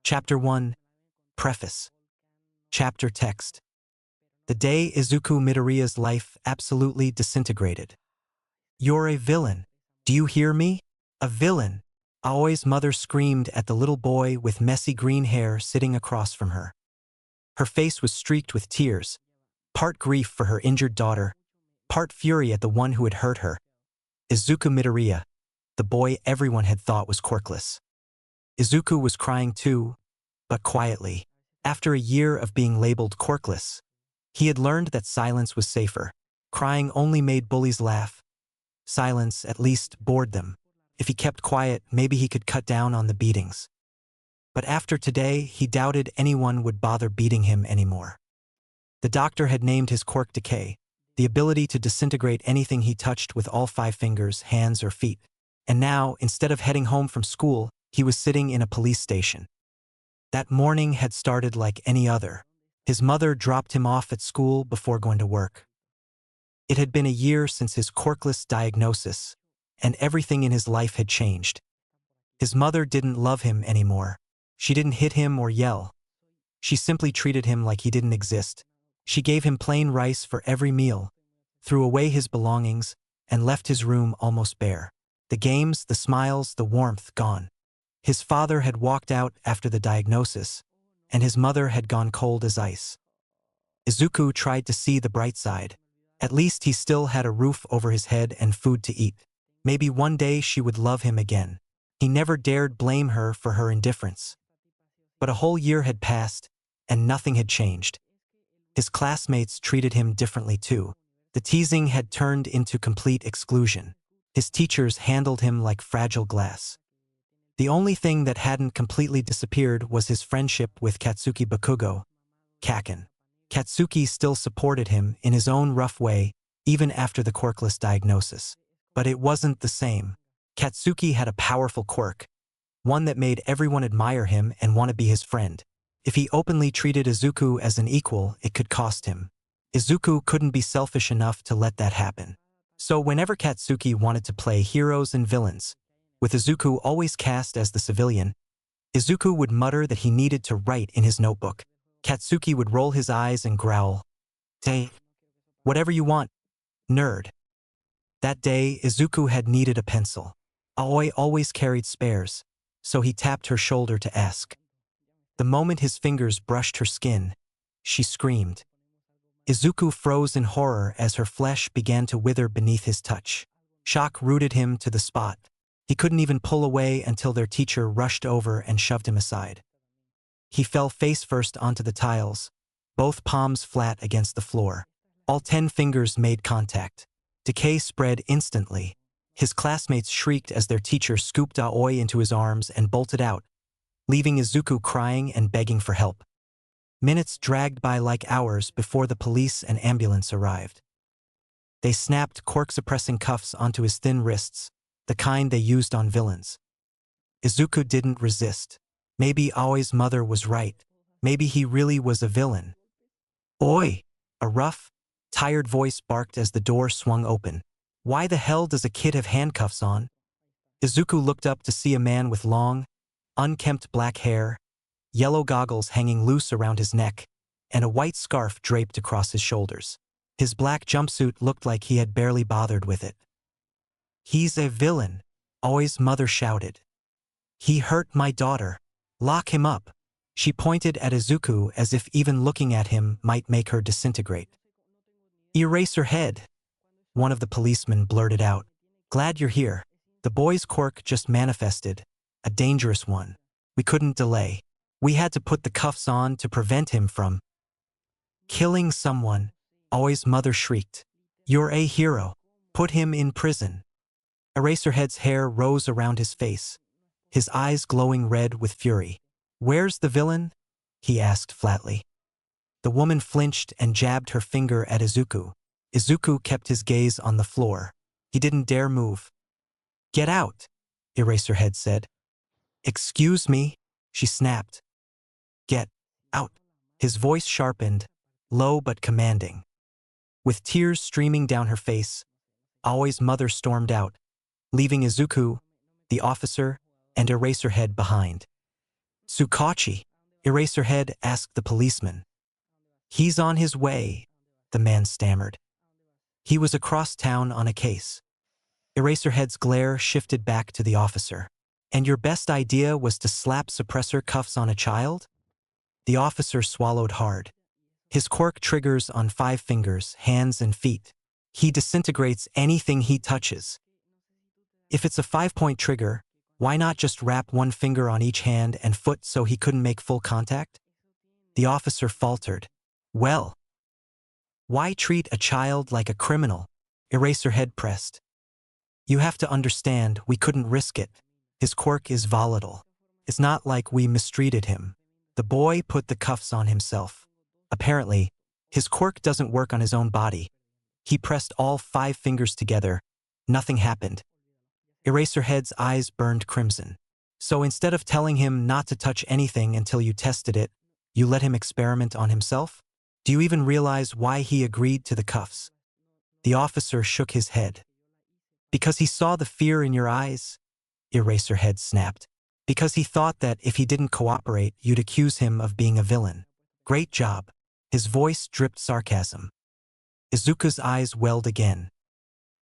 Chapter 1. Preface. Chapter text. The day Izuku Midoriya's life absolutely disintegrated. "You're a villain. Do you hear me? A villain!" Aoi's mother screamed at the little boy with messy green hair sitting across from her. Her face was streaked with tears, part grief for her injured daughter, part fury at the one who had hurt her. Izuku Midoriya, the boy everyone had thought was quirkless. Izuku was crying too, but quietly. After a year of being labeled quirkless, he had learned that silence was safer. Crying only made bullies laugh. Silence at least bored them. If he kept quiet, maybe he could cut down on the beatings. But after today, he doubted anyone would bother beating him anymore. The doctor had named his quirk Decay, the ability to disintegrate anything he touched with all 5 fingers, hands, or feet. And now, instead of heading home from school, he was sitting in a police station. That morning had started like any other. His mother dropped him off at school before going to work. It had been a year since his quirkless diagnosis, and everything in his life had changed. His mother didn't love him anymore. She didn't hit him or yell. She simply treated him like he didn't exist. She gave him plain rice for every meal, threw away his belongings, and left his room almost bare. The games, the smiles, the warmth gone. His father had walked out after the diagnosis, and his mother had gone cold as ice. Izuku tried to see the bright side. At least he still had a roof over his head and food to eat. Maybe one day she would love him again. He never dared blame her for her indifference. But a whole year had passed, and nothing had changed. His classmates treated him differently too. The teasing had turned into complete exclusion. His teachers handled him like fragile glass. The only thing that hadn't completely disappeared was his friendship with Katsuki Bakugo, Kaken. Katsuki still supported him in his own rough way, even after the quirkless diagnosis. But it wasn't the same. Katsuki had a powerful quirk, one that made everyone admire him and want to be his friend. If he openly treated Izuku as an equal, it could cost him. Izuku couldn't be selfish enough to let that happen. So whenever Katsuki wanted to play heroes and villains, with Izuku always cast as the civilian, Izuku would mutter that he needed to write in his notebook. Katsuki would roll his eyes and growl, "Say, whatever you want, nerd." That day, Izuku had needed a pencil. Aoi always carried spares, so he tapped her shoulder to ask. The moment his fingers brushed her skin, she screamed. Izuku froze in horror as her flesh began to wither beneath his touch. Shock rooted him to the spot. He couldn't even pull away until their teacher rushed over and shoved him aside. He fell face first onto the tiles, both palms flat against the floor. All 10 fingers made contact. Decay spread instantly. His classmates shrieked as their teacher scooped Aoi into his arms and bolted out, leaving Izuku crying and begging for help. Minutes dragged by like hours before the police and ambulance arrived. They snapped quirk-suppressing cuffs onto his thin wrists, the kind they used on villains. Izuku didn't resist. Maybe Aoi's mother was right. Maybe he really was a villain. "Oi!" A rough, tired voice barked as the door swung open. "Why the hell does a kid have handcuffs on?" Izuku looked up to see a man with long, unkempt black hair, yellow goggles hanging loose around his neck, and a white scarf draped across his shoulders. His black jumpsuit looked like he had barely bothered with it. "He's a villain," Aoi's mother shouted. "He hurt my daughter. Lock him up." She pointed at Izuku as if even looking at him might make her disintegrate. "Erase her head," one of the policemen blurted out. "Glad you're here. The boy's quirk just manifested, a dangerous one. We couldn't delay. We had to put the cuffs on to prevent him from killing someone," Aoi's mother shrieked. "You're a hero. Put him in prison." Eraserhead's hair rose around his face, his eyes glowing red with fury. "Where's the villain?" he asked flatly. The woman flinched and jabbed her finger at Izuku. Izuku kept his gaze on the floor. He didn't dare move. "Get out," Eraserhead said. "Excuse me," she snapped. "Get out." His voice sharpened, low but commanding. With tears streaming down her face, Aoi's mother stormed out, leaving Izuku, the officer, and Eraserhead behind. Tsukachi, Eraserhead asked the policeman. He's on his way, the man stammered. He was across town on a case. Eraserhead's glare shifted back to the officer. And your best idea was to slap suppressor cuffs on a child? The officer swallowed hard. His quirk triggers on 5 fingers, hands and feet. He disintegrates anything he touches. If it's a 5-point trigger, why not just wrap 1 finger on each hand and foot so he couldn't make full contact? The officer faltered. Well, why treat a child like a criminal? Eraserhead pressed. You have to understand, we couldn't risk it. His quirk is volatile. It's not like we mistreated him. The boy put the cuffs on himself. Apparently, his quirk doesn't work on his own body. He pressed all 5 fingers together. Nothing happened. Eraserhead's eyes burned crimson. So instead of telling him not to touch anything until you tested it, you let him experiment on himself? Do you even realize why he agreed to the cuffs? The officer shook his head. Because he saw the fear in your eyes? Eraserhead snapped. Because he thought that if he didn't cooperate, you'd accuse him of being a villain. Great job. His voice dripped sarcasm. Izuku's eyes welled again.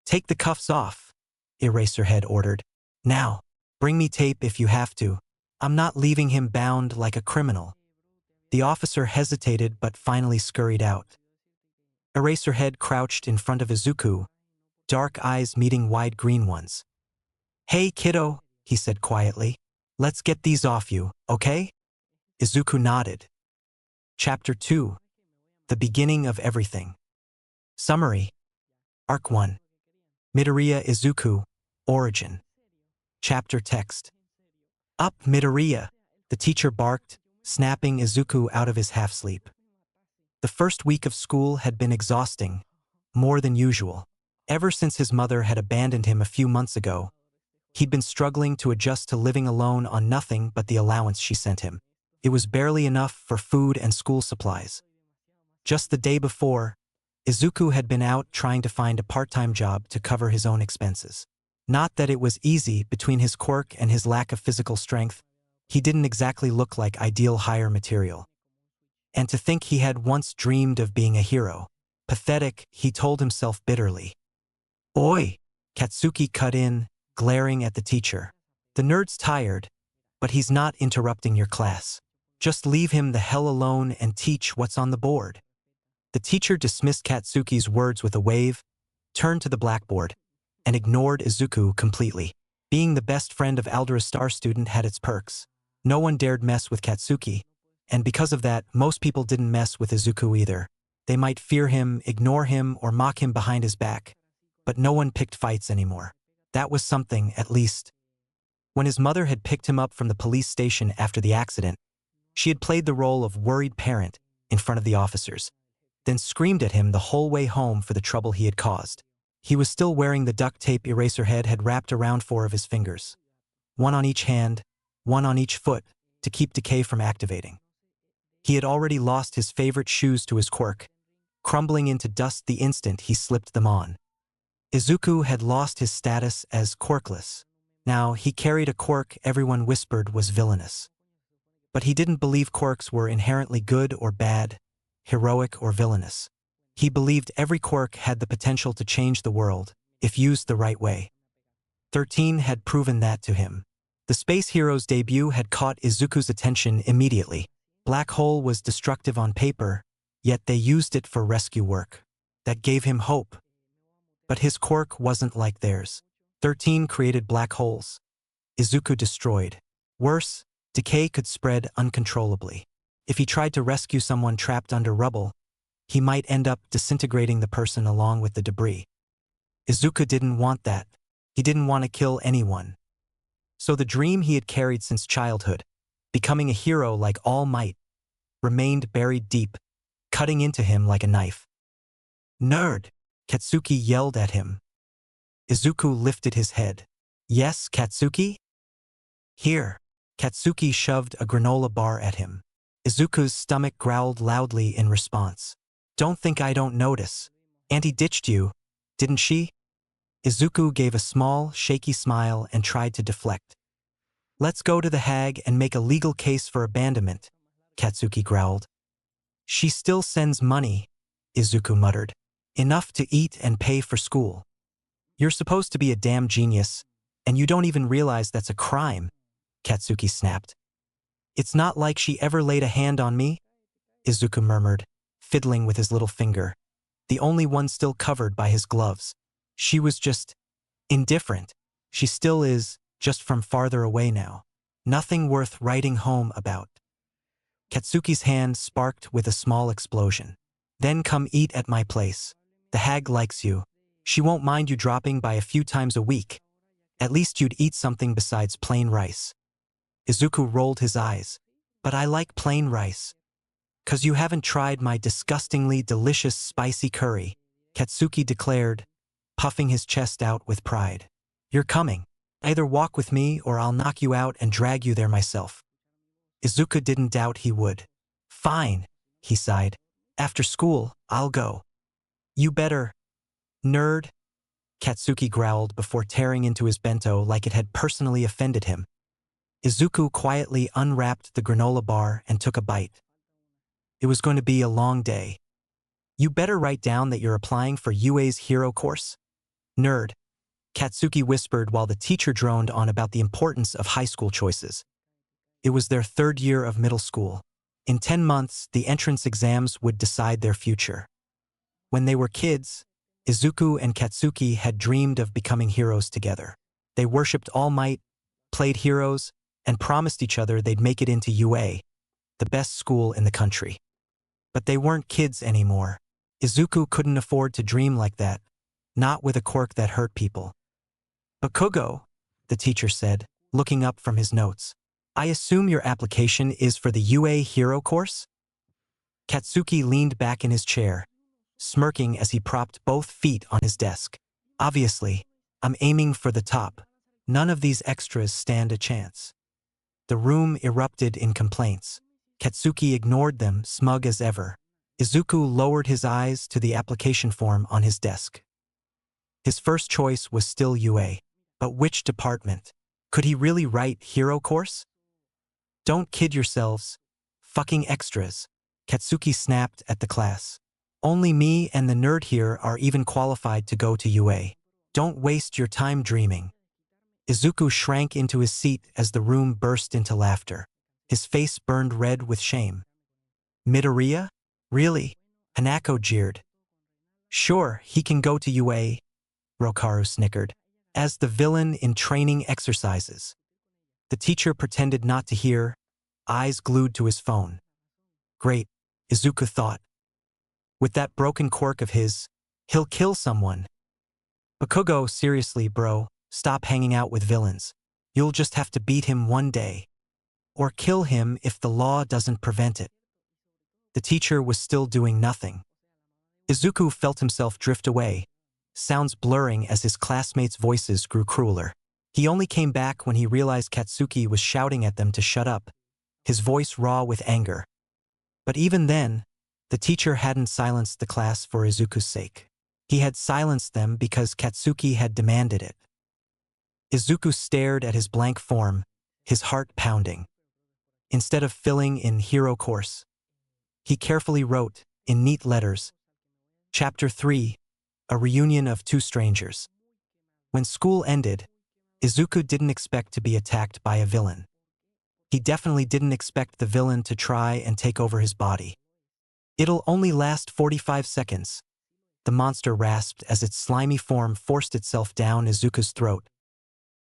Take the cuffs off, Eraserhead ordered. Now, bring me tape if you have to. I'm not leaving him bound like a criminal. The officer hesitated but finally scurried out. Eraserhead crouched in front of Izuku, dark eyes meeting wide green ones. Hey kiddo, he said quietly. Let's get these off you, okay? Izuku nodded. Chapter 2. The Beginning of Everything. Summary. Arc 1. Midoriya Izuku, Origin. Chapter text. Up Midoriya, the teacher barked, snapping Izuku out of his half-sleep. The first week of school had been exhausting, more than usual. Ever since his mother had abandoned him a few months ago, he'd been struggling to adjust to living alone on nothing but the allowance she sent him. It was barely enough for food and school supplies. Just the day before, Izuku had been out trying to find a part-time job to cover his own expenses. Not that it was easy. Between his quirk and his lack of physical strength, he didn't exactly look like ideal hire material. And to think he had once dreamed of being a hero. Pathetic, he told himself bitterly. Oi! Katsuki cut in, glaring at the teacher. The nerd's tired, but he's not interrupting your class. Just leave him the hell alone and teach what's on the board. The teacher dismissed Katsuki's words with a wave, turned to the blackboard, and ignored Izuku completely. Being the best friend of Aldera's star student had its perks. No one dared mess with Katsuki, and because of that, most people didn't mess with Izuku either. They might fear him, ignore him, or mock him behind his back. But no one picked fights anymore. That was something, at least. When his mother had picked him up from the police station after the accident, she had played the role of worried parent in front of the officers, then screamed at him the whole way home for the trouble he had caused. He was still wearing the duct tape Eraserhead had wrapped around 4 of his fingers. 1 on each hand, 1 on each foot, to keep decay from activating. He had already lost his favorite shoes to his quirk, crumbling into dust the instant he slipped them on. Izuku had lost his status as quirkless. Now he carried a quirk everyone whispered was villainous. But he didn't believe quirks were inherently good or bad, heroic or villainous. He believed every quirk had the potential to change the world, if used the right way. 13 had proven that to him. The Space Hero's debut had caught Izuku's attention immediately. Black Hole was destructive on paper, yet they used it for rescue work. That gave him hope. But his quirk wasn't like theirs. 13 created black holes. Izuku destroyed. Worse, decay could spread uncontrollably. If he tried to rescue someone trapped under rubble, he might end up disintegrating the person along with the debris. Izuku didn't want that. He didn't want to kill anyone. So the dream he had carried since childhood, becoming a hero like All Might, remained buried deep, cutting into him like a knife. Nerd! Katsuki yelled at him. Izuku lifted his head. Yes, Katsuki? Here. Katsuki shoved a granola bar at him. Izuku's stomach growled loudly in response. Don't think I don't notice. Auntie ditched you, didn't she? Izuku gave a small, shaky smile and tried to deflect. Let's go to the Hag and make a legal case for abandonment, Katsuki growled. She still sends money, Izuku muttered. Enough to eat and pay for school. You're supposed to be a damn genius, and you don't even realize that's a crime, Katsuki snapped. It's not like she ever laid a hand on me, Izuku murmured, fiddling with his little finger, the only one still covered by his gloves. She was just indifferent. She still is, just from farther away now. Nothing worth writing home about. Katsuki's hand sparked with a small explosion. Then come eat at my place. The Hag likes you. She won't mind you dropping by a few times a week. At least you'd eat something besides plain rice. Izuku rolled his eyes. But I like plain rice. 'Cause you haven't tried my disgustingly delicious spicy curry, Katsuki declared, puffing his chest out with pride. You're coming. Either walk with me or I'll knock you out and drag you there myself. Izuku didn't doubt he would. Fine, he sighed. After school, I'll go. You better. Nerd, Katsuki growled before tearing into his bento like it had personally offended him. Izuku quietly unwrapped the granola bar and took a bite. It was going to be a long day. You better write down that you're applying for UA's hero course. Nerd, Katsuki whispered while the teacher droned on about the importance of high school choices. It was their third year of middle school. In 10 months, the entrance exams would decide their future. When they were kids, Izuku and Katsuki had dreamed of becoming heroes together. They worshipped All Might, played heroes, and promised each other they'd make it into UA, the best school in the country. But they weren't kids anymore. Izuku couldn't afford to dream like that, not with a quirk that hurt people. Bakugo, the teacher said, looking up from his notes. I assume your application is for the UA hero course? Katsuki leaned back in his chair, smirking as he propped both feet on his desk. Obviously, I'm aiming for the top. None of these extras stand a chance. The room erupted in complaints. Katsuki ignored them, smug as ever. Izuku lowered his eyes to the application form on his desk. His first choice was still UA. But which department? Could he really write hero course? Don't kid yourselves. Fucking extras. Katsuki snapped at the class. Only me and the nerd here are even qualified to go to UA. Don't waste your time dreaming. Izuku shrank into his seat as the room burst into laughter. His face burned red with shame. Midoriya? Really? Hanako jeered. Sure, he can go to UA, Rokaru snickered. As the villain in training exercises. The teacher pretended not to hear, eyes glued to his phone. Great, Izuku thought. With that broken quirk of his, he'll kill someone. Bakugo, seriously, bro, stop hanging out with villains. You'll just have to beat him one day. Or kill him if the law doesn't prevent it. The teacher was still doing nothing. Izuku felt himself drift away, sounds blurring as his classmates' voices grew crueler. He only came back when he realized Katsuki was shouting at them to shut up, his voice raw with anger. But even then, the teacher hadn't silenced the class for Izuku's sake. He had silenced them because Katsuki had demanded it. Izuku stared at his blank form, his heart pounding. Instead of filling in hero course, he carefully wrote, in neat letters, Chapter 3, A Reunion of Two Strangers. When school ended, Izuku didn't expect to be attacked by a villain. He definitely didn't expect the villain to try and take over his body. It'll only last 45 seconds, the monster rasped as its slimy form forced itself down Izuku's throat.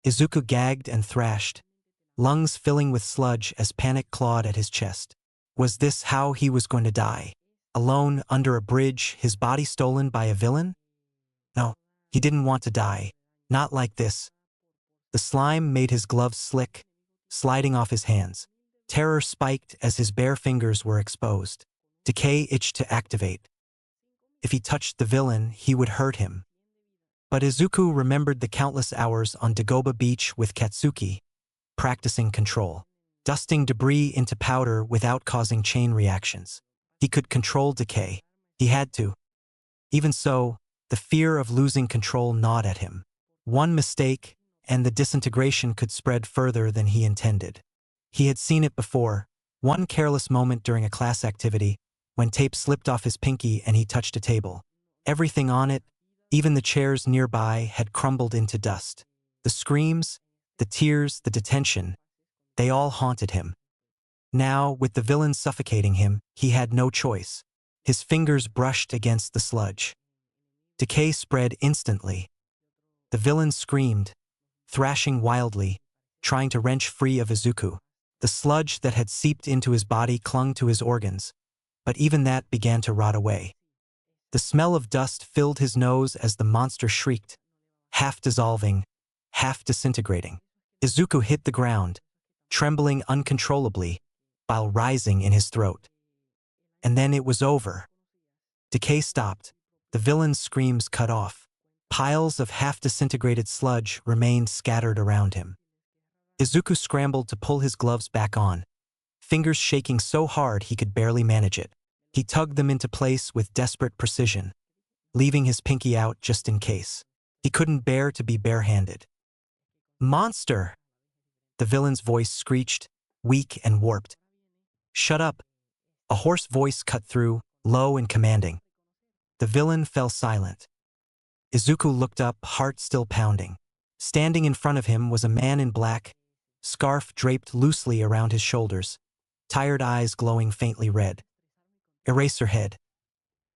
Izuku gagged and thrashed, lungs filling with sludge as panic clawed at his chest. Was this how he was going to die? Alone under a bridge, his body stolen by a villain? No, he didn't want to die. Not like this. The slime made his gloves slick, sliding off his hands. Terror spiked as his bare fingers were exposed. Decay itched to activate. If he touched the villain, he would hurt him. But Izuku remembered the countless hours on Dagoba Beach with Katsuki, practicing control, dusting debris into powder without causing chain reactions. He could control decay. He had to. Even so, the fear of losing control gnawed at him. One mistake, and the disintegration could spread further than he intended. He had seen it before, one careless moment during a class activity, when tape slipped off his pinky and he touched a table. Everything on it, even the chairs nearby, had crumbled into dust. The screams, the tears, the detention, they all haunted him. Now, with the villain suffocating him, he had no choice. His fingers brushed against the sludge. Decay spread instantly. The villain screamed, thrashing wildly, trying to wrench free of Izuku. The sludge that had seeped into his body clung to his organs, but even that began to rot away. The smell of dust filled his nose as the monster shrieked, half dissolving, half disintegrating. Izuku hit the ground, trembling uncontrollably, while rising in his throat. And then it was over. Decay stopped, the villain's screams cut off. Piles of half-disintegrated sludge remained scattered around him. Izuku scrambled to pull his gloves back on, fingers shaking so hard he could barely manage it. He tugged them into place with desperate precision, leaving his pinky out just in case. He couldn't bear to be barehanded. "Monster!" The villain's voice screeched, weak and warped. "Shut up!" A hoarse voice cut through, low and commanding. The villain fell silent. Izuku looked up, heart still pounding. Standing in front of him was a man in black, scarf draped loosely around his shoulders, tired eyes glowing faintly red. Eraserhead.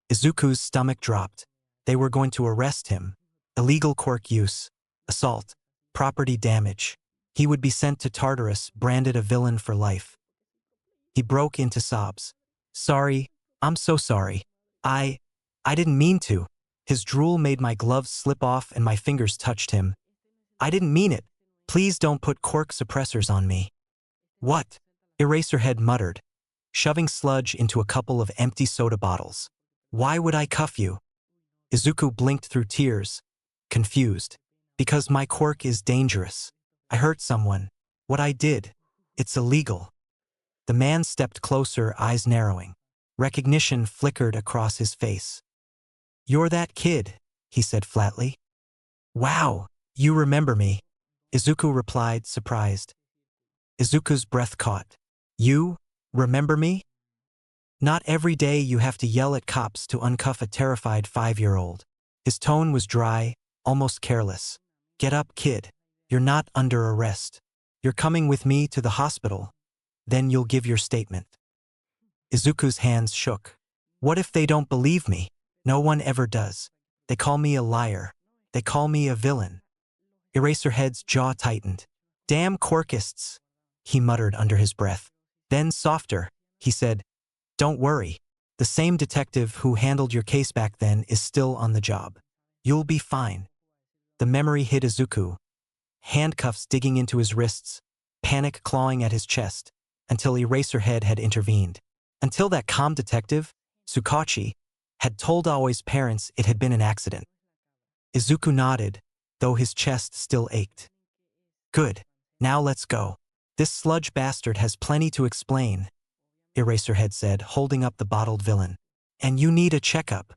Izuku's stomach dropped. They were going to arrest him. Illegal quirk use, assault, property damage. He would be sent to Tartarus, branded a villain for life. He broke into sobs. "Sorry, I'm so sorry. I didn't mean to." His drool made my gloves slip off and my fingers touched him. "I didn't mean it. Please don't put quirk suppressors on me." "What?" Eraserhead muttered, shoving sludge into a couple of empty soda bottles. "Why would I cuff you?" Izuku blinked through tears, confused. "Because my quirk is dangerous. I hurt someone. What I did, it's illegal." The man stepped closer, eyes narrowing. Recognition flickered across his face. "You're that kid," he said flatly. "Wow, you remember me," Izuku replied, surprised. Izuku's breath caught. "You remember me? Not every day you have to yell at cops to uncuff a terrified 5-year-old. His tone was dry, almost careless. "Get up, kid. You're not under arrest. You're coming with me to the hospital. Then you'll give your statement." Izuku's hands shook. "What if they don't believe me? No one ever does. They call me a liar. They call me a villain." Eraserhead's jaw tightened. "Damn quirkists," he muttered under his breath. Then softer, he said, "Don't worry. The same detective who handled your case back then is still on the job. You'll be fine." The memory hit Izuku, handcuffs digging into his wrists, panic clawing at his chest, until Eraserhead had intervened. Until that calm detective, Tsukachi, had told Aoi's parents it had been an accident. Izuku nodded, though his chest still ached. "Good. Now let's go. This sludge bastard has plenty to explain," Eraserhead said, holding up the bottled villain. "And you need a checkup."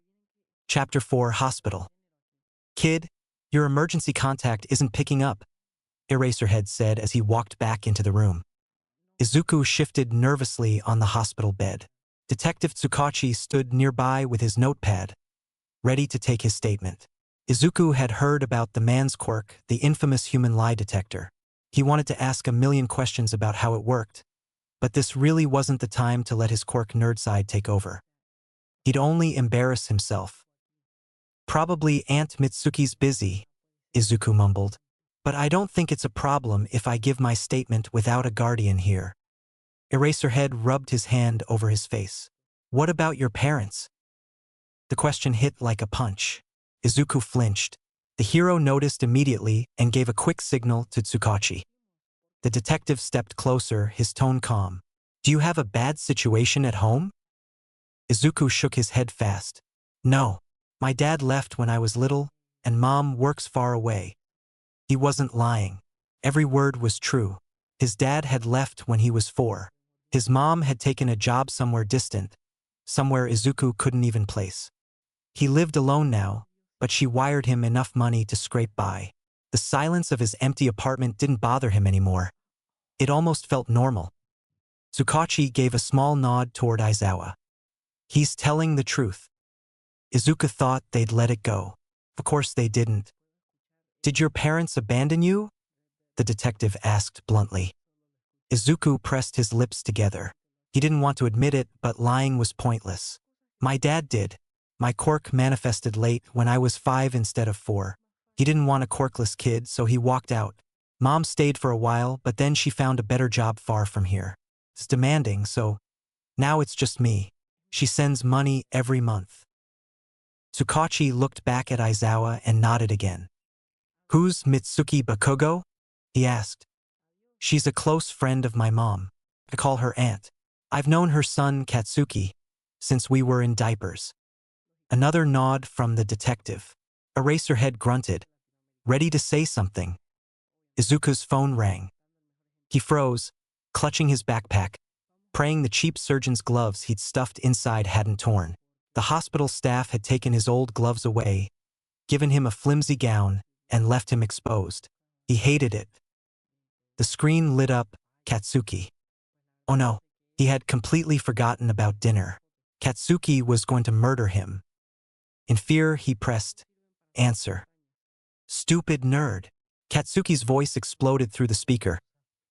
Chapter 4, Hospital. "Kid, your emergency contact isn't picking up," Eraserhead said as he walked back into the room. Izuku shifted nervously on the hospital bed. Detective Tsukachi stood nearby with his notepad, ready to take his statement. Izuku had heard about the man's quirk, the infamous human lie detector. He wanted to ask a million questions about how it worked, but this really wasn't the time to let his quirk nerd side take over. He'd only embarrass himself. "Probably Aunt Mitsuki's busy," Izuku mumbled. "But I don't think it's a problem if I give my statement without a guardian here." Eraserhead rubbed his hand over his face. "What about your parents?" The question hit like a punch. Izuku flinched. The hero noticed immediately and gave a quick signal to Tsukachi. The detective stepped closer, his tone calm. "Do you have a bad situation at home?" Izuku shook his head fast. "No. My dad left when I was little, and Mom works far away." He wasn't lying. Every word was true. His dad had left when he was 4. His mom had taken a job somewhere distant, somewhere Izuku couldn't even place. He lived alone now, but she wired him enough money to scrape by. The silence of his empty apartment didn't bother him anymore. It almost felt normal. Tsukachi gave a small nod toward Aizawa. He's telling the truth. Izuku thought they'd let it go. Of course they didn't. Did your parents abandon you? The detective asked bluntly. Izuku pressed his lips together. He didn't want to admit it, but lying was pointless. My dad did. My quirk manifested late when I was 5 instead of 4. He didn't want a quirkless kid, so he walked out. Mom stayed for a while, but then she found a better job far from here. It's demanding, so now it's just me. She sends money every month. Tsukachi looked back at Aizawa and nodded again. Who's Mitsuki Bakugo? He asked. She's a close friend of my mom. I call her Aunt. I've known her son, Katsuki, since we were in diapers. Another nod from the detective. Eraserhead grunted, ready to say something. Izuku's phone rang. He froze, clutching his backpack, praying the cheap surgeon's gloves he'd stuffed inside hadn't torn. The hospital staff had taken his old gloves away, given him a flimsy gown, and left him exposed. He hated it. The screen lit up, Katsuki. Oh no, he had completely forgotten about dinner. Katsuki was going to murder him. In fear, he pressed, answer. Stupid nerd. Katsuki's voice exploded through the speaker,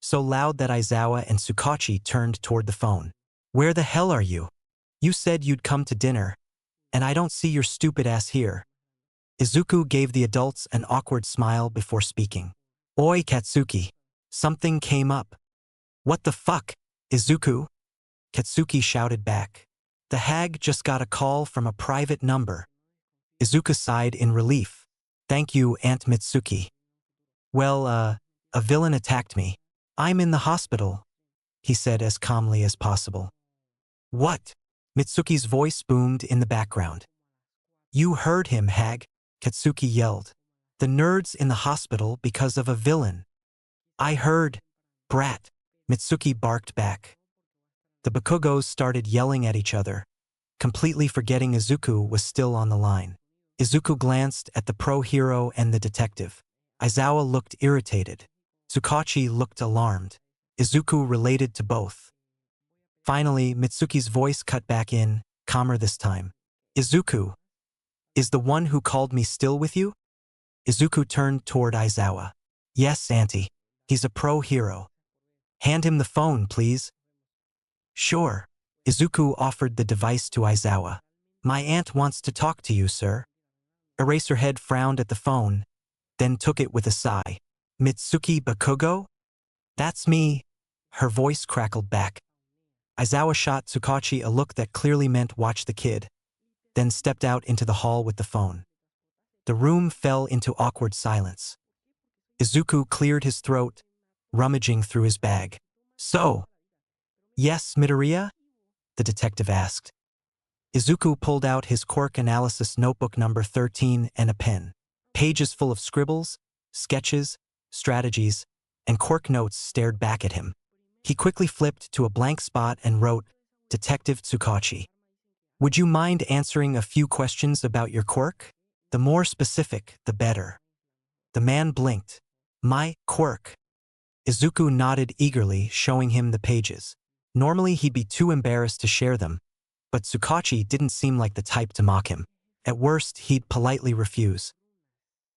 so loud that Aizawa and Tsukachi turned toward the phone. Where the hell are you? You said you'd come to dinner, and I don't see your stupid ass here. Izuku gave the adults an awkward smile before speaking. Oi, Katsuki. Something came up. What the fuck, Izuku? Katsuki shouted back. The hag just got a call from a private number. Izuku sighed in relief. Thank you, Aunt Mitsuki. Well, a villain attacked me. I'm in the hospital, he said as calmly as possible. What? Mitsuki's voice boomed in the background. You heard him, hag, Katsuki yelled. The nerd's in the hospital because of a villain. I heard, brat, Mitsuki barked back. The Bakugos started yelling at each other, completely forgetting Izuku was still on the line. Izuku glanced at the pro-hero and the detective. Aizawa looked irritated. Tsukachi looked alarmed. Izuku related to both. Finally, Mitsuki's voice cut back in, calmer this time. Izuku, is the one who called me still with you? Izuku turned toward Aizawa. Yes, Auntie. He's a pro-hero. Hand him the phone, please. Sure. Izuku offered the device to Aizawa. My aunt wants to talk to you, sir. Eraserhead frowned at the phone, then took it with a sigh. Mitsuki Bakugo? That's me. Her voice crackled back. Aizawa shot Tsukachi a look that clearly meant watch the kid, then stepped out into the hall with the phone. The room fell into awkward silence. Izuku cleared his throat, rummaging through his bag. So, yes, Midoriya? The detective asked. Izuku pulled out his quirk analysis notebook number 13 and a pen. Pages full of scribbles, sketches, strategies, and quirk notes stared back at him. He quickly flipped to a blank spot and wrote, Detective Tsukachi. Would you mind answering a few questions about your quirk? The more specific, the better. The man blinked. My quirk. Izuku nodded eagerly, showing him the pages. Normally he'd be too embarrassed to share them, but Tsukachi didn't seem like the type to mock him. At worst, he'd politely refuse.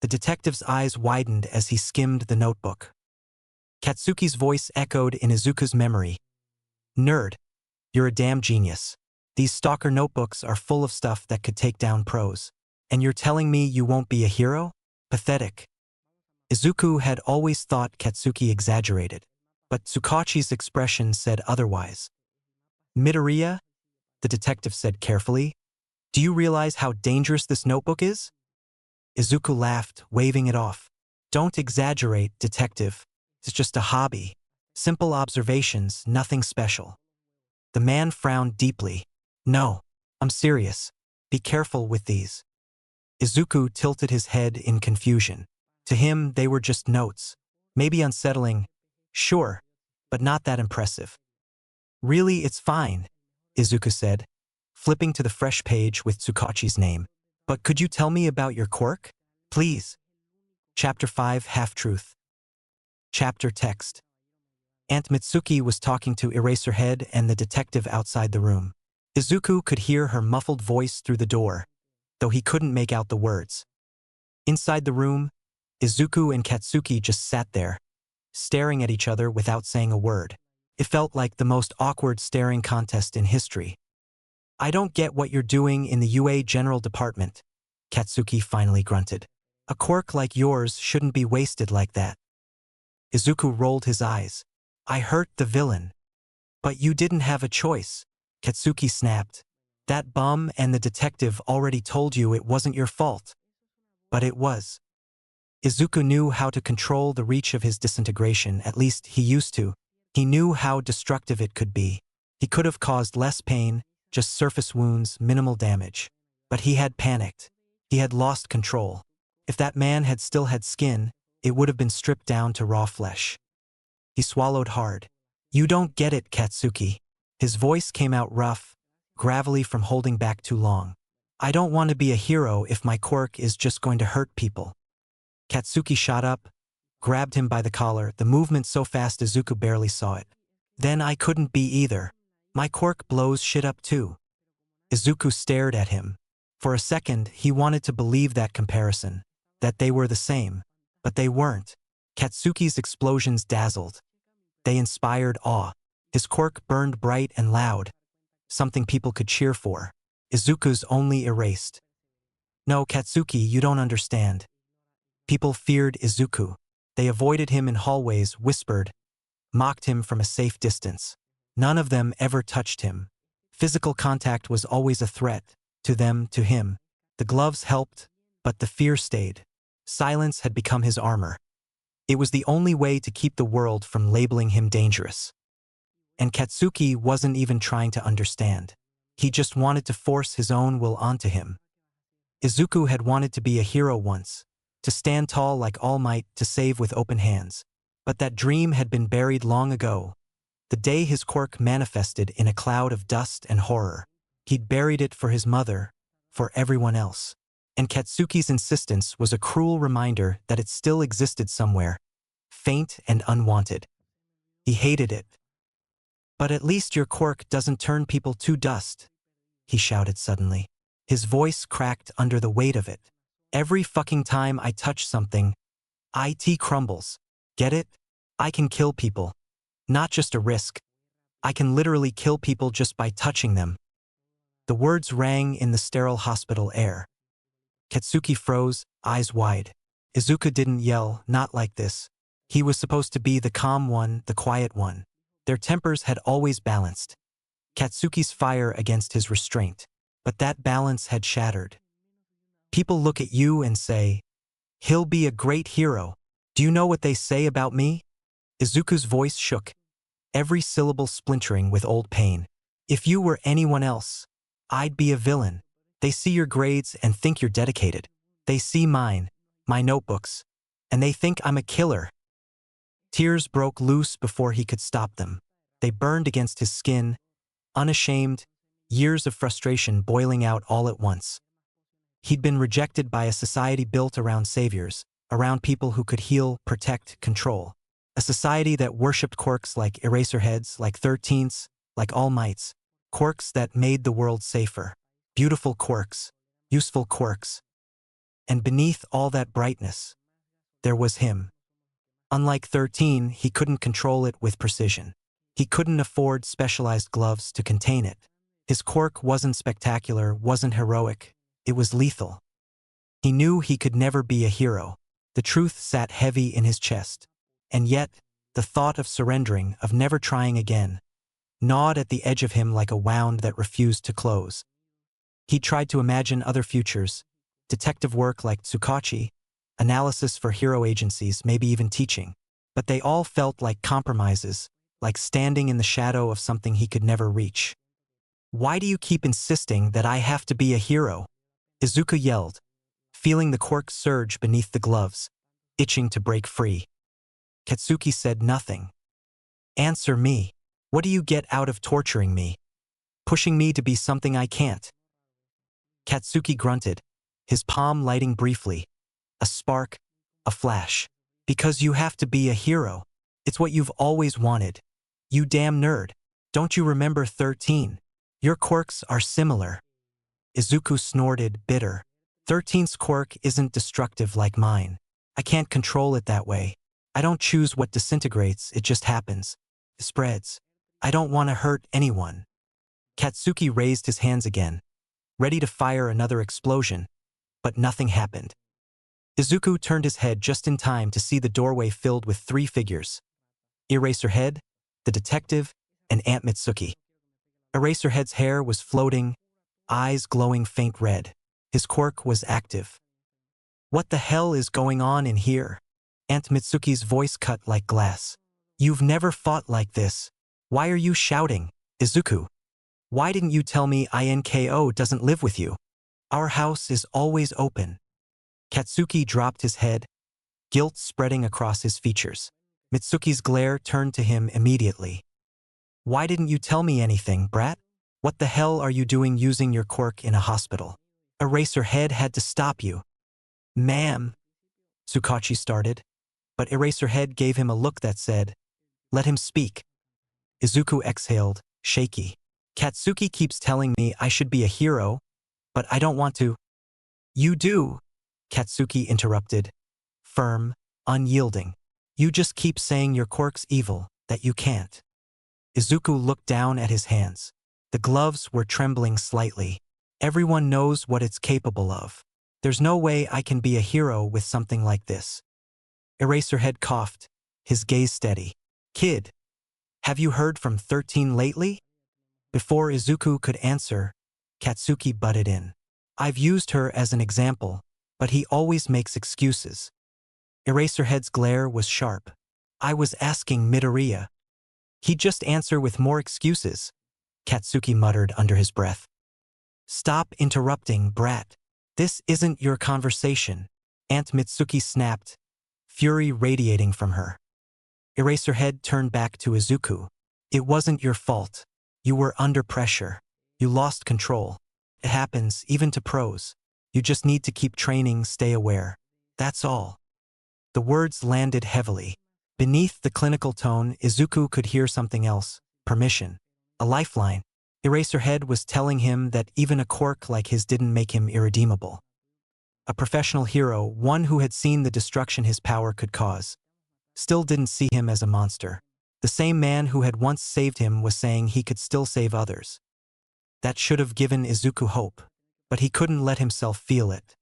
The detective's eyes widened as he skimmed the notebook. Katsuki's voice echoed in Izuku's memory. Nerd, you're a damn genius. These stalker notebooks are full of stuff that could take down pros. And you're telling me you won't be a hero? Pathetic. Izuku had always thought Katsuki exaggerated, but Tsukachi's expression said otherwise. Midoriya? The detective said carefully. Do you realize how dangerous this notebook is? Izuku laughed, waving it off. Don't exaggerate, detective. It's just a hobby. Simple observations, nothing special. The man frowned deeply. No, I'm serious. Be careful with these. Izuku tilted his head in confusion. To him, they were just notes. Maybe unsettling. Sure, but not that impressive. Really, it's fine, Izuku said, flipping to the fresh page with Tsukachi's name. But could you tell me about your quirk? Please. Chapter 5 Half-Truth. Chapter Text. Aunt Mitsuki was talking to Eraserhead and the detective outside the room. Izuku could hear her muffled voice through the door, though he couldn't make out the words. Inside the room, Izuku and Katsuki just sat there, staring at each other without saying a word. It felt like the most awkward staring contest in history. "I don't get what you're doing in the UA General Department," Katsuki finally grunted. "A quirk like yours shouldn't be wasted like that." Izuku rolled his eyes. "I hurt the villain." "But you didn't have a choice," Katsuki snapped. "That bum and the detective already told you it wasn't your fault." "But it was." Izuku knew how to control the reach of his disintegration, at least he used to. He knew how destructive it could be. He could have caused less pain, just surface wounds, minimal damage. But he had panicked. He had lost control. If that man had still had skin, it would have been stripped down to raw flesh. He swallowed hard. "You don't get it, Katsuki." His voice came out rough, gravelly from holding back too long. "I don't want to be a hero if my quirk is just going to hurt people." Katsuki shot up, grabbed him by the collar, the movement so fast Izuku barely saw it. "Then I couldn't be either. My quirk blows shit up too." Izuku stared at him. For a second, he wanted to believe that comparison, that they were the same, but they weren't. Katsuki's explosions dazzled. They inspired awe. His quirk burned bright and loud, something people could cheer for. Izuku's only erased. "No, Katsuki, you don't understand." People feared Izuku. They avoided him in hallways, whispered, mocked him from a safe distance. None of them ever touched him. Physical contact was always a threat, to them, to him. The gloves helped, but the fear stayed. Silence had become his armor. It was the only way to keep the world from labeling him dangerous. And Katsuki wasn't even trying to understand. He just wanted to force his own will onto him. Izuku had wanted to be a hero once, to stand tall like All Might, to save with open hands. But that dream had been buried long ago. The day his quirk manifested in a cloud of dust and horror. He'd buried it for his mother, for everyone else. And Katsuki's insistence was a cruel reminder that it still existed somewhere, faint and unwanted. He hated it. "But at least your quirk doesn't turn people to dust," he shouted suddenly. His voice cracked under the weight of it. "Every fucking time I touch something, it crumbles. Get it? I can kill people. Not just a risk. I can literally kill people just by touching them." The words rang in the sterile hospital air. Katsuki froze, eyes wide. Izuku didn't yell, not like this. He was supposed to be the calm one, the quiet one. Their tempers had always balanced. Katsuki's fire against his restraint. But that balance had shattered. "People look at you and say, 'He'll be a great hero.' Do you know what they say about me?" Izuku's voice shook, every syllable splintering with old pain. "If you were anyone else, I'd be a villain. They see your grades and think you're dedicated. They see mine, my notebooks, and they think I'm a killer." Tears broke loose before he could stop them. They burned against his skin, unashamed, years of frustration boiling out all at once. He'd been rejected by a society built around saviors, around people who could heal, protect, control. A society that worshipped quirks like Eraserheads, like 13ths, like All Mights. Quirks that made the world safer. Beautiful quirks. Useful quirks. And beneath all that brightness, there was him. Unlike 13, he couldn't control it with precision. He couldn't afford specialized gloves to contain it. His quirk wasn't spectacular, wasn't heroic. It was lethal. He knew he could never be a hero. The truth sat heavy in his chest. And yet, the thought of surrendering, of never trying again, gnawed at the edge of him like a wound that refused to close. He tried to imagine other futures, detective work like Tsukachi, analysis for hero agencies, maybe even teaching. But they all felt like compromises, like standing in the shadow of something he could never reach. "Why do you keep insisting that I have to be a hero?" Izuku yelled, feeling the quirk surge beneath the gloves, itching to break free. Katsuki said nothing. "Answer me. What do you get out of torturing me? Pushing me to be something I can't?" Katsuki grunted, his palm lighting briefly. A spark, A flash. Because you have to be a hero. It's what you've always wanted. You damn nerd. Don't you remember 13? Your quirks are similar. Izuku snorted, bitter. 13's quirk isn't destructive like mine. I can't control it that way. I don't choose what disintegrates, it just happens. It spreads. I don't want to hurt anyone. Katsuki raised his hands again, ready to fire another explosion, but nothing happened. Izuku turned his head just in time to see the doorway filled with 3 figures. Eraserhead, the detective, and Aunt Mitsuki. Eraserhead's hair was floating, eyes glowing faint red. His quirk was active. What the hell is going on in here? Aunt Mitsuki's voice cut like glass. You've never fought like this. Why are you shouting? Izuku, why didn't you tell me Inko doesn't live with you? Our house is always open. Katsuki dropped his head, guilt spreading across his features. Mitsuki's glare turned to him immediately. Why didn't you tell me anything, brat? What the hell are you doing using your quirk in a hospital? Eraserhead had to stop you. Ma'am, Tsukachi started, but Eraserhead gave him a look that said, let him speak. Izuku exhaled, shaky. Katsuki keeps telling me I should be a hero, but I don't want to. You do, Katsuki interrupted, firm, unyielding. You just keep saying your quirk's evil, that you can't. Izuku looked down at his hands. The gloves were trembling slightly. Everyone knows what it's capable of. There's no way I can be a hero with something like this. Eraserhead coughed, his gaze steady. Kid, have you heard from 13 lately? Before Izuku could answer, Katsuki butted in. I've used her as an example, but he always makes excuses. Eraserhead's glare was sharp. I was asking Midoriya. He'd just answer with more excuses, Katsuki muttered under his breath. Stop interrupting, brat. This isn't your conversation, Aunt Mitsuki snapped, fury radiating from her. Eraserhead turned back to Izuku. It wasn't your fault. You were under pressure. You lost control. It happens, even to pros. You just need to keep training, stay aware. That's all. The words landed heavily. Beneath the clinical tone, Izuku could hear something else. Permission. A lifeline. Eraserhead was telling him that even a quirk like his didn't make him irredeemable. A professional hero, one who had seen the destruction his power could cause, still didn't see him as a monster. The same man who had once saved him was saying he could still save others. That should have given Izuku hope, but he couldn't let himself feel it.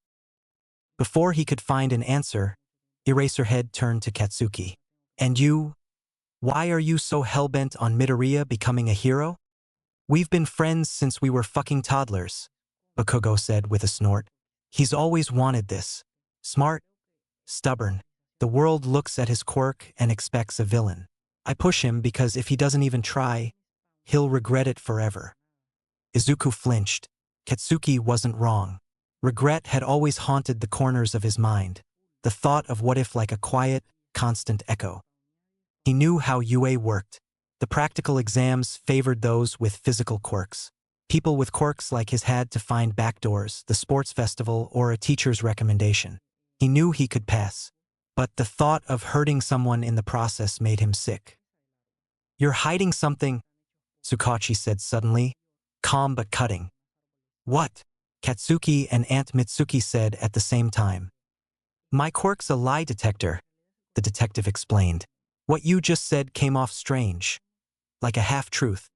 Before he could find an answer, Eraserhead turned to Katsuki. And you? Why are you so hellbent on Midoriya becoming a hero? We've been friends since we were fucking toddlers, Bakugo said with a snort. He's always wanted this. Smart, stubborn. The world looks at his quirk and expects a villain. I push him because if he doesn't even try, he'll regret it forever. Izuku flinched. Katsuki wasn't wrong. Regret had always haunted the corners of his mind. The thought of what if like a quiet, constant echo. He knew how UA worked. The practical exams favored those with physical quirks. People with quirks like his had to find backdoors, the sports festival, or a teacher's recommendation. He knew he could pass. But the thought of hurting someone in the process made him sick. You're hiding something, Tsukachi said suddenly, calm but cutting. What? Katsuki and Aunt Mitsuki said at the same time. My quirk's a lie detector, the detective explained. What you just said came off strange, like a half-truth.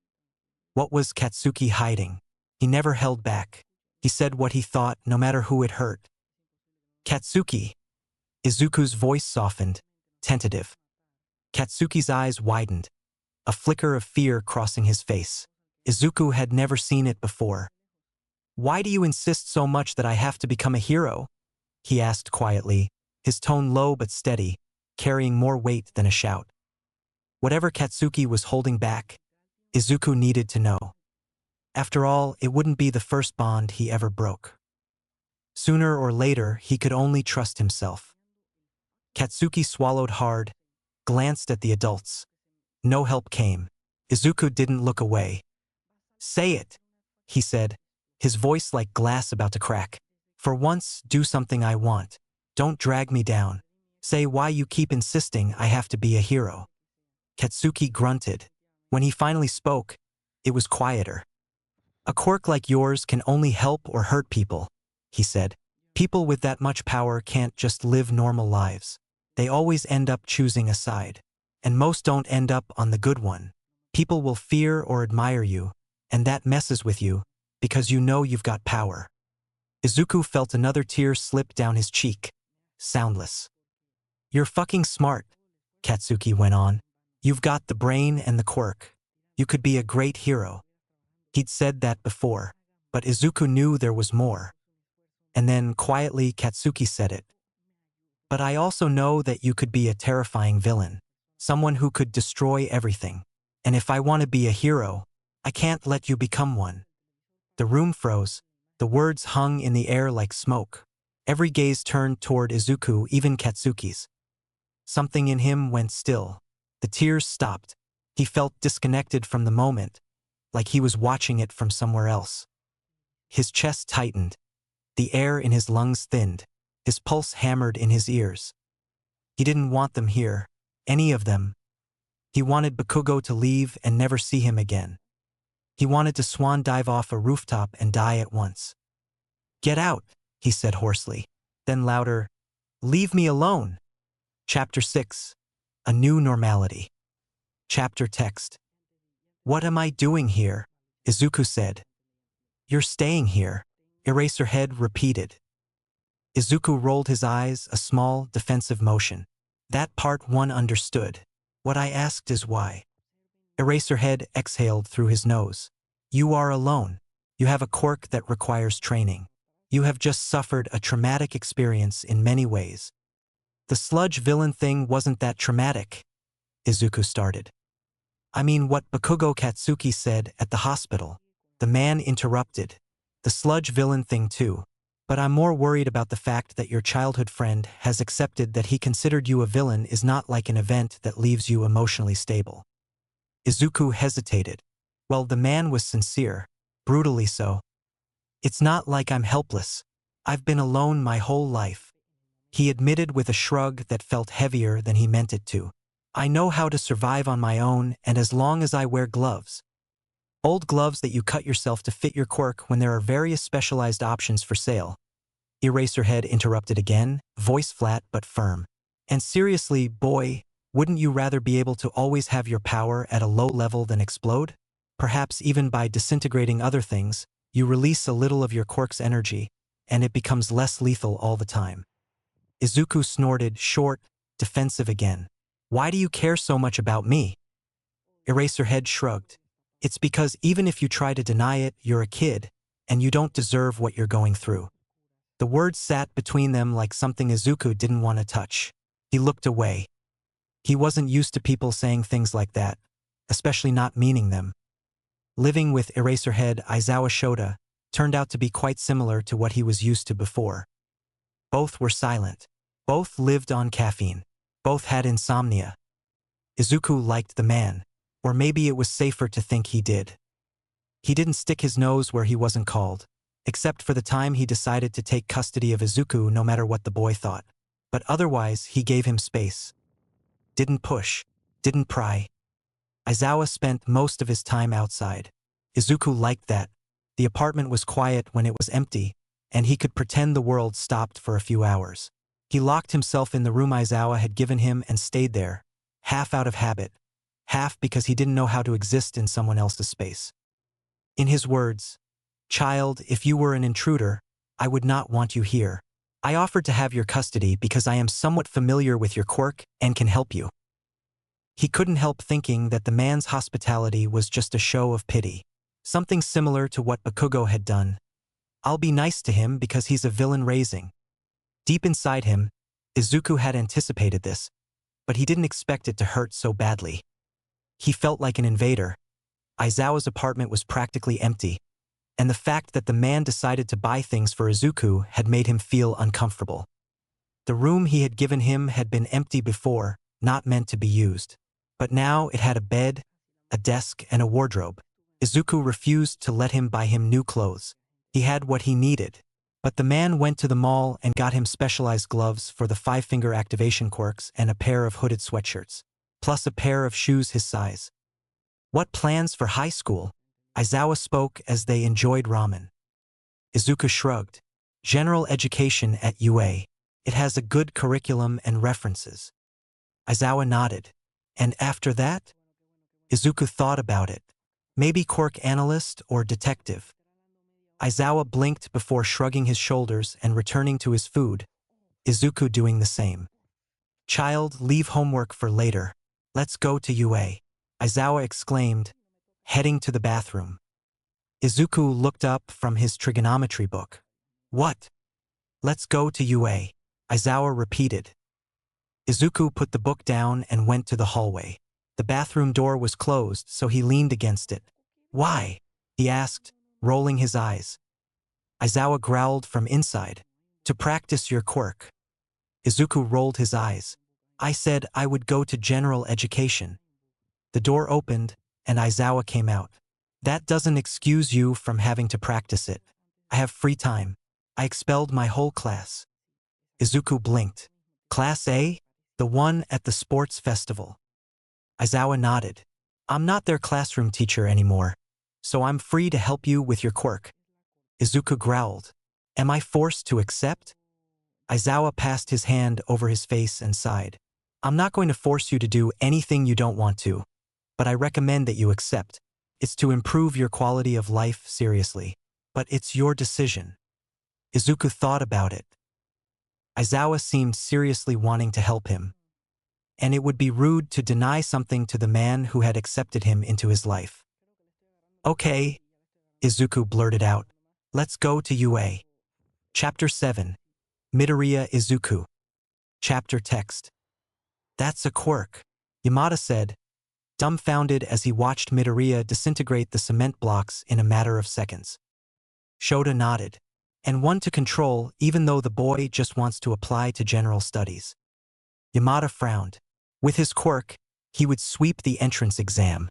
What was Katsuki hiding? He never held back. He said what he thought, no matter who it hurt. Katsuki. Izuku's voice softened, tentative. Katsuki's eyes widened, a flicker of fear crossing his face. Izuku had never seen it before. Why do you insist so much that I have to become a hero? He asked quietly, his tone low but steady, carrying more weight than a shout. Whatever Katsuki was holding back, Izuku needed to know. After all, it wouldn't be the first bond he ever broke. Sooner or later, he could only trust himself. Katsuki swallowed hard, glanced at the adults. No help came. Izuku didn't look away. Say it, he said, his voice like glass about to crack. For once, do something I want. Don't drag me down. Say why you keep insisting I have to be a hero. Katsuki grunted. When he finally spoke, it was quieter. A quirk like yours can only help or hurt people, he said. People with that much power can't just live normal lives. They always end up choosing a side. And most don't end up on the good one. People will fear or admire you, and that messes with you, because you know you've got power. Izuku felt another tear slip down his cheek. Soundless. You're fucking smart, Katsuki went on. You've got the brain and the quirk. You could be a great hero. He'd said that before, but Izuku knew there was more. And then, quietly, Katsuki said it. But I also know that you could be a terrifying villain. Someone who could destroy everything. And if I want to be a hero, I can't let you become one. The room froze. The words hung in the air like smoke. Every gaze turned toward Izuku, even Katsuki's. Something in him went still. The tears stopped. He felt disconnected from the moment, like he was watching it from somewhere else. His chest tightened. The air in his lungs thinned. His pulse hammered in his ears. He didn't want them here, any of them. He wanted Bakugo to leave and never see him again. He wanted to swan dive off a rooftop and die at once. Get out, he said hoarsely. Then louder, leave me alone. Chapter 6. A New Normality. Chapter text. What am I doing here? Izuku said. You're staying here, Eraserhead repeated. Izuku rolled his eyes, a small, defensive motion. That part one understood. What I asked is why. Eraserhead exhaled through his nose. You are alone. You have a quirk that requires training. You have just suffered a traumatic experience in many ways. The sludge villain thing wasn't that traumatic, Izuku started. I mean what Bakugo Katsuki said at the hospital. The man interrupted. The sludge villain thing too. But I'm more worried about the fact that your childhood friend has accepted that he considered you a villain is not like an event that leaves you emotionally stable. Izuku hesitated. Well, the man was sincere, brutally so. It's not like I'm helpless. I've been alone my whole life. He admitted with a shrug that felt heavier than he meant it to. I know how to survive on my own, and as long as I wear gloves. Old gloves that you cut yourself to fit your quirk when there are various specialized options for sale. Eraserhead interrupted again, voice flat but firm. And seriously, boy, wouldn't you rather be able to always have your power at a low level than explode? Perhaps even by disintegrating other things, you release a little of your quirk's energy, and it becomes less lethal all the time. Izuku snorted, short, defensive again. Why do you care so much about me? Eraserhead shrugged. It's because even if you try to deny it, you're a kid, and you don't deserve what you're going through. The words sat between them like something Izuku didn't want to touch. He looked away. He wasn't used to people saying things like that, especially not meaning them. Living with Eraserhead Aizawa Shota turned out to be quite similar to what he was used to before. Both were silent. Both lived on caffeine. Both had insomnia. Izuku liked the man, or maybe it was safer to think he did. He didn't stick his nose where he wasn't called, except for the time he decided to take custody of Izuku no matter what the boy thought. But otherwise, he gave him space. Didn't push. Didn't pry. Aizawa spent most of his time outside. Izuku liked that. The apartment was quiet when it was empty, and he could pretend the world stopped for a few hours. He locked himself in the room Aizawa had given him and stayed there, half out of habit, half because he didn't know how to exist in someone else's space. In his words, "Child, if you were an intruder, I would not want you here. I offered to have your custody because I am somewhat familiar with your quirk and can help you." He couldn't help thinking that the man's hospitality was just a show of pity, something similar to what Bakugo had done. I'll be nice to him because he's a villain raising. Deep inside him, Izuku had anticipated this, but he didn't expect it to hurt so badly. He felt like an invader. Aizawa's apartment was practically empty, and the fact that the man decided to buy things for Izuku had made him feel uncomfortable. The room he had given him had been empty before, not meant to be used. But now it had a bed, a desk, and a wardrobe. Izuku refused to let him buy him new clothes. He had what he needed, But the man went to the mall and got him specialized gloves for the 5-finger activation quirks and a pair of hooded sweatshirts, plus a pair of shoes his size. What plans for high school? Aizawa spoke as they enjoyed ramen. Izuku shrugged. General education at UA. It has a good curriculum and references. Aizawa nodded. And after that? Izuku thought about it. Maybe Quirk analyst or detective. Aizawa blinked before shrugging his shoulders and returning to his food, Izuku doing the same. Child, leave homework for later. Let's go to UA. Aizawa exclaimed, heading to the bathroom. Izuku looked up from his trigonometry book. What? Let's go to UA. Aizawa repeated. Izuku put the book down and went to the hallway. The bathroom door was closed, so he leaned against it. Why? He asked, rolling his eyes. Aizawa growled from inside. To practice your quirk. Izuku rolled his eyes. I said I would go to general education. The door opened, and Aizawa came out. That doesn't excuse you from having to practice it. I have free time. I expelled my whole class. Izuku blinked. Class A? The one at the sports festival. Aizawa nodded. I'm not their classroom teacher anymore, so I'm free to help you with your quirk. Izuku growled. Am I forced to accept? Aizawa passed his hand over his face and sighed. I'm not going to force you to do anything you don't want to, but I recommend that you accept. It's to improve your quality of life seriously, but it's your decision. Izuku thought about it. Aizawa seemed seriously wanting to help him, and it would be rude to deny something to the man who had accepted him into his life. Okay, Izuku blurted out. Let's go to UA. Chapter 7. Midoriya Izuku. Chapter text. That's a quirk, Yamada said, dumbfounded as he watched Midoriya disintegrate the cement blocks in a matter of seconds. Shota nodded. And one to control, even though the boy just wants to apply to general studies. Yamada frowned. With his quirk, he would sweep the entrance exam.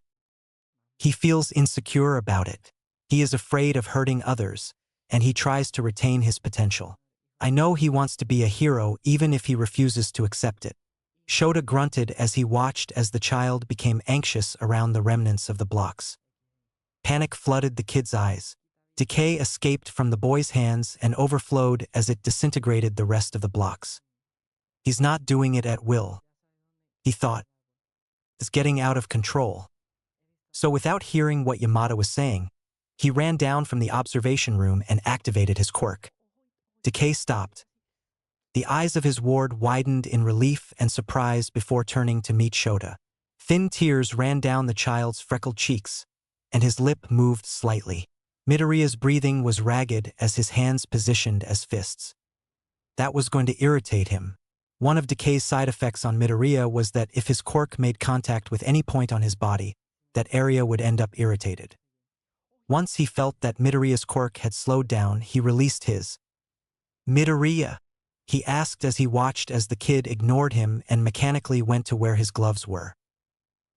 He feels insecure about it. He is afraid of hurting others, and he tries to retain his potential. I know he wants to be a hero even if he refuses to accept it. Shota grunted as he watched as the child became anxious around the remnants of the blocks. Panic flooded the kid's eyes. Decay escaped from the boy's hands and overflowed as it disintegrated the rest of the blocks. He's not doing it at will, he thought. It's getting out of control. So without hearing what Yamada was saying, he ran down from the observation room and activated his quirk. Decay stopped. The eyes of his ward widened in relief and surprise before turning to meet Shota. Thin tears ran down the child's freckled cheeks, and his lip moved slightly. Midoriya's breathing was ragged as his hands positioned as fists. That was going to irritate him. One of Decay's side effects on Midoriya was that if his quirk made contact with any point on his body, that area would end up irritated. Once he felt that Midoriya's quirk had slowed down, he released his. Midoriya, he asked as he watched as the kid ignored him and mechanically went to where his gloves were.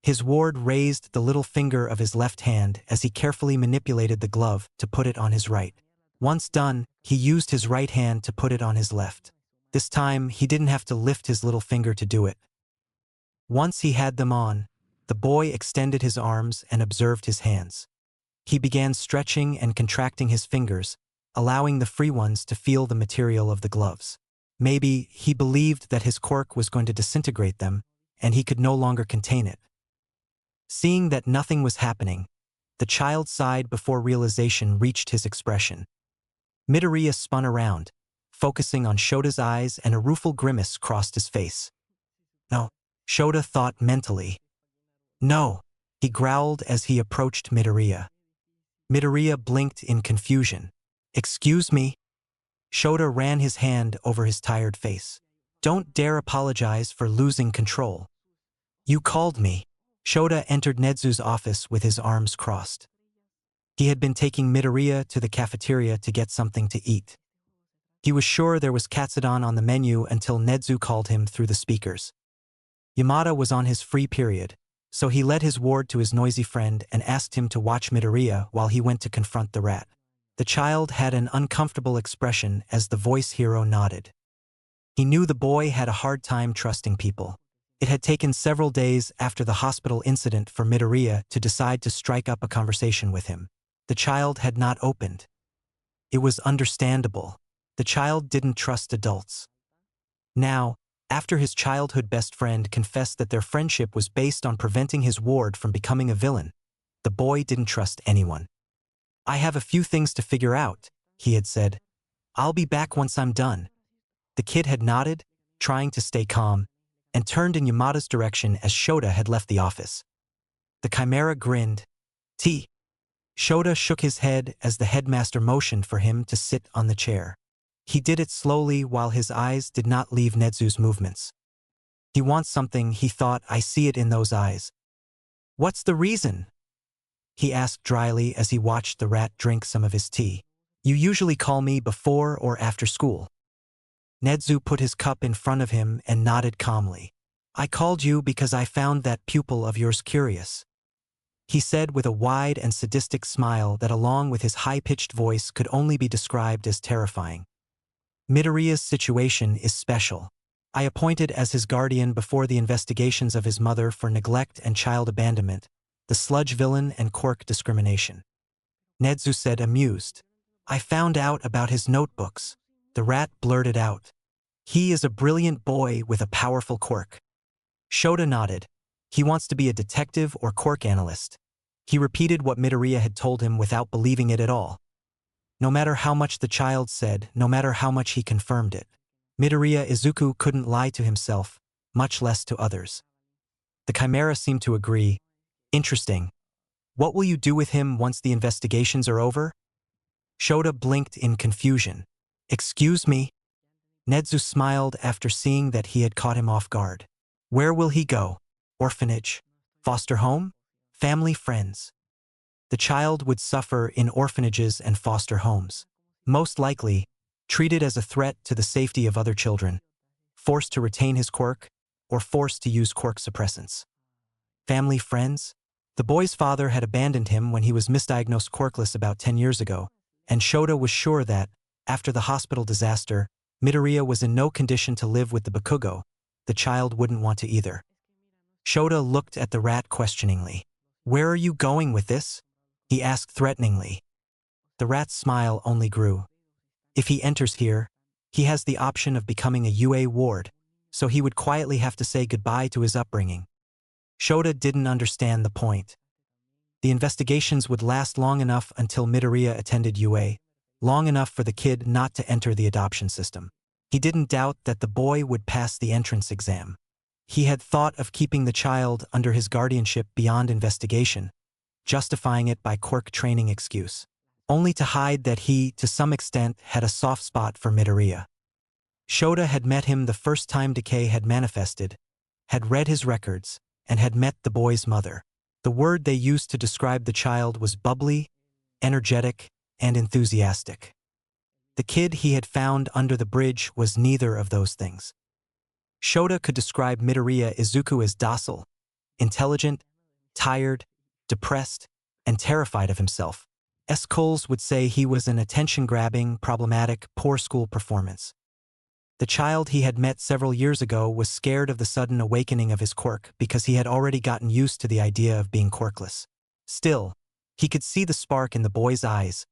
His ward raised the little finger of his left hand as he carefully manipulated the glove to put it on his right. Once done, he used his right hand to put it on his left. This time, he didn't have to lift his little finger to do it. Once he had them on, the boy extended his arms and observed his hands. He began stretching and contracting his fingers, allowing the free ones to feel the material of the gloves. Maybe he believed that his quirk was going to disintegrate them, and he could no longer contain it. Seeing that nothing was happening, the child sighed before realization reached his expression. Midoriya spun around, focusing on Shota's eyes, and a rueful grimace crossed his face. No, Shota thought mentally. No, he growled as he approached Midoriya. Midoriya blinked in confusion. Excuse me? Shota ran his hand over his tired face. Don't dare apologize for losing control. You called me. Shota entered Nezu's office with his arms crossed. He had been taking Midoriya to the cafeteria to get something to eat. He was sure there was katsudon on the menu until Nezu called him through the speakers. Yamada was on his free period, so he led his ward to his noisy friend and asked him to watch Midoriya while he went to confront the rat. The child had an uncomfortable expression as the voice hero nodded. He knew the boy had a hard time trusting people. It had taken several days after the hospital incident for Midoriya to decide to strike up a conversation with him. The child had not opened. It was understandable. The child didn't trust adults. Now, after his childhood best friend confessed that their friendship was based on preventing his ward from becoming a villain, the boy didn't trust anyone. "I have a few things to figure out," he had said. "I'll be back once I'm done." The kid had nodded, trying to stay calm, and turned in Yamada's direction as Shota had left the office. The Chimera grinned. "T." Shota shook his head as the headmaster motioned for him to sit on the chair. He did it slowly while his eyes did not leave Nezu's movements. "He wants something," he thought. "I see it in those eyes." "What's the reason?" he asked dryly as he watched the rat drink some of his tea. "You usually call me before or after school." Nezu put his cup in front of him and nodded calmly. "I called you because I found that pupil of yours curious," he said with a wide and sadistic smile that, along with his high-pitched voice, could only be described as terrifying. "Midoriya's situation is special. I appointed as his guardian before the investigations of his mother for neglect and child abandonment, the sludge villain and Quirk discrimination," Nezu said, amused. "I found out about his notebooks," the rat blurted out. "He is a brilliant boy with a powerful quirk." Shota nodded. "He wants to be a detective or quirk analyst." He repeated what Midoriya had told him without believing it at all. No matter how much the child said, no matter how much he confirmed it, Midoriya Izuku couldn't lie to himself, much less to others. The Chimera seemed to agree. "Interesting. What will you do with him once the investigations are over?" Shota blinked in confusion. "Excuse me?" Nezu smiled after seeing that he had caught him off guard. "Where will he go? Orphanage? Foster home? Family, friends?" The child would suffer in orphanages and foster homes. Most likely, treated as a threat to the safety of other children, forced to retain his quirk, or forced to use quirk suppressants. Family, friends? The boy's father had abandoned him when he was misdiagnosed quirkless about 10 years ago, and Shota was sure that, after the hospital disaster, Midoriya was in no condition to live with the Bakugo. The child wouldn't want to either. Shota looked at the rat questioningly. "Where are you going with this?" he asked threateningly. The rat's smile only grew. "If he enters here, he has the option of becoming a UA ward, so he would quietly have to say goodbye to his upbringing." Shota didn't understand the point. The investigations would last long enough until Midoriya attended UA, long enough for the kid not to enter the adoption system. He didn't doubt that the boy would pass the entrance exam. He had thought of keeping the child under his guardianship beyond investigation, justifying it by quirk training excuse, only to hide that he, to some extent, had a soft spot for Midoriya. Shota had met him the first time decay had manifested, had read his records, and had met the boy's mother. The word they used to describe the child was bubbly, energetic, and enthusiastic. The kid he had found under the bridge was neither of those things. Shota could describe Midoriya Izuku as docile, intelligent, tired, depressed, and terrified of himself. Coles would say he was an attention-grabbing, problematic, poor school performance. The child he had met several years ago was scared of the sudden awakening of his quirk because he had already gotten used to the idea of being quirkless. Still, he could see the spark in the boy's eyes,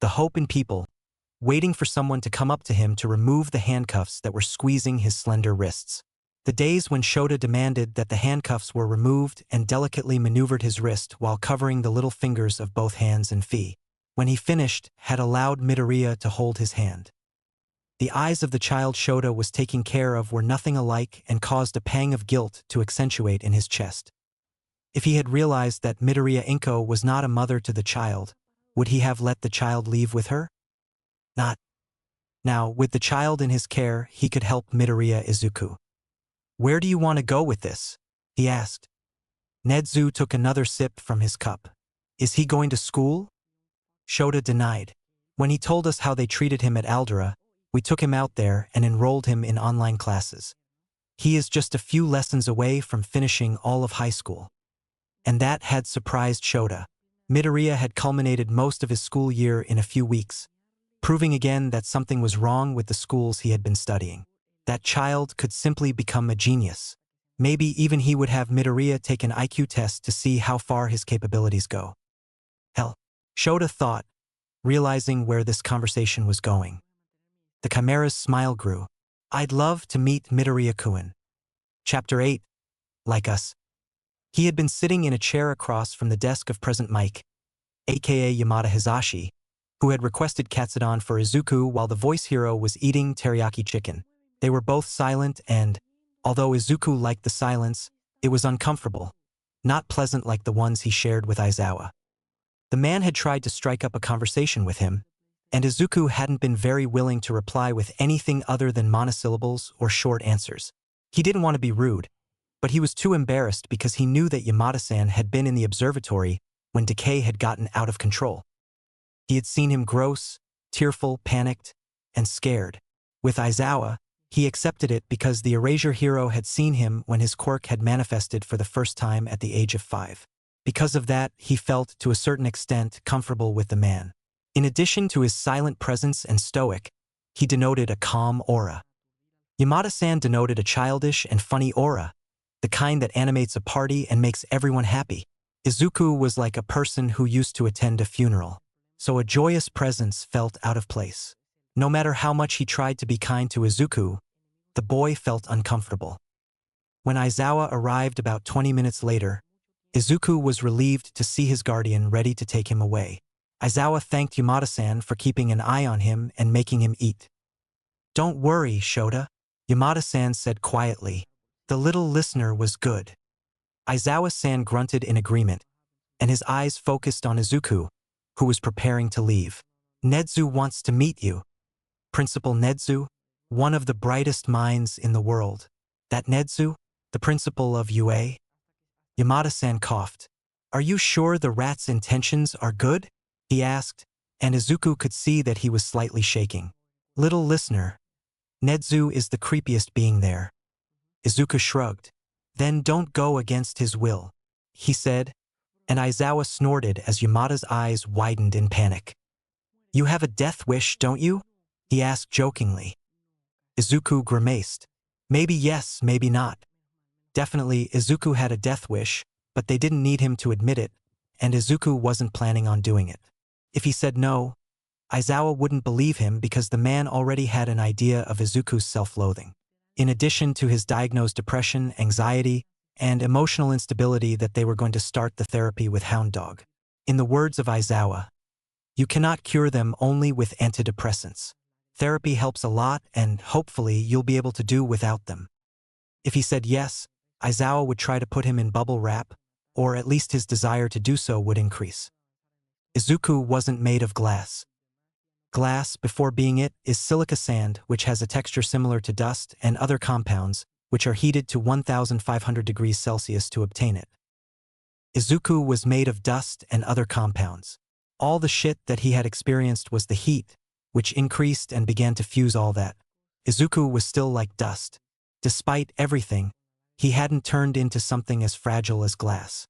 the hope in people, waiting for someone to come up to him to remove the handcuffs that were squeezing his slender wrists. The days when Shota demanded that the handcuffs were removed and delicately maneuvered his wrist while covering the little fingers of both hands and feet. When he finished, had allowed Midoriya to hold his hand. The eyes of the child Shota was taking care of were nothing alike and caused a pang of guilt to accentuate in his chest. If he had realized that Midoriya Inko was not a mother to the child, would he have let the child leave with her? Not. Now, with the child in his care, he could help Midoriya Izuku. "Where do you want to go with this?" he asked. Nezu took another sip from his cup. "Is he going to school?" Shota denied. "When he told us how they treated him at Aldera, we took him out there and enrolled him in online classes. He is just a few lessons away from finishing all of high school." And that had surprised Shota. Midoriya had culminated most of his school year in a few weeks, proving again that something was wrong with the schools he had been studying. That child could simply become a genius. Maybe even he would have Midoriya take an IQ test to see how far his capabilities go. Hell, Shota thought, realizing where this conversation was going. The Chimera's smile grew. I'd love to meet Midoriya-kun. Chapter 8. Like us. He had been sitting in a chair across from the desk of President Mike, aka Yamada Hizashi, who had requested Katsudon for Izuku while the voice hero was eating teriyaki chicken. They were both silent and, although Izuku liked the silence, it was uncomfortable, not pleasant like the ones he shared with Aizawa. The man had tried to strike up a conversation with him, and Izuku hadn't been very willing to reply with anything other than monosyllables or short answers. He didn't want to be rude, but he was too embarrassed because he knew that Yamada-san had been in the observatory when decay had gotten out of control. He had seen him gross, tearful, panicked, and scared. With Aizawa, he accepted it because the Erasure hero had seen him when his quirk had manifested for the first time at the age of 5. Because of that, he felt, to a certain extent, comfortable with the man. In addition to his silent presence and stoic, he denoted a calm aura. Yamada-san denoted a childish and funny aura, the kind that animates a party and makes everyone happy. Izuku was like a person who used to attend a funeral, so a joyous presence felt out of place. No matter how much he tried to be kind to Izuku, the boy felt uncomfortable. When Aizawa arrived about 20 minutes later, Izuku was relieved to see his guardian ready to take him away. Aizawa thanked Yamada-san for keeping an eye on him and making him eat. "Don't worry, Shota," Yamada-san said quietly. The little listener was good. Aizawa-san grunted in agreement, and his eyes focused on Izuku, who was preparing to leave. "Nedzu wants to meet you." Principal Nedzu, one of the brightest minds in the world. That Nedzu, the principal of UA? Yamada-san coughed. "Are you sure the rat's intentions are good?" he asked, and Izuku could see that he was slightly shaking. "Little listener, Nedzu is the creepiest being there." Izuku shrugged. "Then don't go against his will," he said, and Aizawa snorted as Yamada's eyes widened in panic. "You have a death wish, don't you?" he asked jokingly. Izuku grimaced. Maybe yes, maybe not. Definitely, Izuku had a death wish, but they didn't need him to admit it, and Izuku wasn't planning on doing it. If he said no, Aizawa wouldn't believe him because the man already had an idea of Izuku's self-loathing. In addition to his diagnosed depression, anxiety, and emotional instability, that they were going to start the therapy with Hound Dog. In the words of Aizawa, "You cannot cure them only with antidepressants. Therapy helps a lot, and hopefully you'll be able to do without them." If he said yes, Aizawa would try to put him in bubble wrap, or at least his desire to do so would increase. Izuku wasn't made of glass. Glass, before being it, is silica sand, which has a texture similar to dust and other compounds, which are heated to 1,500 degrees Celsius to obtain it. Izuku was made of dust and other compounds. All the shit that he had experienced was the heat, which increased and began to fuse all that. Izuku was still like dust. Despite everything, he hadn't turned into something as fragile as glass.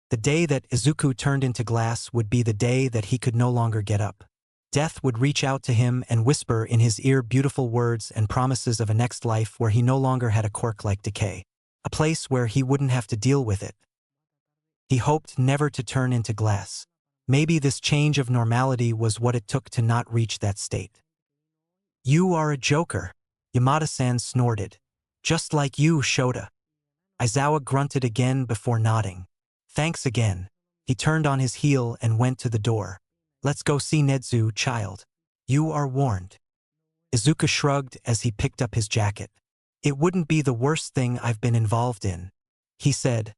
The day that Izuku turned into glass would be the day that he could no longer get up. Death would reach out to him and whisper in his ear beautiful words and promises of a next life where he no longer had a quirk like decay. A place where he wouldn't have to deal with it. He hoped never to turn into glass. Maybe this change of normality was what it took to not reach that state. "You are a joker," Yamada-san snorted. "Just like you, Shota." Aizawa grunted again before nodding. "Thanks again." He turned on his heel and went to the door. "Let's go see Nedzu, child. You are warned." Izuku shrugged as he picked up his jacket. "It wouldn't be the worst thing I've been involved in," he said,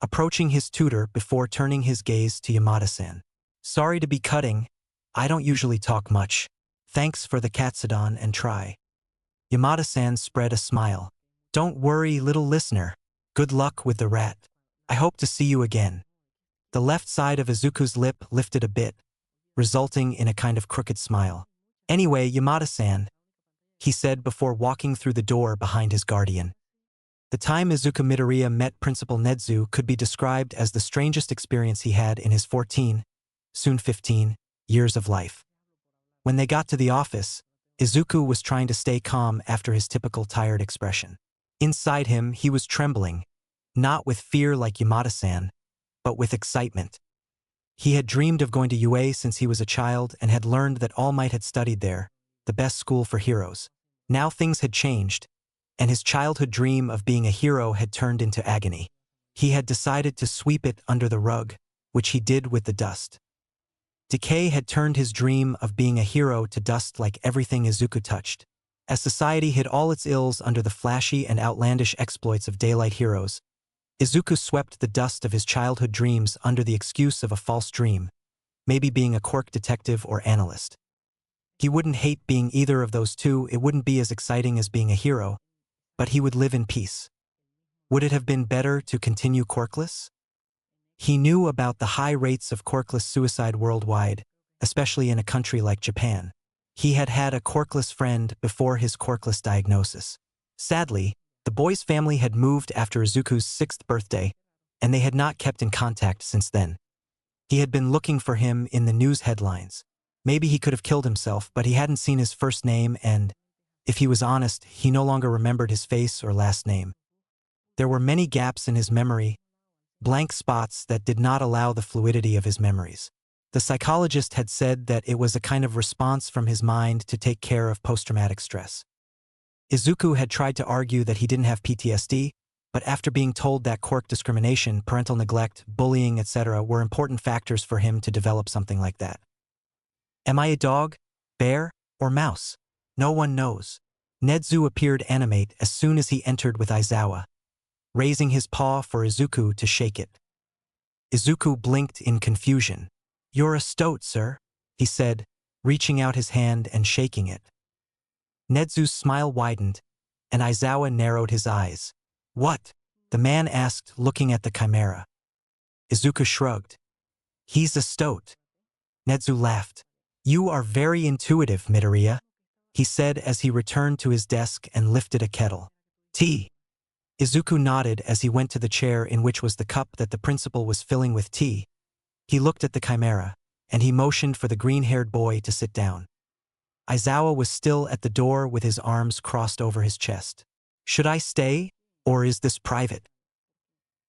approaching his tutor before turning his gaze to Yamada-san. "Sorry to be cutting. I don't usually talk much. Thanks for the katsudon and try." Yamada-san spread a smile. "Don't worry, little listener. Good luck with the rat. I hope to see you again." The left side of Izuku's lip lifted a bit, resulting in a kind of crooked smile. "Anyway, Yamada-san," he said before walking through the door behind his guardian. The time Izuku Midoriya met Principal Nedzu could be described as the strangest experience he had in his 14, soon 15, years of life. When they got to the office, Izuku was trying to stay calm after his typical tired expression. Inside him, he was trembling, not with fear like Yamada-san, but with excitement. He had dreamed of going to UA since he was a child and had learned that All Might had studied there, the best school for heroes. Now things had changed, and his childhood dream of being a hero had turned into agony. He had decided to sweep it under the rug, which he did with the dust. Decay had turned his dream of being a hero to dust like everything Izuku touched. As society hid all its ills under the flashy and outlandish exploits of daylight heroes, Izuku swept the dust of his childhood dreams under the excuse of a false dream, maybe being a Quirk detective or analyst. He wouldn't hate being either of those two, it wouldn't be as exciting as being a hero, but he would live in peace. Would it have been better to continue Quirkless? He knew about the high rates of Quirkless suicide worldwide, especially in a country like Japan. He had had a Quirkless friend before his Quirkless diagnosis. Sadly, the boy's family had moved after Izuku's 6th birthday, and they had not kept in contact since then. He had been looking for him in the news headlines. Maybe he could have killed himself, but he hadn't seen his first name and, if he was honest, he no longer remembered his face or last name. There were many gaps in his memory, blank spots that did not allow the fluidity of his memories. The psychologist had said that it was a kind of response from his mind to take care of post-traumatic stress. Izuku had tried to argue that he didn't have PTSD, but after being told that Quirk discrimination, parental neglect, bullying, etc. were important factors for him to develop something like that. Am I a dog, bear, or mouse? No one knows. Nedzu appeared animate as soon as he entered with Aizawa, raising his paw for Izuku to shake it. Izuku blinked in confusion. "You're a stoat, sir," he said, reaching out his hand and shaking it. Nedzu's smile widened, and Aizawa narrowed his eyes. "What?" the man asked, looking at the chimera. Izuku shrugged. "He's a stoat." Nedzu laughed. "You are very intuitive, Midoriya," he said as he returned to his desk and lifted a kettle. "Tea." Izuku nodded as he went to the chair in which was the cup that the principal was filling with tea. He looked at the chimera, and he motioned for the green-haired boy to sit down. Aizawa was still at the door with his arms crossed over his chest. "Should I stay, or is this private?"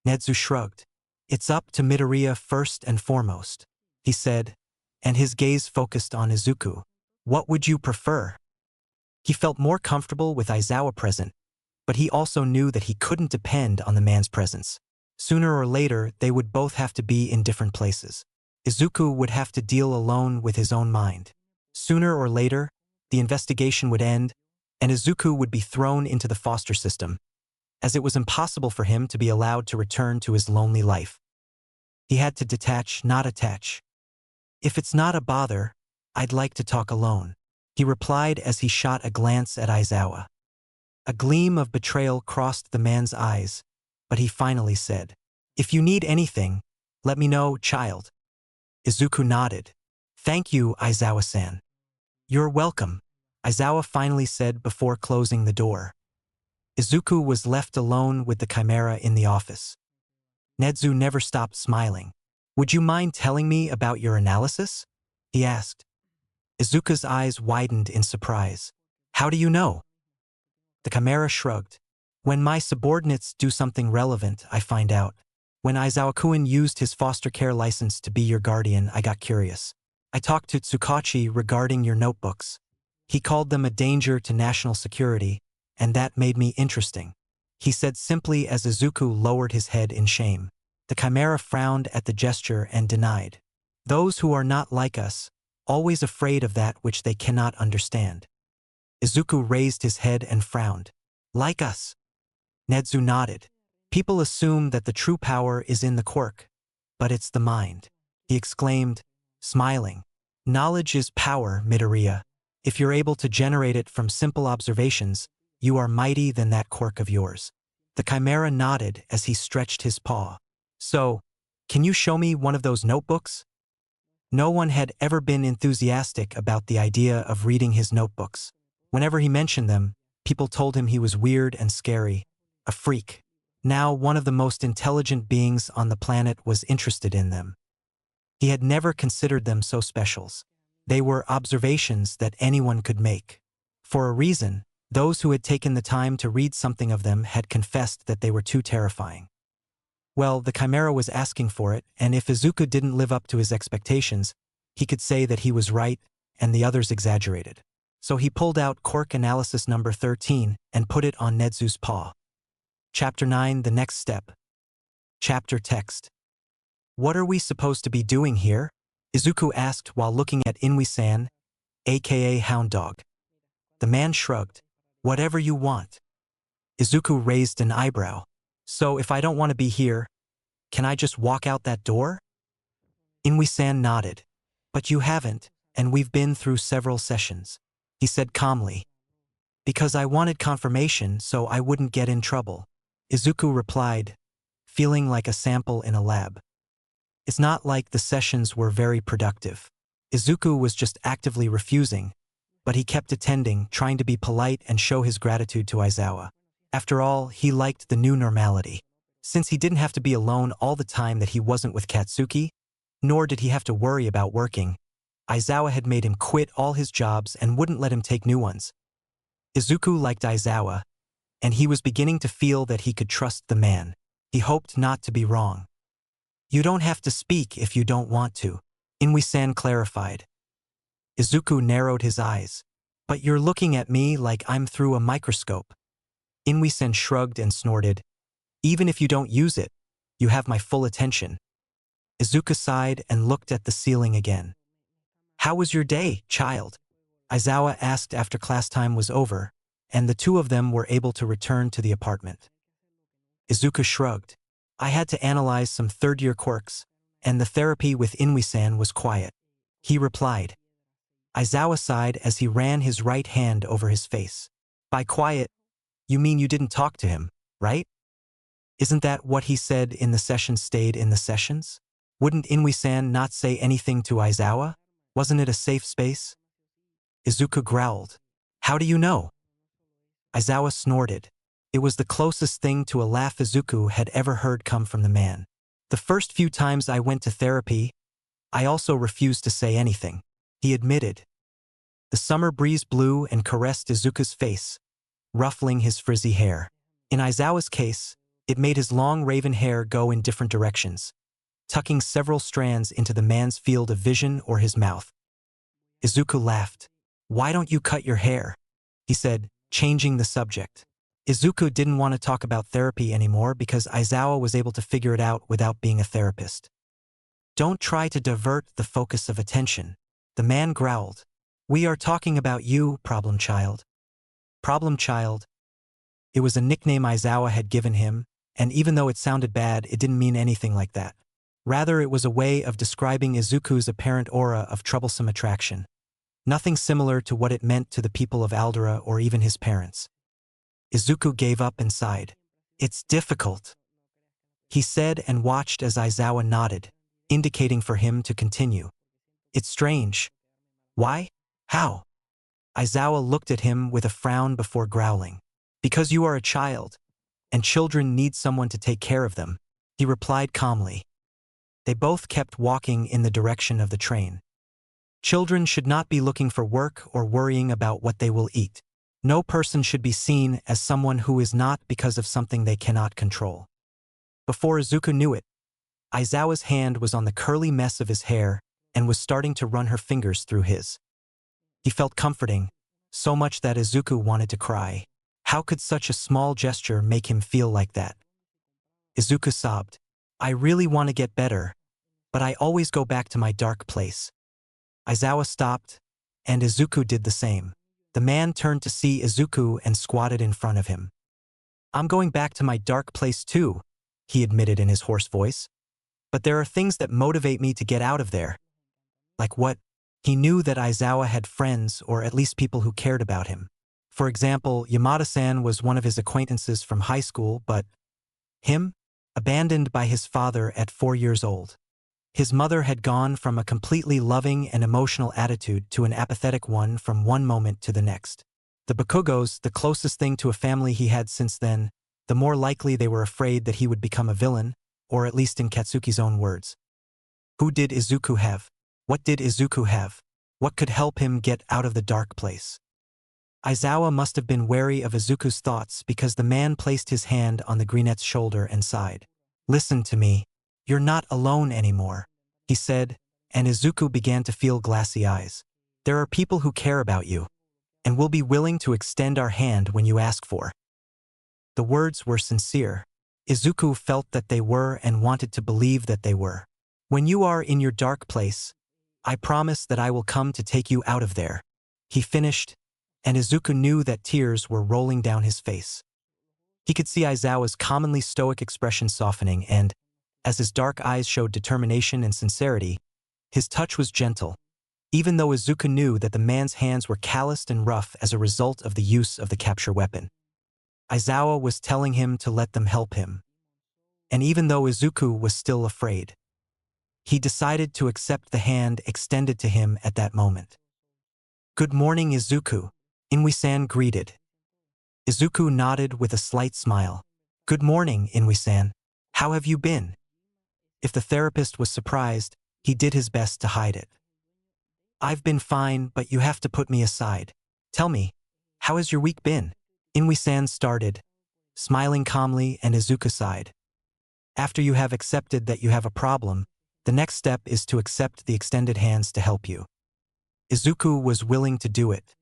Nedzu shrugged. "It's up to Midoriya first and foremost," he said, and his gaze focused on Izuku. "What would you prefer?" He felt more comfortable with Aizawa present, but he also knew that he couldn't depend on the man's presence. Sooner or later, they would both have to be in different places. Izuku would have to deal alone with his own mind. Sooner or later, the investigation would end, and Izuku would be thrown into the foster system, as it was impossible for him to be allowed to return to his lonely life. He had to detach, not attach. "If it's not a bother, I'd like to talk alone," he replied as he shot a glance at Aizawa. A gleam of betrayal crossed the man's eyes, but he finally said, "If you need anything, let me know, child." Izuku nodded. "Thank you, Aizawa-san." "You're welcome," Aizawa finally said before closing the door. Izuku was left alone with the chimera in the office. Nedzu never stopped smiling. "Would you mind telling me about your analysis?" he asked. Izuku's eyes widened in surprise. "How do you know?" The chimera shrugged. "When my subordinates do something relevant, I find out. When Aizawa-kun used his foster care license to be your guardian, I got curious. I talked to Tsukachi regarding your notebooks. He called them a danger to national security, and that made me interesting," he said simply as Izuku lowered his head in shame. The chimera frowned at the gesture and denied. "Those who are not like us, always afraid of that which they cannot understand." Izuku raised his head and frowned. "Like us?" Nedzu nodded. "People assume that the true power is in the Quirk, but it's the mind," he exclaimed, smiling. "Knowledge is power, Midoriya. If you're able to generate it from simple observations, you are mighty than that Quirk of yours." The chimera nodded as he stretched his paw. "So, can you show me one of those notebooks?" No one had ever been enthusiastic about the idea of reading his notebooks. Whenever he mentioned them, people told him he was weird and scary, a freak. Now one of the most intelligent beings on the planet was interested in them. He had never considered them so specials. They were observations that anyone could make. For a reason, those who had taken the time to read something of them had confessed that they were too terrifying. Well, the Chimera was asking for it, and if Izuku didn't live up to his expectations, he could say that he was right and the others exaggerated. So he pulled out Quirk analysis number 13 and put it on Netsu's paw. Chapter 9, the next step. Chapter text. What are we supposed to be doing here? Izuku asked while looking at Inui-san, aka Hound Dog. The man shrugged. Whatever you want. Izuku raised an eyebrow. So if I don't want to be here, can I just walk out that door? Inui-san nodded. But you haven't, and we've been through several sessions. He said calmly. Because I wanted confirmation so I wouldn't get in trouble. Izuku replied, feeling like a sample in a lab. It's not like the sessions were very productive. Izuku was just actively refusing, but he kept attending, trying to be polite and show his gratitude to Aizawa. After all, he liked the new normality. Since he didn't have to be alone all the time that he wasn't with Katsuki, nor did he have to worry about working, Aizawa had made him quit all his jobs and wouldn't let him take new ones. Izuku liked Aizawa, and he was beginning to feel that he could trust the man. He hoped not to be wrong. You don't have to speak if you don't want to, Inui-san clarified. Izuku narrowed his eyes. But you're looking at me like I'm through a microscope. Inui-san shrugged and snorted. Even if you don't use it, you have my full attention. Izuku sighed and looked at the ceiling again. How was your day, child? Aizawa asked after class time was over, and the two of them were able to return to the apartment. Izuku shrugged. I had to analyze some third-year quirks, and the therapy with Inui-san was quiet. He replied. Aizawa sighed as he ran his right hand over his face. By quiet, you mean you didn't talk to him, right? Isn't that what he said in the session stayed in the sessions? Wouldn't Inui-san not say anything to Aizawa? Wasn't it a safe space? Izuku growled. How do you know? Aizawa snorted. It was the closest thing to a laugh Izuku had ever heard come from the man. The first few times I went to therapy, I also refused to say anything, he admitted. The summer breeze blew and caressed Izuku's face, ruffling his frizzy hair. In Aizawa's case, it made his long raven hair go in different directions, tucking several strands into the man's field of vision or his mouth. Izuku laughed. Why don't you cut your hair? He said, changing the subject. Izuku didn't want to talk about therapy anymore because Aizawa was able to figure it out without being a therapist. Don't try to divert the focus of attention, the man growled. We are talking about you, problem child. Problem child. It was a nickname Aizawa had given him, and even though it sounded bad, it didn't mean anything like that. Rather, it was a way of describing Izuku's apparent aura of troublesome attraction. Nothing similar to what it meant to the people of Aldera or even his parents. Izuku gave up and sighed. It's difficult, he said and watched as Aizawa nodded, indicating for him to continue. It's strange. Why? How? Aizawa looked at him with a frown before growling. Because you are a child, and children need someone to take care of them, he replied calmly. They both kept walking in the direction of the train. Children should not be looking for work or worrying about what they will eat. No person should be seen as someone who is not because of something they cannot control. Before Izuku knew it, Aizawa's hand was on the curly mess of his hair and was starting to run her fingers through his. He felt comforting, so much that Izuku wanted to cry. How could such a small gesture make him feel like that? Izuku sobbed. I really want to get better, but I always go back to my dark place. Aizawa stopped, and Izuku did the same. The man turned to see Izuku and squatted in front of him. I'm going back to my dark place too, he admitted in his hoarse voice. But there are things that motivate me to get out of there. Like what? He knew that Aizawa had friends or at least people who cared about him. For example, Yamada-san was one of his acquaintances from high school, but him? Abandoned by his father at 4 years old. His mother had gone from a completely loving and emotional attitude to an apathetic one from one moment to the next. The Bakugos, the closest thing to a family he had since then, the more likely they were afraid that he would become a villain, or at least in Katsuki's own words. Who did Izuku have? What did Izuku have? What could help him get out of the dark place? Aizawa must have been wary of Izuku's thoughts because the man placed his hand on the greenette's shoulder and sighed. Listen to me. You're not alone anymore, he said, and Izuku began to feel glassy eyes. There are people who care about you, and will be willing to extend our hand when you ask for. The words were sincere. Izuku felt that they were and wanted to believe that they were. When you are in your dark place, I promise that I will come to take you out of there, he finished, and Izuku knew that tears were rolling down his face. He could see Aizawa's commonly stoic expression softening and, as his dark eyes showed determination and sincerity, his touch was gentle, even though Izuku knew that the man's hands were calloused and rough as a result of the use of the capture weapon. Aizawa was telling him to let them help him. And even though Izuku was still afraid, he decided to accept the hand extended to him at that moment. Good morning, Izuku, Inui-san greeted. Izuku nodded with a slight smile. Good morning, Inui-san. How have you been? If the therapist was surprised, he did his best to hide it. I've been fine, but you have to put me aside. Tell me, how has your week been? Inui-san started, smiling calmly, and Izuku sighed. After you have accepted that you have a problem, the next step is to accept the extended hands to help you. Izuku was willing to do it.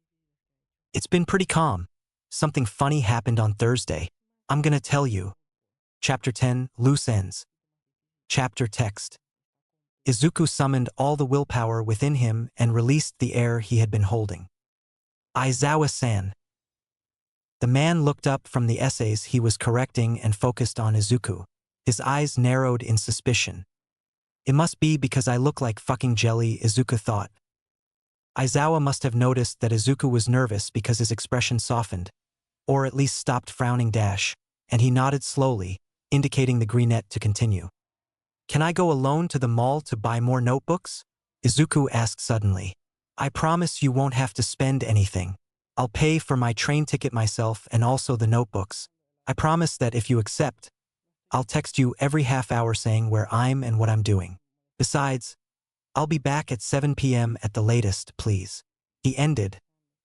It's been pretty calm. Something funny happened on Thursday. I'm gonna tell you. Chapter 10, Loose Ends. Chapter text. Izuku summoned all the willpower within him and released the air he had been holding. Aizawa-san. The man looked up from the essays he was correcting and focused on Izuku. His eyes narrowed in suspicion. It must be because I look like fucking jelly, Izuku thought. Aizawa must have noticed that Izuku was nervous because his expression softened, or at least stopped frowning, and he nodded slowly, indicating the greenette to continue. Can I go alone to the mall to buy more notebooks? Izuku asked suddenly. I promise you won't have to spend anything. I'll pay for my train ticket myself and also the notebooks. I promise that if you accept, I'll text you every half hour saying where I'm and what I'm doing. Besides, I'll be back at 7 p.m. at the latest, please. He ended,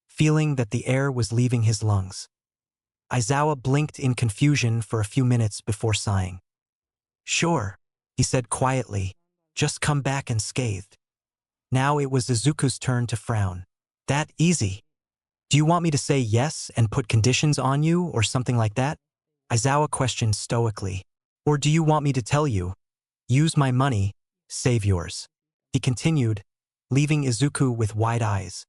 feeling that the air was leaving his lungs. Aizawa blinked in confusion for a few minutes before sighing. Sure, he said quietly, just come back and scathed. Now it was Izuku's turn to frown. That easy? Do you want me to say yes and put conditions on you or something like that? Aizawa questioned stoically. Or do you want me to tell you? Use my money, save yours. He continued, leaving Izuku with wide eyes.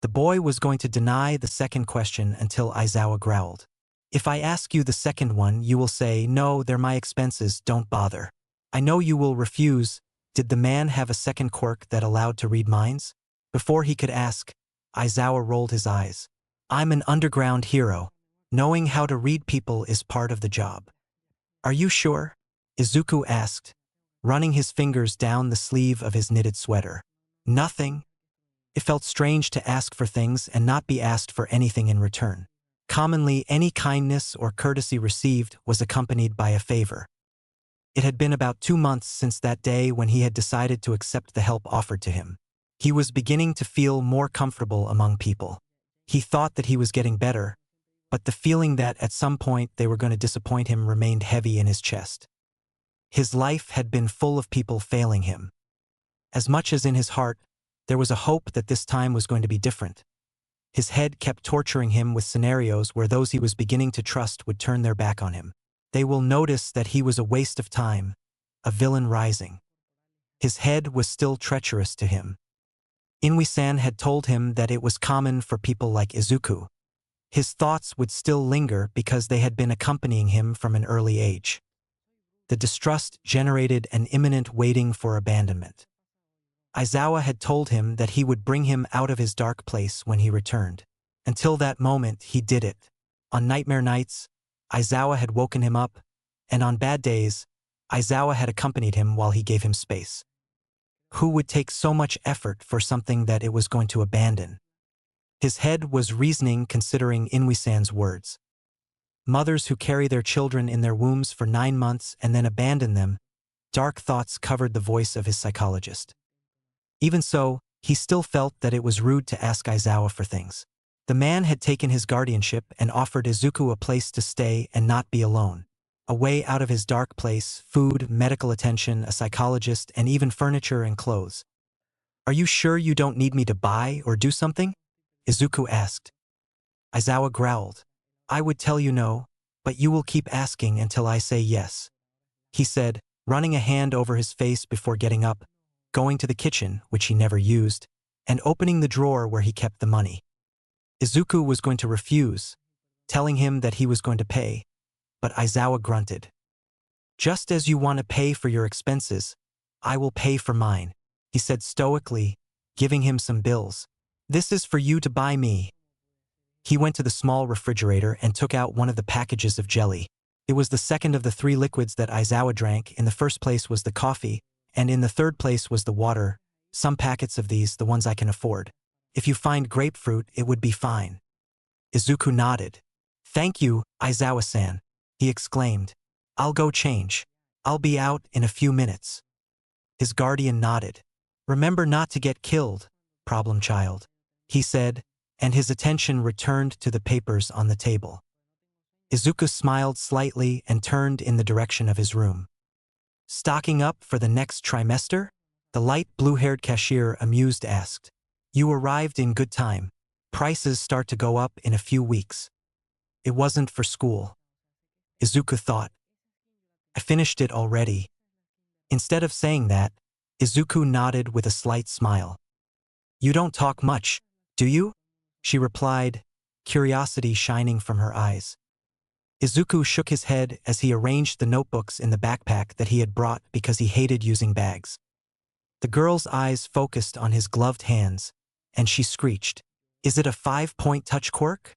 The boy was going to deny the second question until Aizawa growled. If I ask you the second one, you will say, no, they're my expenses, don't bother. I know you will refuse. Did the man have a second quirk that allowed to read minds? Before he could ask, Aizawa rolled his eyes. I'm an underground hero. Knowing how to read people is part of the job. Are you sure? Izuku asked, running his fingers down the sleeve of his knitted sweater. Nothing. It felt strange to ask for things and not be asked for anything in return. Commonly, any kindness or courtesy received was accompanied by a favor. It had been about 2 months since that day when he had decided to accept the help offered to him. He was beginning to feel more comfortable among people. He thought that he was getting better, but the feeling that at some point they were going to disappoint him remained heavy in his chest. His life had been full of people failing him. As much as in his heart, there was a hope that this time was going to be different. His head kept torturing him with scenarios where those he was beginning to trust would turn their back on him. They will notice that he was a waste of time, a villain rising. His head was still treacherous to him. Inui-san had told him that it was common for people like Izuku. His thoughts would still linger because they had been accompanying him from an early age. The distrust generated an imminent waiting for abandonment. Aizawa had told him that he would bring him out of his dark place when he returned. Until that moment, he did it. On nightmare nights, Aizawa had woken him up, and on bad days, Aizawa had accompanied him while he gave him space. Who would take so much effort for something that it was going to abandon? His head was reasoning considering Inui-san's words. Mothers who carry their children in their wombs for 9 months and then abandon them. Dark thoughts covered the voice of his psychologist. Even so, he still felt that it was rude to ask Aizawa for things. The man had taken his guardianship and offered Izuku a place to stay and not be alone. A way out of his dark place, food, medical attention, a psychologist, and even furniture and clothes. "Are you sure you don't need me to buy or do something?" Izuku asked. Aizawa growled. "I would tell you no, but you will keep asking until I say yes," he said, running a hand over his face before getting up, going to the kitchen, which he never used, and opening the drawer where he kept the money. Izuku was going to refuse, telling him that he was going to pay, but Aizawa grunted. "Just as you want to pay for your expenses, I will pay for mine," he said stoically, giving him some bills. "This is for you to buy me." He went to the small refrigerator and took out one of the packages of jelly. It was the second of the 3 liquids that Aizawa drank. In the first place was the coffee, and in the third place was the water. "Some packets of these, the ones I can afford. If you find grapefruit, it would be fine." Izuku nodded. "Thank you, Aizawa-san," he exclaimed. "I'll go change. I'll be out in a few minutes." His guardian nodded. "Remember not to get killed, problem child," he said, and his attention returned to the papers on the table. Izuku smiled slightly and turned in the direction of his room. "Stocking up for the next trimester?" the light blue-haired cashier amused asked. "You arrived in good time. Prices start to go up in a few weeks." It wasn't for school. Izuku thought. "I finished it already." Instead of saying that, Izuku nodded with a slight smile. "You don't talk much, do you?" she replied, curiosity shining from her eyes. Izuku shook his head as he arranged the notebooks in the backpack that he had brought because he hated using bags. The girl's eyes focused on his gloved hands, and she screeched, "Is it a 5-point touch quirk?"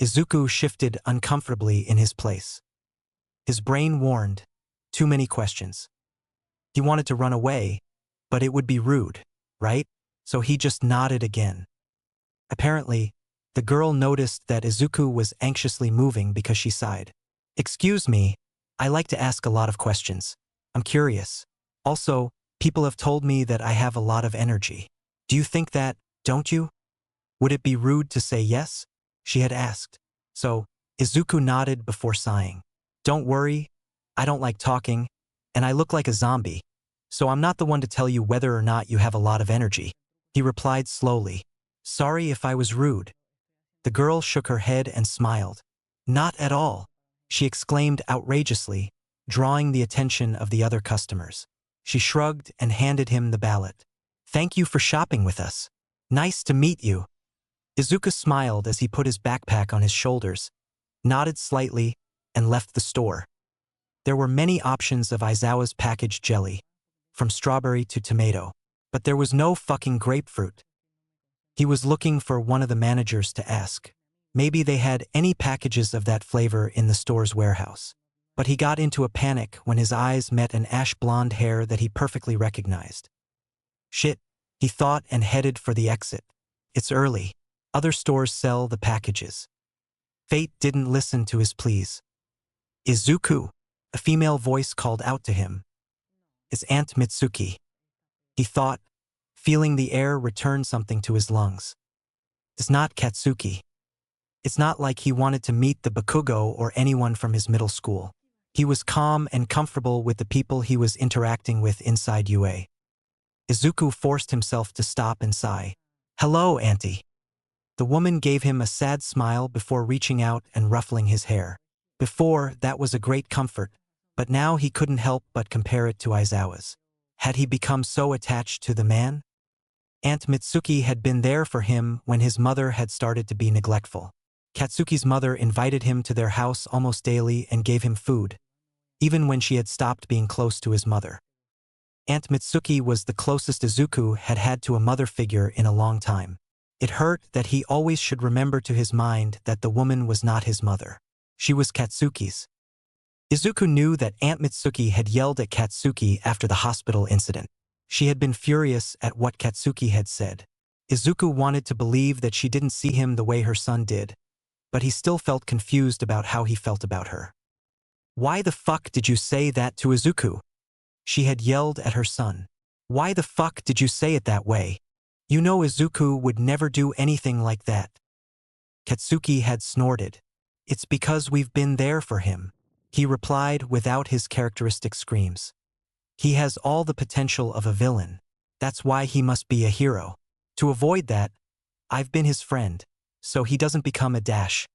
Izuku shifted uncomfortably in his place. His brain warned, too many questions. He wanted to run away, but it would be rude, right? So he just nodded again. Apparently, the girl noticed that Izuku was anxiously moving because she sighed. "Excuse me, I like to ask a lot of questions. I'm curious. Also, people have told me that I have a lot of energy. Do you think that, don't you?" "Would it be rude to say yes?" she had asked. So, Izuku nodded before sighing. "Don't worry, I don't like talking, and I look like a zombie, so I'm not the one to tell you whether or not you have a lot of energy," he replied slowly. "Sorry if I was rude." The girl shook her head and smiled. "Not at all," she exclaimed outrageously, drawing the attention of the other customers. She shrugged and handed him the ballot. "Thank you for shopping with us. Nice to meet you." Izuku smiled as he put his backpack on his shoulders, nodded slightly, and left the store. There were many options of Aizawa's packaged jelly, from strawberry to tomato, but there was no fucking grapefruit. He was looking for one of the managers to ask. Maybe they had any packages of that flavor in the store's warehouse. But he got into a panic when his eyes met an ash-blonde hair that he perfectly recognized. Shit, he thought and headed for the exit. It's early. Other stores sell the packages. Fate didn't listen to his pleas. "Izuku," a female voice called out to him. "It's Aunt Mitsuki," he thought, feeling the air return something to his lungs. It's not Katsuki. It's not like he wanted to meet the Bakugo or anyone from his middle school. He was calm and comfortable with the people he was interacting with inside UA. Izuku forced himself to stop and sigh. "Hello, Auntie." The woman gave him a sad smile before reaching out and ruffling his hair. Before, that was a great comfort, but now he couldn't help but compare it to Aizawa's. Had he become so attached to the man? Aunt Mitsuki had been there for him when his mother had started to be neglectful. Katsuki's mother invited him to their house almost daily and gave him food, even when she had stopped being close to his mother. Aunt Mitsuki was the closest Izuku had had to a mother figure in a long time. It hurt that he always should remember to his mind that the woman was not his mother. She was Katsuki's. Izuku knew that Aunt Mitsuki had yelled at Katsuki after the hospital incident. She had been furious at what Katsuki had said. Izuku wanted to believe that she didn't see him the way her son did, but he still felt confused about how he felt about her. Why the fuck did you say that to Izuku? She had yelled at her son. Why the fuck did you say it that way? You know Izuku would never do anything like that. Katsuki had snorted. It's because we've been there for him, he replied without his characteristic screams. He has all the potential of a villain. That's why he must be a hero. To avoid that, I've been his friend, so he doesn't become a dash.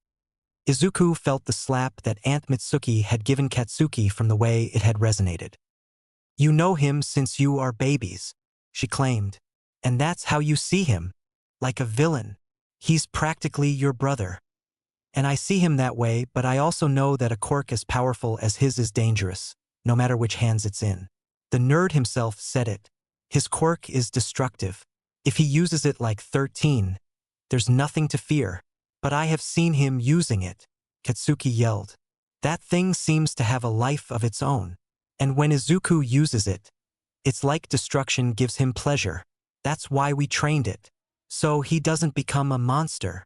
Izuku felt the slap that Aunt Mitsuki had given Katsuki from the way it had resonated. You know him since you are babies, she claimed, and that's how you see him, like a villain. He's practically your brother. And I see him that way, but I also know that a quirk as powerful as his is dangerous, no matter which hands it's in. The nerd himself said it. His quirk is destructive. If he uses it like 13, there's nothing to fear. But I have seen him using it, Katsuki yelled. That thing seems to have a life of its own. And when Izuku uses it, it's like destruction gives him pleasure. That's why we trained it. So he doesn't become a monster.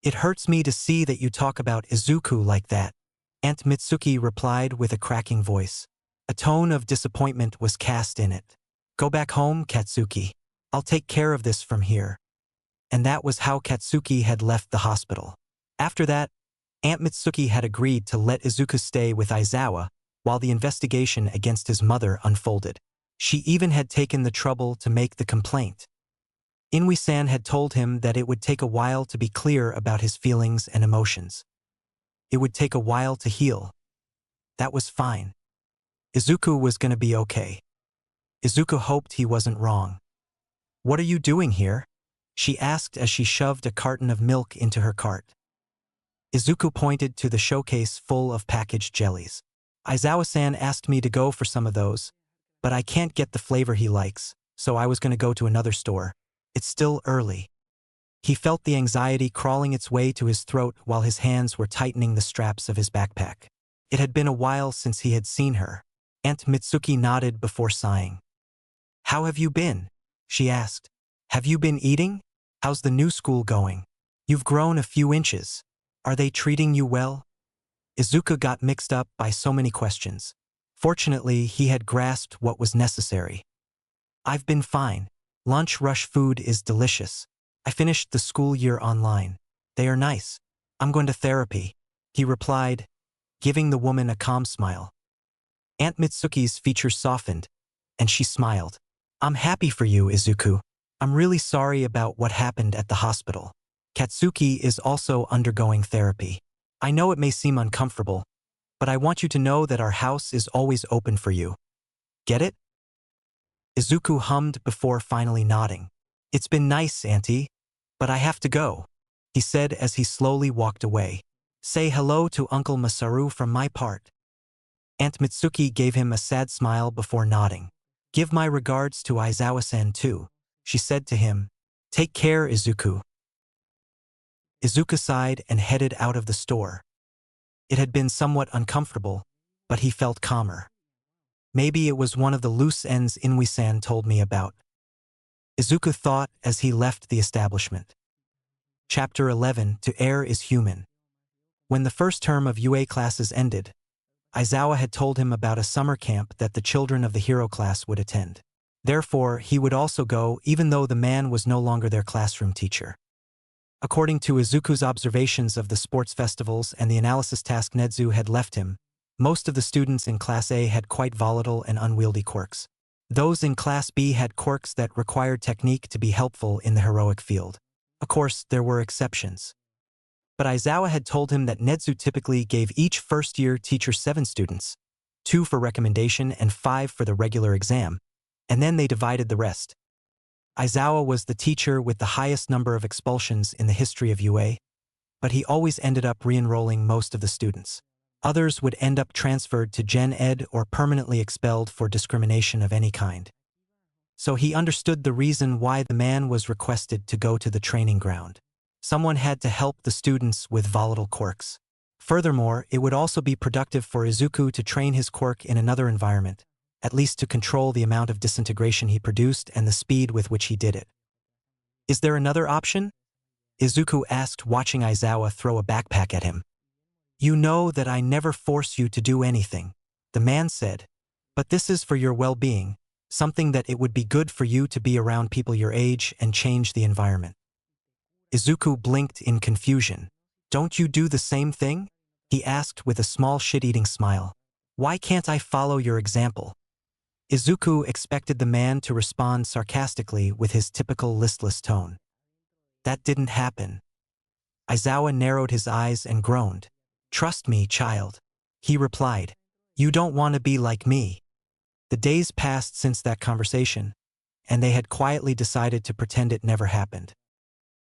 It hurts me to see that you talk about Izuku like that, Aunt Mitsuki replied with a cracking voice. A tone of disappointment was cast in it. Go back home, Katsuki. I'll take care of this from here. And that was how Katsuki had left the hospital. After that, Aunt Mitsuki had agreed to let Izuku stay with Aizawa while the investigation against his mother unfolded. She even had taken the trouble to make the complaint. Inui-san had told him that it would take a while to be clear about his feelings and emotions. It would take a while to heal. That was fine. Izuku was going to be okay. Izuku hoped he wasn't wrong. What are you doing here? She asked as she shoved a carton of milk into her cart. Izuku pointed to the showcase full of packaged jellies. Aizawa-san asked me to go for some of those, but I can't get the flavor he likes, so I was going to go to another store. It's still early. He felt the anxiety crawling its way to his throat while his hands were tightening the straps of his backpack. It had been a while since he had seen her. Aunt Mitsuki nodded before sighing. How have you been? She asked. Have you been eating? How's the new school going? You've grown a few inches. Are they treating you well? Izuku got mixed up by so many questions. Fortunately, he had grasped what was necessary. I've been fine. Lunch rush food is delicious. I finished the school year online. They are nice. I'm going to therapy, he replied, giving the woman a calm smile. Aunt Mitsuki's features softened, and she smiled. I'm happy for you, Izuku. I'm really sorry about what happened at the hospital. Katsuki is also undergoing therapy. I know it may seem uncomfortable, but I want you to know that our house is always open for you. Get it? Izuku hummed before finally nodding. It's been nice, Auntie, but I have to go, he said as he slowly walked away. Say hello to Uncle Masaru from my part. Aunt Mitsuki gave him a sad smile before nodding. Give my regards to Aizawa-san too, she said to him. Take care, Izuku. Izuku sighed and headed out of the store. It had been somewhat uncomfortable, but he felt calmer. Maybe it was one of the loose ends Inui-san told me about. Izuku thought as he left the establishment. Chapter 11, To Err is Human. When the first term of UA classes ended, Aizawa had told him about a summer camp that the children of the hero class would attend. Therefore, he would also go even though the man was no longer their classroom teacher. According to Izuku's observations of the sports festivals and the analysis task Nedzu had left him, most of the students in Class A had quite volatile and unwieldy quirks. Those in Class B had quirks that required technique to be helpful in the heroic field. Of course, there were exceptions. But Aizawa had told him that Nedzu typically gave each first-year teacher 7 students, 2 for recommendation and 5 for the regular exam, and then they divided the rest. Aizawa was the teacher with the highest number of expulsions in the history of UA, but he always ended up re-enrolling most of the students. Others would end up transferred to Gen Ed or permanently expelled for discrimination of any kind. So he understood the reason why the man was requested to go to the training ground. Someone had to help the students with volatile quirks. Furthermore, it would also be productive for Izuku to train his quirk in another environment, at least to control the amount of disintegration he produced and the speed with which he did it. Is there another option? Izuku asked, watching Aizawa throw a backpack at him. You know that I never force you to do anything, the man said. But this is for your well-being, something that it would be good for you to be around people your age and change the environment. Izuku blinked in confusion. Don't you do the same thing? He asked with a small shit-eating smile. Why can't I follow your example? Izuku expected the man to respond sarcastically with his typical listless tone. That didn't happen. Aizawa narrowed his eyes and groaned. Trust me, child. He replied. You don't want to be like me. The days passed since that conversation, and they had quietly decided to pretend it never happened.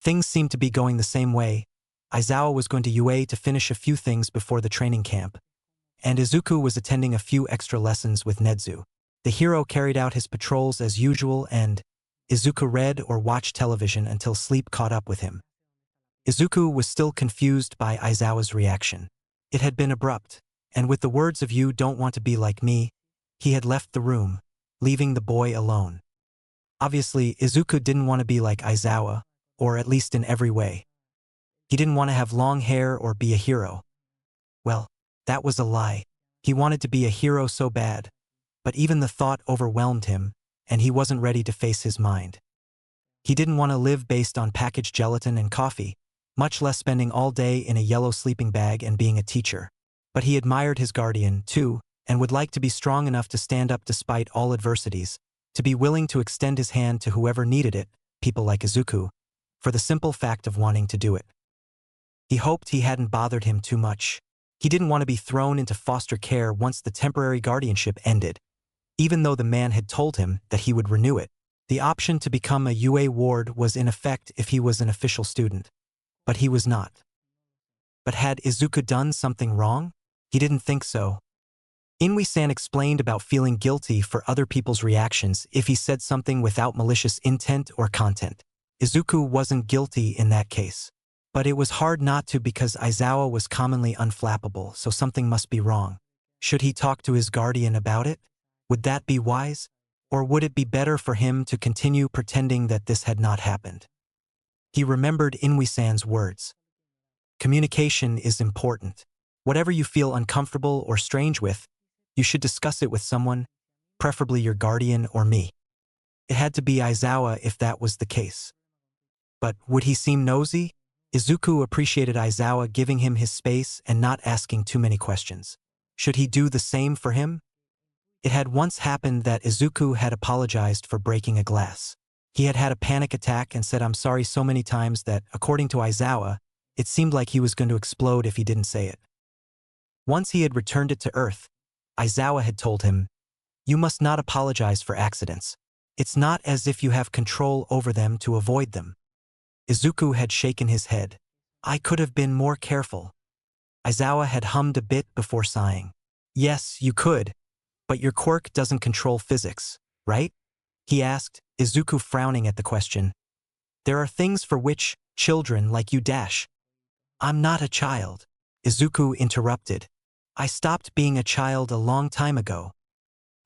Things seemed to be going the same way. Aizawa was going to UA to finish a few things before the training camp, and Izuku was attending a few extra lessons with Nezu. The hero carried out his patrols as usual, and Izuku read or watched television until sleep caught up with him. Izuku was still confused by Aizawa's reaction. It had been abrupt, and with the words of "you don't want to be like me," he had left the room, leaving the boy alone. Obviously, Izuku didn't want to be like Aizawa, or at least in every way. He didn't want to have long hair or be a hero. Well, that was a lie. He wanted to be a hero so bad, but even the thought overwhelmed him, and he wasn't ready to face his mind. He didn't want to live based on packaged gelatin and coffee, much less spending all day in a yellow sleeping bag and being a teacher. But he admired his guardian, too, and would like to be strong enough to stand up despite all adversities, to be willing to extend his hand to whoever needed it, people like Izuku, for the simple fact of wanting to do it. He hoped he hadn't bothered him too much. He didn't want to be thrown into foster care once the temporary guardianship ended, even though the man had told him that he would renew it. The option to become a UA ward was in effect if he was an official student. But he was not. But had Izuku done something wrong? He didn't think so. Inui-san explained about feeling guilty for other people's reactions if he said something without malicious intent or content. Izuku wasn't guilty in that case. But it was hard not to because Aizawa was commonly unflappable, so something must be wrong. Should he talk to his guardian about it? Would that be wise? Or would it be better for him to continue pretending that this had not happened? He remembered Inui-san's words. Communication is important. Whatever you feel uncomfortable or strange with, you should discuss it with someone, preferably your guardian or me. It had to be Aizawa if that was the case. But would he seem nosy? Izuku appreciated Aizawa giving him his space and not asking too many questions. Should he do the same for him? It had once happened that Izuku had apologized for breaking a glass. He had had a panic attack and said "I'm sorry" so many times that, according to Aizawa, it seemed like he was going to explode if he didn't say it. Once he had returned it to Earth, Aizawa had told him, "You must not apologize for accidents. It's not as if you have control over them to avoid them." Izuku had shaken his head. "I could have been more careful." Aizawa had hummed a bit before sighing. "Yes, you could, but your quirk doesn't control physics, right?" he asked, Izuku frowning at the question. "There are things for which children like you dash." "I'm not a child," Izuku interrupted. "I stopped being a child a long time ago."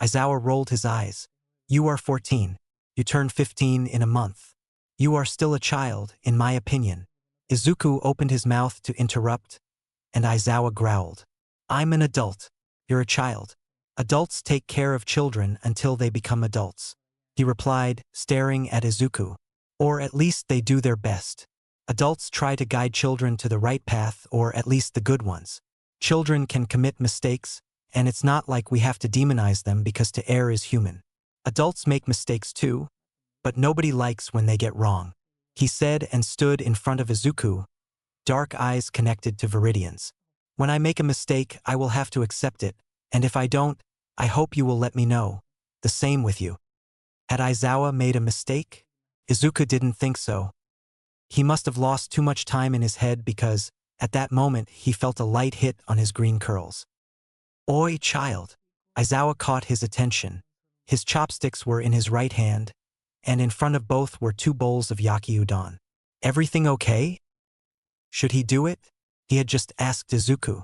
Aizawa rolled his eyes. "You are 14. You turn 15 in a month. You are still a child, in my opinion." Izuku opened his mouth to interrupt, and Aizawa growled. "I'm an adult. You're a child. Adults take care of children until they become adults," he replied, staring at Izuku. "Or at least they do their best. Adults try to guide children to the right path, or at least the good ones. Children can commit mistakes, and it's not like we have to demonize them because to err is human. Adults make mistakes too, but nobody likes when they get wrong," he said and stood in front of Izuku, dark eyes connected to Viridian's. "When I make a mistake, I will have to accept it, and if I don't, I hope you will let me know. The same with you." Had Aizawa made a mistake? Izuku didn't think so. He must have lost too much time in his head because, at that moment, he felt a light hit on his green curls. "Oi, child." Aizawa caught his attention. His chopsticks were in his right hand, and in front of both were 2 bowls of yaki udon. "Everything okay?" Should he do it? He had just asked Izuku.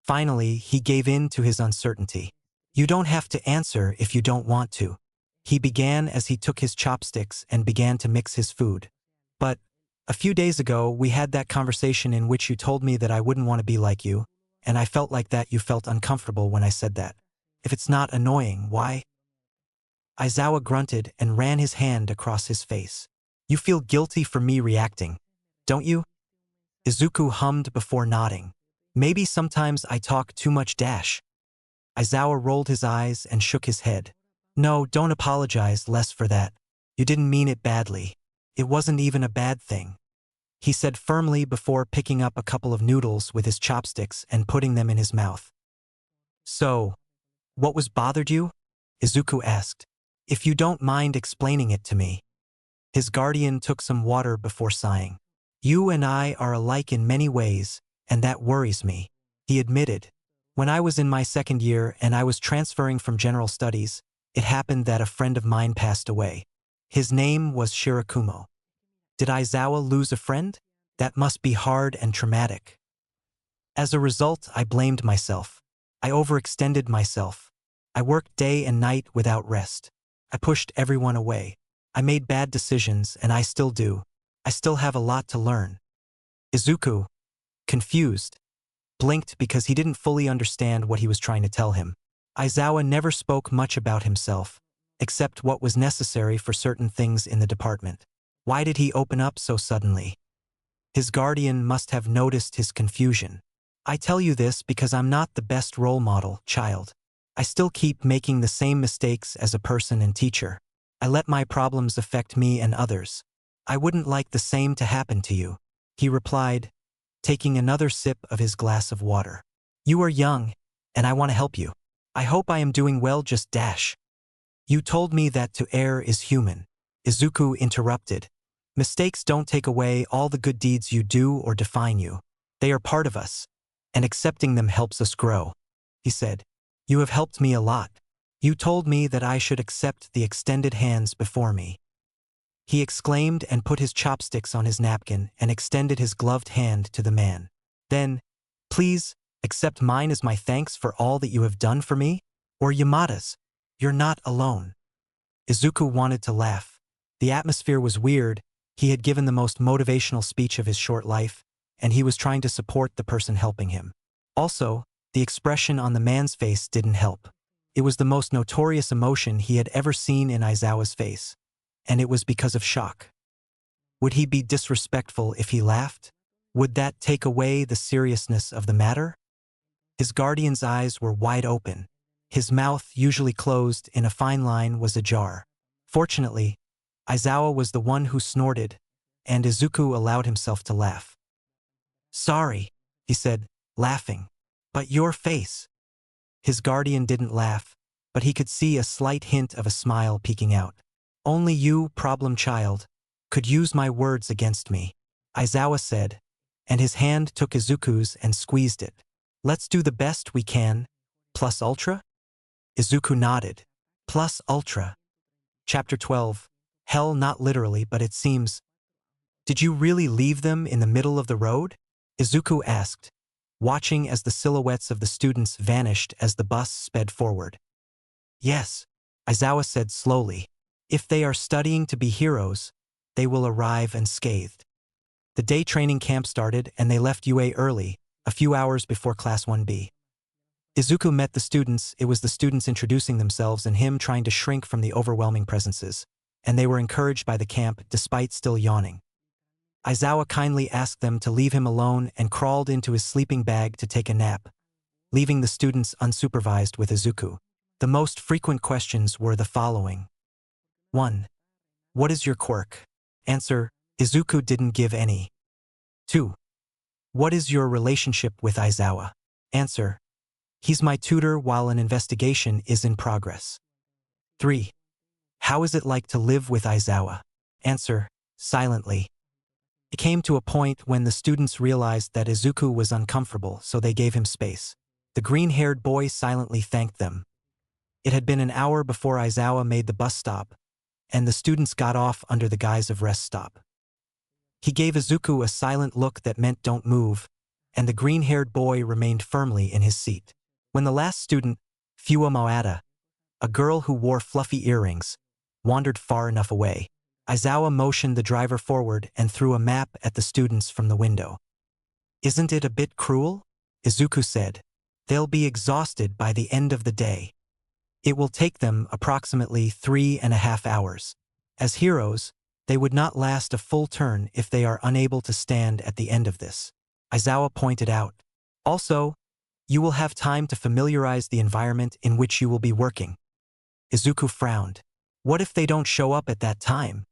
Finally, he gave in to his uncertainty. "You don't have to answer if you don't want to," he began as he took his chopsticks and began to mix his food. "But A few days ago, we had that conversation in which you told me that I wouldn't want to be like you, and I felt like that you felt uncomfortable when I said that. If it's not annoying, why? Aizawa grunted and ran his hand across his face. You feel guilty for me reacting, don't you? Izuku hummed before nodding. Maybe sometimes I talk too much dash. Aizawa rolled his eyes and shook his head. No, don't apologize less for that. You didn't mean it badly. It wasn't even a bad thing, he said firmly before picking up a couple of noodles with his chopsticks and putting them in his mouth. So, what was bothered you? Izuku asked. If you don't mind explaining it to me. His guardian took some water before sighing. You and I are alike in many ways, and that worries me, he admitted. When I was in my second year and I was transferring from general studies, it happened that a friend of mine passed away. His name was Shirakumo. Did Aizawa lose a friend? That must be hard and traumatic. As a result, I blamed myself. I overextended myself. I worked day and night without rest. I pushed everyone away. I made bad decisions, and I still do. I still have a lot to learn. Izuku, confused, blinked because he didn't fully understand what he was trying to tell him. Aizawa never spoke much about himself, except what was necessary for certain things in the department. Why did he open up so suddenly? His guardian must have noticed his confusion. I tell you this because I'm not the best role model, child. I still keep making the same mistakes as a person and teacher. I let my problems affect me and others. I wouldn't like the same to happen to you, he replied, taking another sip of his glass of water. You are young, and I want to help you. I hope I am doing well, just dash. You told me that to err is human, Izuku interrupted. Mistakes don't take away all the good deeds you do or define you. They are part of us, and accepting them helps us grow, he said. You have helped me a lot. You told me that I should accept the extended hands before me, he exclaimed and put his chopsticks on his napkin and extended his gloved hand to the man. Then, please, accept mine as my thanks for all that you have done for me, or Yamada's. You're not alone. Izuku wanted to laugh. The atmosphere was weird. He had given the most motivational speech of his short life, and he was trying to support the person helping him. Also, the expression on the man's face didn't help. It was the most notorious emotion he had ever seen in Aizawa's face, and it was because of shock. Would he be disrespectful if he laughed? Would that take away the seriousness of the matter? His guardian's eyes were wide open. His mouth, usually closed in a fine line, was ajar. Fortunately, Aizawa was the one who snorted, and Izuku allowed himself to laugh. Sorry, he said, laughing. But your face. His guardian didn't laugh, but he could see a slight hint of a smile peeking out. Only you, problem child, could use my words against me, Aizawa said, and his hand took Izuku's and squeezed it. Let's do the best we can. Plus ultra? Izuku nodded. Plus ultra. Chapter 12. Hell, not literally, but it seems. Did you really leave them in the middle of the road? Izuku asked, watching as the silhouettes of the students vanished as the bus sped forward. Yes, Aizawa said slowly. If they are studying to be heroes, they will arrive unscathed. The day training camp started and they left UA early, a few hours before Class 1B. Izuku met the students. It was the students introducing themselves and him trying to shrink from the overwhelming presences, and they were encouraged by the camp despite still yawning. Aizawa kindly asked them to leave him alone and crawled into his sleeping bag to take a nap, leaving the students unsupervised with Izuku. The most frequent questions were the following. 1. What is your quirk? Answer, Izuku didn't give any. 2. What is your relationship with Aizawa? Answer, he's my tutor while an investigation is in progress. 3. How is it like to live with Aizawa? Answer, silently. It came to a point when the students realized that Izuku was uncomfortable, so they gave him space. The green-haired boy silently thanked them. It had been an hour before Aizawa made the bus stop, and the students got off under the guise of rest stop. He gave Izuku a silent look that meant don't move, and the green-haired boy remained firmly in his seat. When the last student, Fua Moata, a girl who wore fluffy earrings, wandered far enough away, Aizawa motioned the driver forward and threw a map at the students from the window. Isn't it a bit cruel? Izuku said. They'll be exhausted by the end of the day. It will take them approximately 3.5 hours. As heroes, they would not last a full turn if they are unable to stand at the end of this, Aizawa pointed out. Also, you will have time to familiarize the environment in which you will be working. Izuku frowned. What if they don't show up at that time?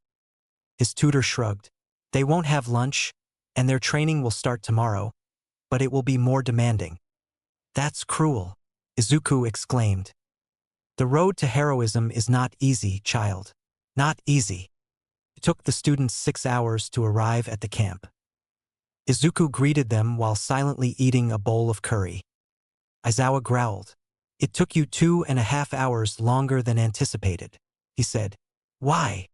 His tutor shrugged. They won't have lunch, and their training will start tomorrow, but it will be more demanding. That's cruel, Izuku exclaimed. The road to heroism is not easy, child. Not easy. It took the students 6 hours to arrive at the camp. Izuku greeted them while silently eating a bowl of curry. Aizawa growled. It took you 2.5 hours longer than anticipated, he said. Why?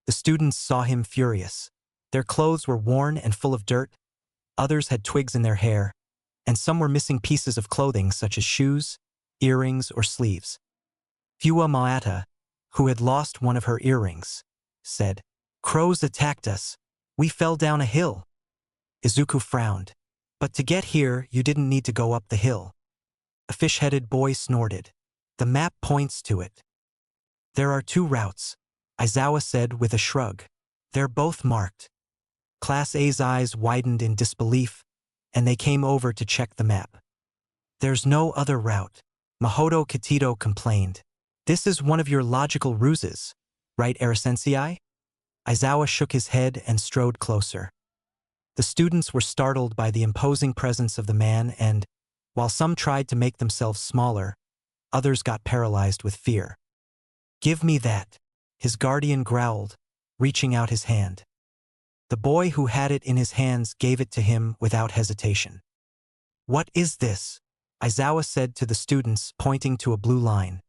The students saw him furious. Their clothes were worn and full of dirt, others had twigs in their hair, and some were missing pieces of clothing such as shoes, earrings, or sleeves. Fua Maata, who had lost one of her earrings, said, Crows attacked us. We fell down a hill. Izuku frowned. But to get here, you didn't need to go up the hill. A fish-headed boy snorted. The map points to it. There are 2 routes, Aizawa said with a shrug. They're both marked. Class A's eyes widened in disbelief, and they came over to check the map. There's no other route, Mahodo Kitito complained. This is one of your logical ruses, right, Era-sensei? Aizawa shook his head and strode closer. The students were startled by the imposing presence of the man and, while some tried to make themselves smaller, others got paralyzed with fear. Give me that, his guardian growled, reaching out his hand. The boy who had it in his hands gave it to him without hesitation. What is this? Aizawa said to the students, pointing to a blue line.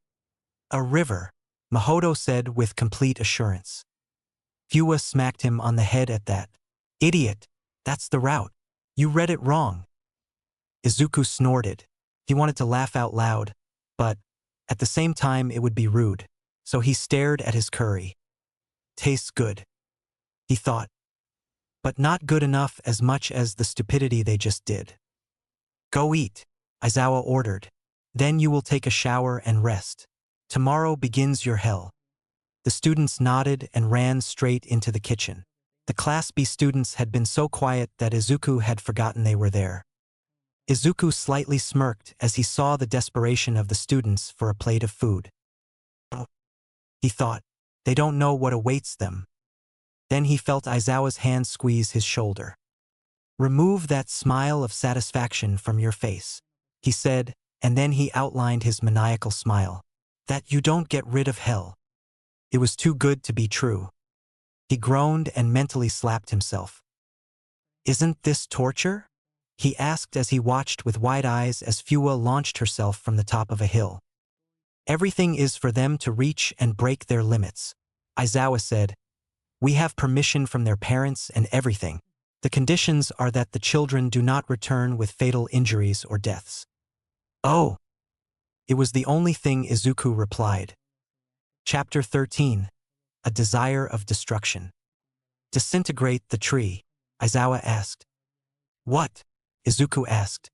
A river, Mahodo said with complete assurance. Fua smacked him on the head at that. Idiot, that's the route. You read it wrong. Izuku snorted. He wanted to laugh out loud, but at the same time it would be rude, so he stared at his curry. Tastes good, he thought, but not good enough as much as the stupidity they just did. Go eat, Aizawa ordered. Then you will take a shower and rest. Tomorrow begins your hell. The students nodded and ran straight into the kitchen. The Class B students had been so quiet that Izuku had forgotten they were there. Izuku slightly smirked as he saw the desperation of the students for a plate of food. He thought, they don't know what awaits them. Then he felt Aizawa's hand squeeze his shoulder. Remove that smile of satisfaction from your face, he said, and then he outlined his maniacal smile. That you don't get rid of hell. It was too good to be true. He groaned and mentally slapped himself. Isn't this torture? He asked as he watched with wide eyes as Fua launched herself from the top of a hill. Everything is for them to reach and break their limits, Aizawa said. We have permission from their parents and everything. The conditions are that the children do not return with fatal injuries or deaths. Oh! It was the only thing Izuku replied. Chapter 13. A Desire of Destruction. Disintegrate the tree, Aizawa asked. What? Izuku asked.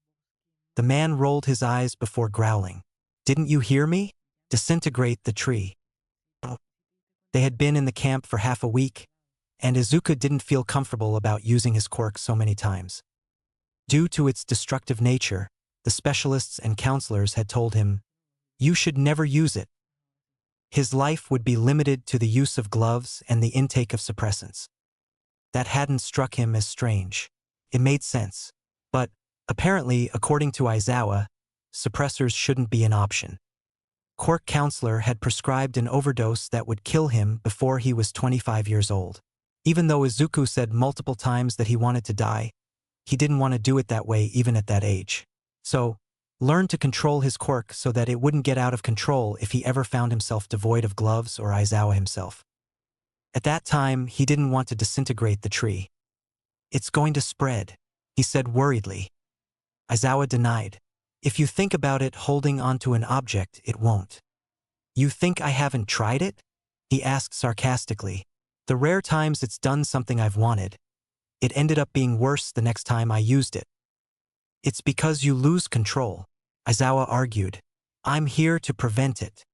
The man rolled his eyes before growling. Didn't you hear me? Disintegrate the tree. They had been in the camp for half a week, and Izuku didn't feel comfortable about using his quirk so many times. Due to its destructive nature, the specialists and counselors had told him, you should never use it. His life would be limited to the use of gloves and the intake of suppressants. That hadn't struck him as strange. It made sense. But, apparently, according to Aizawa, suppressors shouldn't be an option. Quirk counselor had prescribed an overdose that would kill him before he was 25 years old. Even though Izuku said multiple times that he wanted to die, he didn't want to do it that way even at that age. So, learn to control his quirk so that it wouldn't get out of control if he ever found himself devoid of gloves or Aizawa himself. At that time, he didn't want to disintegrate the tree. It's going to spread, he said worriedly. Aizawa denied. If you think about it holding onto an object, it won't. You think I haven't tried it? He asked sarcastically. The rare times it's done something I've wanted, it ended up being worse the next time I used it. It's because you lose control, Aizawa argued. I'm here to prevent it.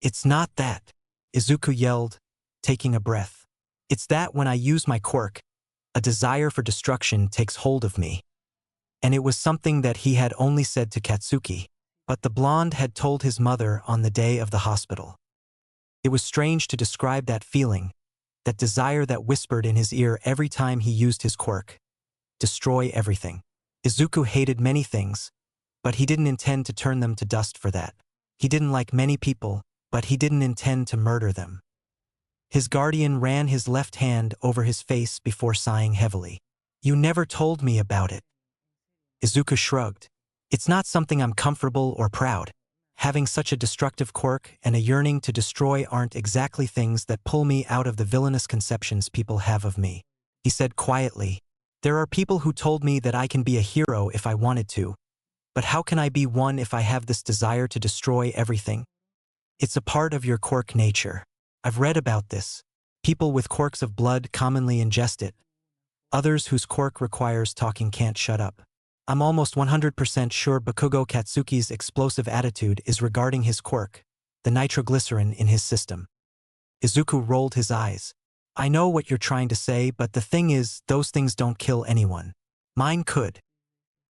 It's not that, Izuku yelled, taking a breath. It's that when I use my quirk, a desire for destruction takes hold of me. And it was something that he had only said to Katsuki, but the blonde had told his mother on the day of the hospital. It was strange to describe that feeling, that desire that whispered in his ear every time he used his quirk. Destroy everything. Izuku hated many things, but he didn't intend to turn them to dust for that. He didn't like many people, but he didn't intend to murder them. His guardian ran his left hand over his face before sighing heavily. You never told me about it. Izuku shrugged. It's not something I'm comfortable or proud. Having such a destructive quirk and a yearning to destroy aren't exactly things that pull me out of the villainous conceptions people have of me. He said quietly, there are people who told me that I can be a hero if I wanted to, but how can I be one if I have this desire to destroy everything? It's a part of your quirk nature. I've read about this. People with quirks of blood commonly ingest it. Others whose quirk requires talking can't shut up. I'm almost 100% sure Bakugo Katsuki's explosive attitude is regarding his quirk, the nitroglycerin in his system. Izuku rolled his eyes. I know what you're trying to say, but the thing is, those things don't kill anyone. Mine could.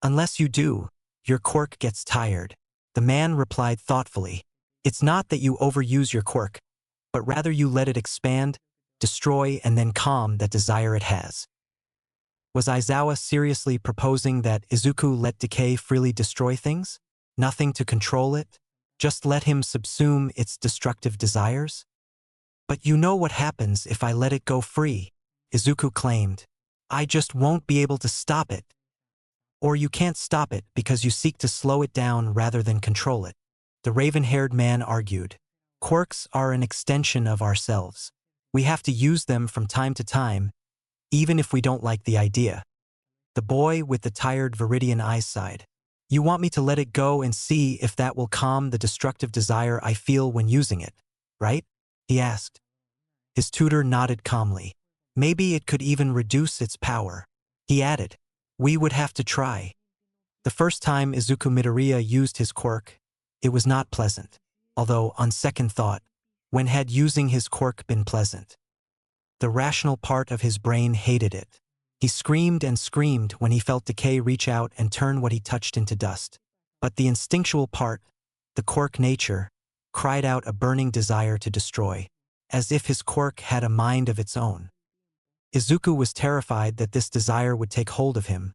Unless you do, your quirk gets tired. The man replied thoughtfully. It's not that you overuse your quirk, but rather you let it expand, destroy, and then calm that desire it has. Was Aizawa seriously proposing that Izuku let decay freely destroy things? Nothing to control it? Just let him subsume its destructive desires? But you know what happens if I let it go free, Izuku claimed. I just won't be able to stop it. Or you can't stop it because you seek to slow it down rather than control it. The raven-haired man argued. Quirks are an extension of ourselves. We have to use them from time to time, even if we don't like the idea. The boy with the tired Viridian eyes sighed. You want me to let it go and see if that will calm the destructive desire I feel when using it, right? He asked. His tutor nodded calmly. Maybe it could even reduce its power. He added, we would have to try. The first time Izuku Midoriya used his quirk, it was not pleasant, although on second thought, when had using his quirk been pleasant? The rational part of his brain hated it. He screamed and screamed when he felt decay reach out and turn what he touched into dust. But the instinctual part, the quirk nature, cried out a burning desire to destroy, as if his quirk had a mind of its own. Izuku was terrified that this desire would take hold of him,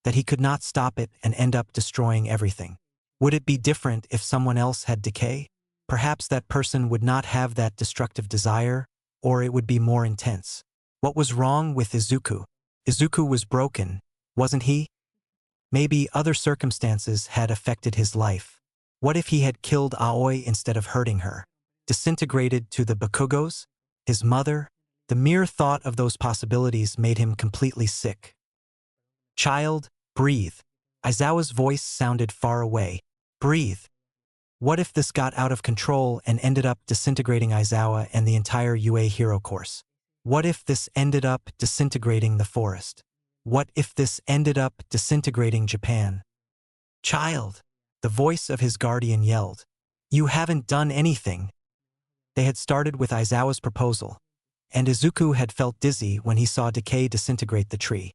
that he could not stop it and end up destroying everything. Would it be different if someone else had decay? Perhaps that person would not have that destructive desire, or it would be more intense. What was wrong with Izuku? Izuku was broken, wasn't he? Maybe other circumstances had affected his life. What if he had killed Aoi instead of hurting her? Disintegrated to the Bakugos? His mother? The mere thought of those possibilities made him completely sick. Child, breathe. Aizawa's voice sounded far away. Breathe. What if this got out of control and ended up disintegrating Aizawa and the entire UA Hero course? What if this ended up disintegrating the forest? What if this ended up disintegrating Japan? Child, the voice of his guardian yelled. You haven't done anything. They had started with Aizawa's proposal, and Izuku had felt dizzy when he saw decay disintegrate the tree.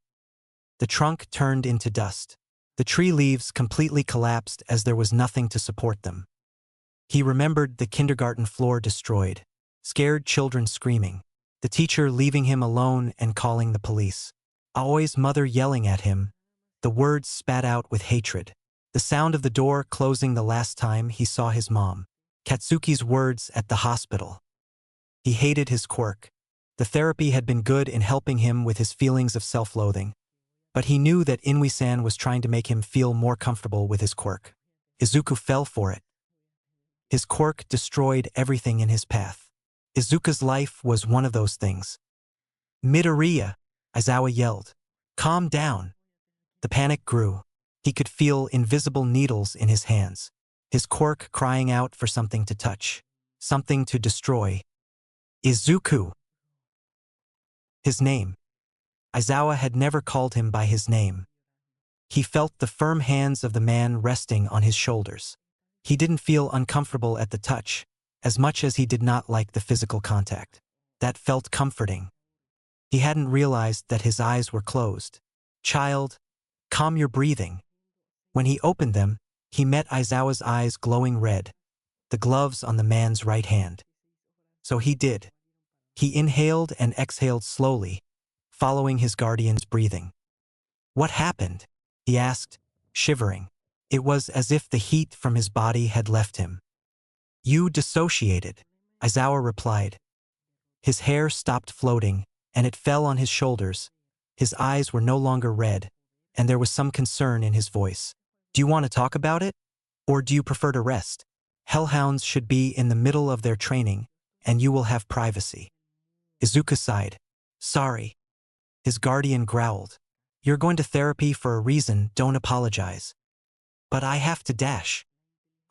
The trunk turned into dust. The tree leaves completely collapsed as there was nothing to support them. He remembered the kindergarten floor destroyed, scared children screaming, the teacher leaving him alone and calling the police, Aoi's mother yelling at him, the words spat out with hatred, the sound of the door closing the last time he saw his mom, Katsuki's words at the hospital. He hated his quirk. The therapy had been good in helping him with his feelings of self-loathing, but he knew that Inui-san was trying to make him feel more comfortable with his quirk. Izuku fell for it. His quirk destroyed everything in his path. Izuku's life was one of those things. Midoriya, Aizawa yelled. Calm down. The panic grew. He could feel invisible needles in his hands. His quirk crying out for something to touch. Something to destroy. Izuku! His name. Aizawa had never called him by his name. He felt the firm hands of the man resting on his shoulders. He didn't feel uncomfortable at the touch, as much as he did not like the physical contact. That felt comforting. He hadn't realized that his eyes were closed. "Child, calm your breathing." When he opened them, he met Aizawa's eyes glowing red, the gloves on the man's right hand. So he did. He inhaled and exhaled slowly, following his guardian's breathing. "What happened?" he asked, shivering. It was as if the heat from his body had left him. "You dissociated," Aizawa replied. His hair stopped floating, and it fell on his shoulders. His eyes were no longer red, and there was some concern in his voice. "Do you want to talk about it? Or do you prefer to rest? Hellhounds should be in the middle of their training, and you will have privacy." Izuku sighed. "Sorry." His guardian growled. "You're going to therapy for a reason, don't apologize." "But I have to dash."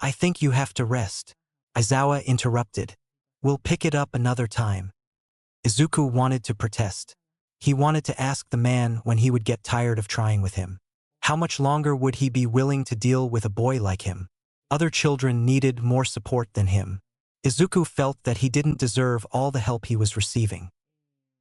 "I think you have to rest." Aizawa interrupted. "We'll pick it up another time." Izuku wanted to protest. He wanted to ask the man when he would get tired of trying with him. How much longer would he be willing to deal with a boy like him? Other children needed more support than him. Izuku felt that he didn't deserve all the help he was receiving.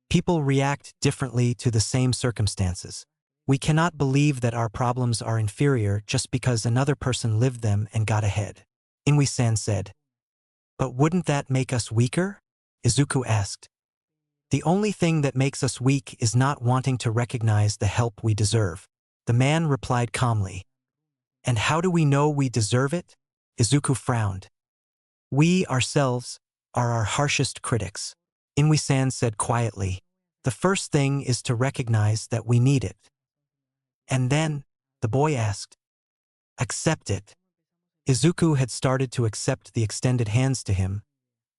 People react differently to the same circumstances. We cannot believe that our problems are inferior just because another person lived them and got ahead. Inui-san said. "But wouldn't that make us weaker?" Izuku asked. "The only thing that makes us weak is not wanting to recognize the help we deserve," the man replied calmly. "And how do we know we deserve it?" Izuku frowned. "We, ourselves, are our harshest critics," Inui-san said quietly. "The first thing is to recognize that we need it." "And then?" the boy asked. "Accept it." Izuku had started to accept the extended hands to him,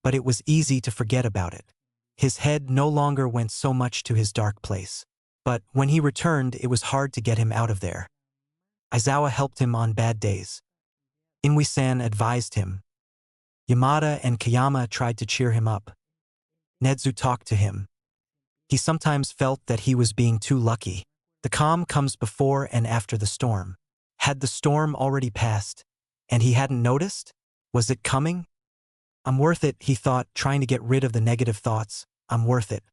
but it was easy to forget about it. His head no longer went so much to his dark place. But when he returned, it was hard to get him out of there. Aizawa helped him on bad days. Inui-san advised him. Yamada and Kayama tried to cheer him up. Nedzu talked to him. He sometimes felt that he was being too lucky. The calm comes before and after the storm. Had the storm already passed, and he hadn't noticed? Was it coming? "I'm worth it," he thought, trying to get rid of the negative thoughts. "I'm worth it."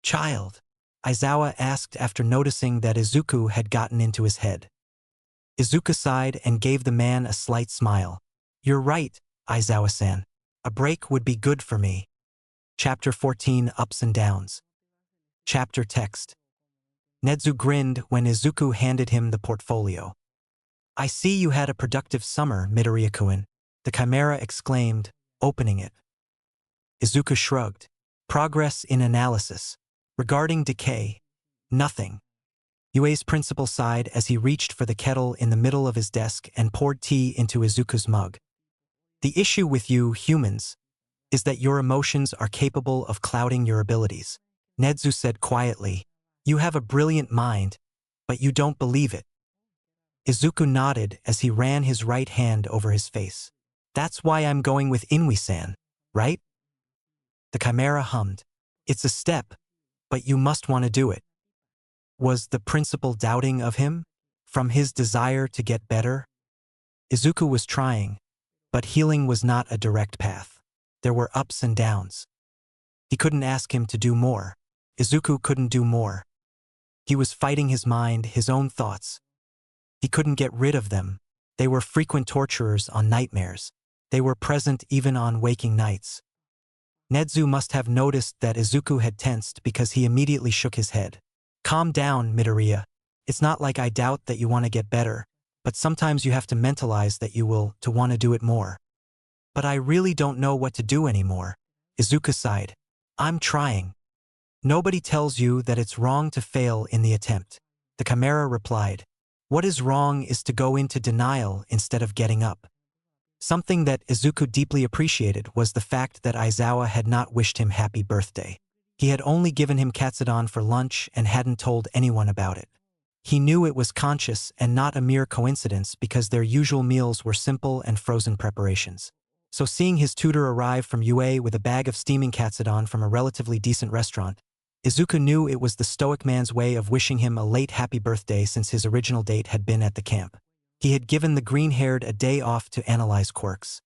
"Child?" Aizawa asked after noticing that Izuku had gotten into his head. Izuku sighed and gave the man a slight smile. "You're right, Aizawa-san. A break would be good for me." Chapter 14 Ups and Downs. Chapter text. Nedzu grinned when Izuku handed him the portfolio. "I see you had a productive summer, Midoriya-kun," the Chimera exclaimed, opening it. Izuku shrugged. "Progress in analysis. Regarding decay, nothing." Yue's principal sighed as he reached for the kettle in the middle of his desk and poured tea into Izuku's mug. "The issue with you, humans, is that your emotions are capable of clouding your abilities," Nedzu said quietly. "You have a brilliant mind, but you don't believe it." Izuku nodded as he ran his right hand over his face. "That's why I'm going with Inui-san, right?" The Chimera hummed. "It's a step, but you must want to do it." Was the principal doubting of him? From his desire to get better? Izuku was trying, but healing was not a direct path. There were ups and downs. He couldn't ask him to do more. Izuku couldn't do more. He was fighting his mind, his own thoughts. He couldn't get rid of them. They were frequent torturers on nightmares. They were present even on waking nights. Nedzu must have noticed that Izuku had tensed because he immediately shook his head. "Calm down, Midoriya. It's not like I doubt that you want to get better, but sometimes you have to mentalize that you will to want to do it more." "But I really don't know what to do anymore," Izuku sighed. "I'm trying." "Nobody tells you that it's wrong to fail in the attempt," the Chimera replied. "What is wrong is to go into denial instead of getting up." Something that Izuku deeply appreciated was the fact that Aizawa had not wished him happy birthday. He had only given him katsudon for lunch and hadn't told anyone about it. He knew it was conscious and not a mere coincidence because their usual meals were simple and frozen preparations. So seeing his tutor arrive from UA with a bag of steaming katsudon from a relatively decent restaurant, Izuku knew it was the stoic man's way of wishing him a late happy birthday since his original date had been at the camp. He had given the green-haired a day off to analyze quirks.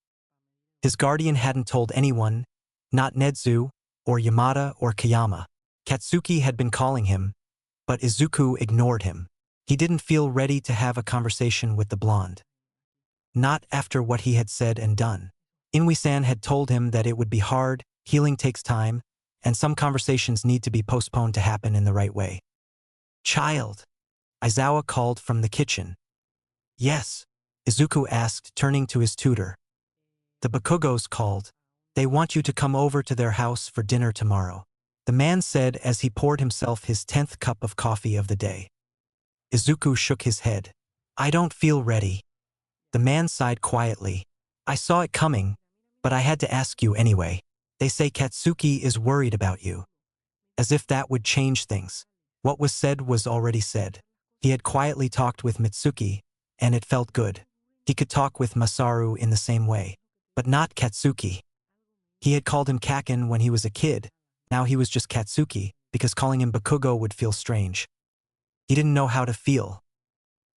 His guardian hadn't told anyone, not Nedzu, or Yamada or Kayama. Katsuki had been calling him, but Izuku ignored him. He didn't feel ready to have a conversation with the blonde. Not after what he had said and done. Inui-san had told him that it would be hard, healing takes time, and some conversations need to be postponed to happen in the right way. "Child," Aizawa called from the kitchen. "Yes," Izuku asked, turning to his tutor. "The Bakugos called. They want you to come over to their house for dinner tomorrow," the man said as he poured himself his 10th cup of coffee of the day. Izuku shook his head. "I don't feel ready." The man sighed quietly. "I saw it coming, but I had to ask you anyway. They say Katsuki is worried about you." As if that would change things. What was said was already said. He had quietly talked with Mitsuki, and it felt good. He could talk with Masaru in the same way. But not Katsuki. He had called him Kaken when he was a kid. Now he was just Katsuki, because calling him Bakugo would feel strange. He didn't know how to feel.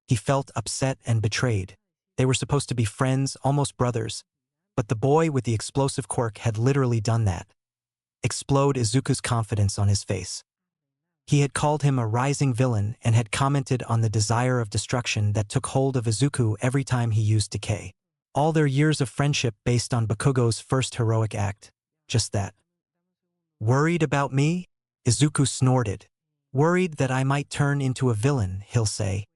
He felt upset and betrayed. They were supposed to be friends, almost brothers. But the boy with the explosive quirk had literally done that. Explode Izuku's confidence on his face. He had called him a rising villain and had commented on the desire of destruction that took hold of Izuku every time he used decay. All their years of friendship based on Bakugo's first heroic act. Just that. "Worried about me?" Izuku snorted. "Worried that I might turn into a villain, he'll say."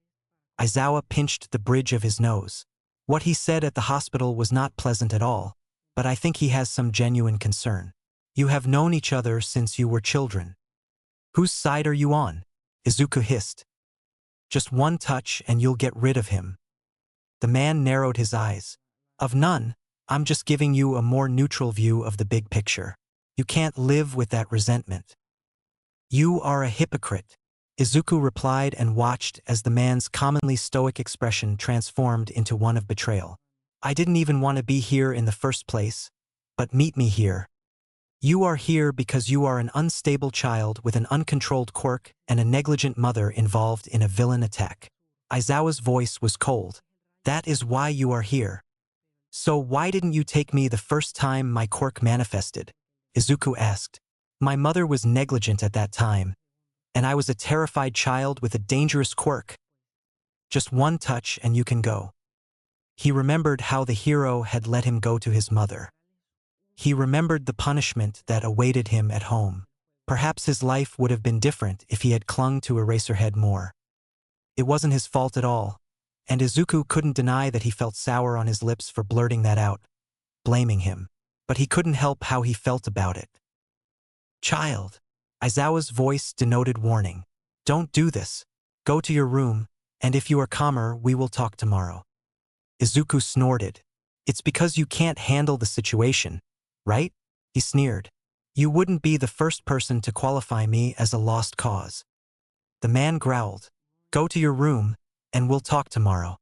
Aizawa pinched the bridge of his nose. What he said at the hospital was not pleasant at all, but I think he has some genuine concern. "You have known each other since you were children. Whose side are you on?" Izuku hissed. "Just one touch and you'll get rid of him." The man narrowed his eyes. "Of none, I'm just giving you a more neutral view of the big picture. You can't live with that resentment." "You are a hypocrite," Izuku replied and watched as the man's commonly stoic expression transformed into one of betrayal. "I didn't even want to be here in the first place, but meet me here. You are here because you are an unstable child with an uncontrolled quirk and a negligent mother involved in a villain attack." Aizawa's voice was cold. "That is why you are here. So why didn't you take me the first time my quirk manifested?" Izuku asked. "My mother was negligent at that time, and I was a terrified child with a dangerous quirk. Just one touch and you can go." He remembered how the hero had let him go to his mother. He remembered the punishment that awaited him at home. Perhaps his life would have been different if he had clung to Eraserhead more. It wasn't his fault at all, and Izuku couldn't deny that he felt sour on his lips for blurting that out, blaming him. But he couldn't help how he felt about it. "Child," Aizawa's voice denoted warning. "Don't do this. Go to your room, and if you are calmer, we will talk tomorrow." Izuku snorted. "It's because you can't handle the situation, right?" He sneered. "You wouldn't be the first person to qualify me as a lost cause." The man growled. "Go to your room, and we'll talk tomorrow."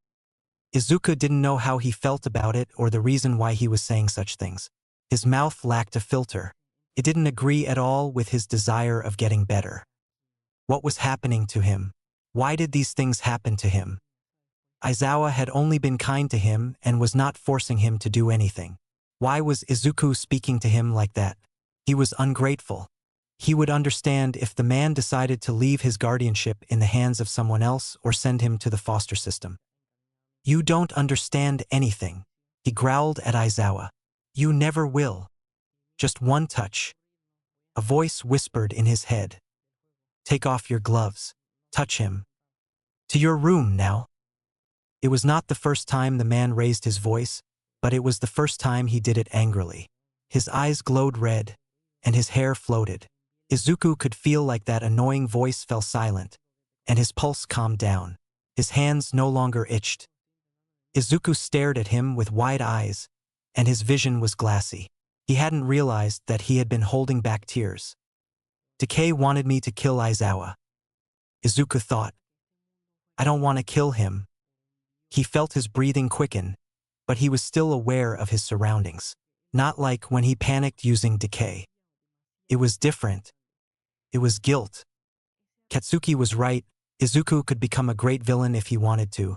Izuku didn't know how he felt about it or the reason why he was saying such things. His mouth lacked a filter. It didn't agree at all with his desire of getting better. What was happening to him? Why did these things happen to him? Aizawa had only been kind to him and was not forcing him to do anything. Why was Izuku speaking to him like that? He was ungrateful. He would understand if the man decided to leave his guardianship in the hands of someone else or send him to the foster system. "You don't understand anything," he growled at Aizawa. "You never will. Just one touch." A voice whispered in his head. "Take off your gloves. Touch him. To your room now." It was not the first time the man raised his voice, but it was the first time he did it angrily. His eyes glowed red, and his hair floated. Izuku could feel like that annoying voice fell silent, and his pulse calmed down. His hands no longer itched. Izuku stared at him with wide eyes, and his vision was glassy. He hadn't realized that he had been holding back tears. "Decay wanted me to kill Aizawa," Izuku thought. "I don't want to kill him." He felt his breathing quicken, but he was still aware of his surroundings. Not like when he panicked using decay. It was different. It was guilt. Katsuki was right. Izuku could become a great villain if he wanted to.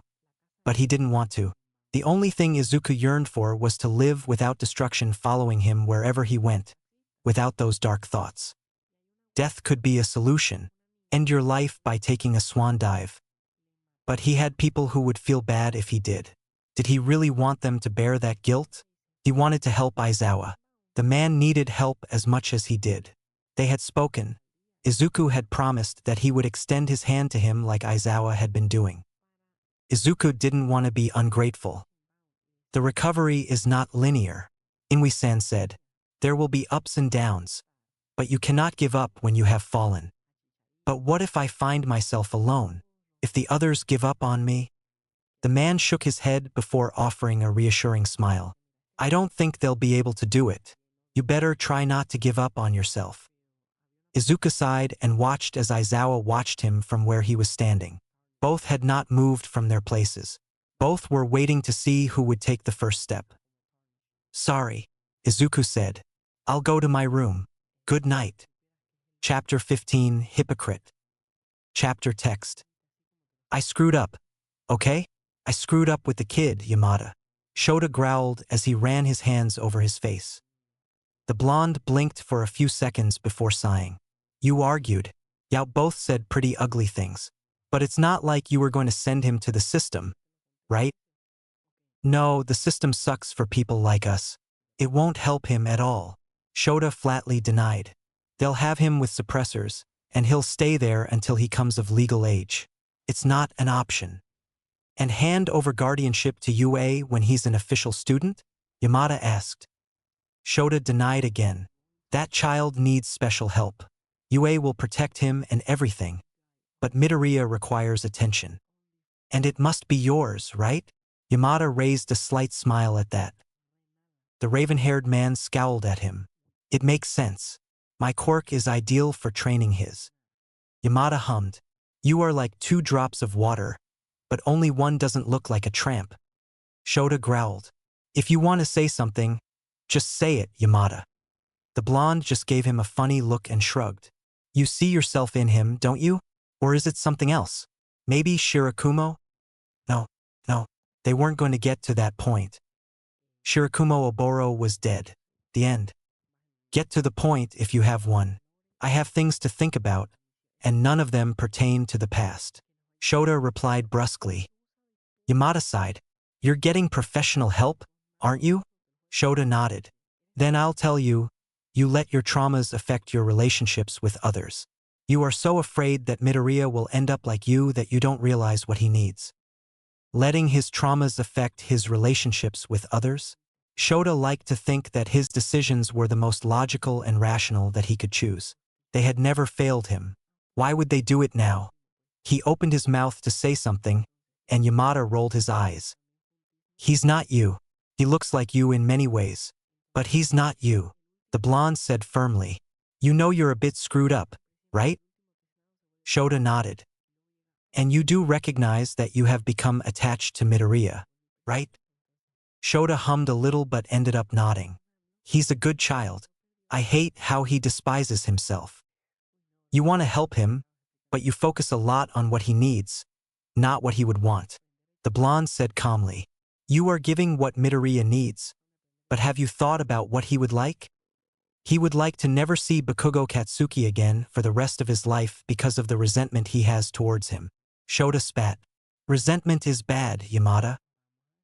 But he didn't want to. The only thing Izuku yearned for was to live without destruction following him wherever he went, without those dark thoughts. Death could be a solution. End your life by taking a swan dive. But he had people who would feel bad if he did. Did he really want them to bear that guilt? He wanted to help Aizawa. The man needed help as much as he did. They had spoken. Izuku had promised that he would extend his hand to him like Aizawa had been doing. Izuku didn't want to be ungrateful. The recovery is not linear, Inui-san said. There will be ups and downs, but you cannot give up when you have fallen. But what if I find myself alone? If the others give up on me? The man shook his head before offering a reassuring smile. I don't think they'll be able to do it. You better try not to give up on yourself. Izuku sighed and watched as Aizawa watched him from where he was standing. Both had not moved from their places. Both were waiting to see who would take the first step. Sorry, Izuku said. I'll go to my room. Good night. Chapter 15, Hypocrite. Chapter text. I screwed up. Okay? I screwed up with the kid, Yamada. Shota growled as he ran his hands over his face. The blonde blinked for a few seconds before sighing. You argued. Y'all both said pretty ugly things. But it's not like you were going to send him to the system, right? No, the system sucks for people like us. It won't help him at all. Shota flatly denied. They'll have him with suppressors, and he'll stay there until he comes of legal age. It's not an option. And hand over guardianship to UA when he's an official student? Yamada asked. Shota denied again. That child needs special help. UA will protect him and everything. But Midoriya requires attention. And it must be yours, right? Yamada raised a slight smile at that. The raven-haired man scowled at him. It makes sense. My Quirk is ideal for training his. Yamada hummed. You are like 2 drops of water, but only one doesn't look like a tramp. Shota growled. If you want to say something, just say it, Yamada. The blonde just gave him a funny look and shrugged. You see yourself in him, don't you? Or is it something else? Maybe Shirakumo? No, they weren't going to get to that point. Shirakumo Oboro was dead. The end. Get to the point if you have one. I have things to think about, and none of them pertain to the past. Shota replied brusquely. Yamada sighed. You're getting professional help, aren't you? Shota nodded. Then I'll tell you, you let your traumas affect your relationships with others. You are so afraid that Midoriya will end up like you that you don't realize what he needs. Letting his traumas affect his relationships with others? Shota liked to think that his decisions were the most logical and rational that he could choose. They had never failed him. Why would they do it now? He opened his mouth to say something, and Yamada rolled his eyes. He's not you. He looks like you in many ways. But he's not you. The blonde said firmly. You know you're a bit screwed up, right? Shota nodded. And you do recognize that you have become attached to Midoriya, right? Shota hummed a little but ended up nodding. He's a good child. I hate how he despises himself. You want to help him, but you focus a lot on what he needs, not what he would want. The blonde said calmly. You are giving what Midoriya needs, but have you thought about what he would like? He would like to never see Bakugo Katsuki again for the rest of his life because of the resentment he has towards him. Shota spat. Resentment is bad, Yamada.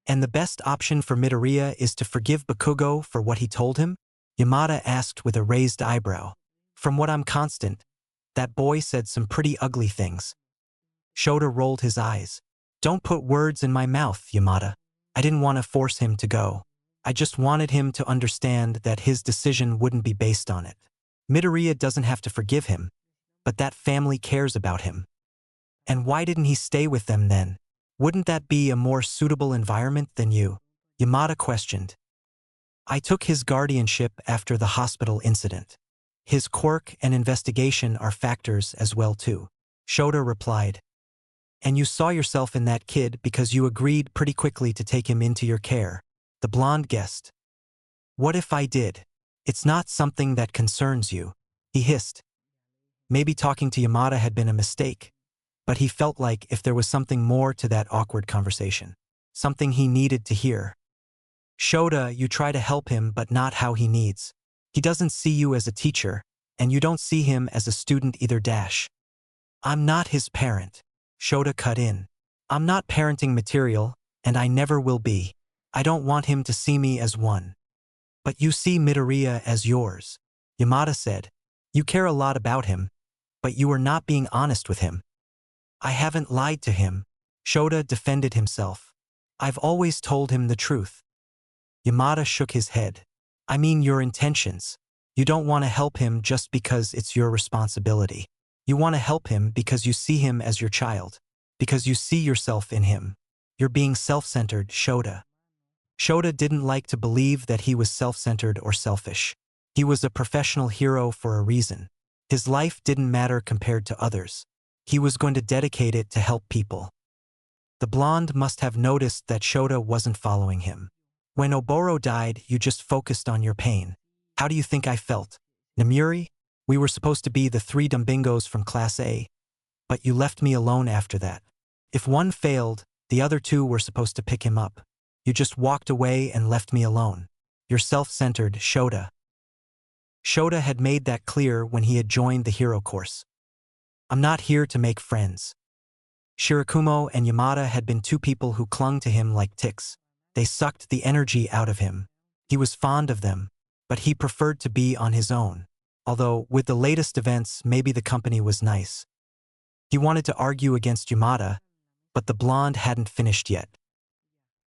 And the best option for Midoriya is to forgive Bakugo for what he told him? Yamada asked with a raised eyebrow. From what I'm constant, that boy said some pretty ugly things. Shota rolled his eyes. Don't put words in my mouth, Yamada. I didn't want to force him to go. I just wanted him to understand that his decision wouldn't be based on it. Midoriya doesn't have to forgive him, but that family cares about him. And why didn't he stay with them then? Wouldn't that be a more suitable environment than you? Yamada questioned. I took his guardianship after the hospital incident. His quirk and investigation are factors as well too. Shota replied. And you saw yourself in that kid because you agreed pretty quickly to take him into your care. The blonde guessed. What if I did? It's not something that concerns you, he hissed. Maybe talking to Yamada had been a mistake, but he felt like if there was something more to that awkward conversation, something he needed to hear. Shota, you try to help him but not how he needs. He doesn't see you as a teacher, and you don't see him as a student either. I'm not his parent. Shota cut in. I'm not parenting material, and I never will be. I don't want him to see me as one. But you see Midoriya as yours. Yamada said. You care a lot about him, but you are not being honest with him. I haven't lied to him. Shota defended himself. I've always told him the truth. Yamada shook his head. I mean your intentions. You don't want to help him just because it's your responsibility. You want to help him because you see him as your child. Because you see yourself in him. You're being self-centered, Shota. Shota didn't like to believe that he was self-centered or selfish. He was a professional hero for a reason. His life didn't matter compared to others. He was going to dedicate it to help people. The blonde must have noticed that Shota wasn't following him. When Oboro died, you just focused on your pain. How do you think I felt? Namuri? We were supposed to be the 3 Dumbingos from Class A, but you left me alone after that. If one failed, the other 2 were supposed to pick him up. You just walked away and left me alone. You're self-centered, Shota. Shota had made that clear when he had joined the hero course. I'm not here to make friends. Shirakumo and Yamada had been 2 people who clung to him like ticks. They sucked the energy out of him. He was fond of them, but he preferred to be on his own. Although, with the latest events, maybe the company was nice. He wanted to argue against Yamada, but the blonde hadn't finished yet.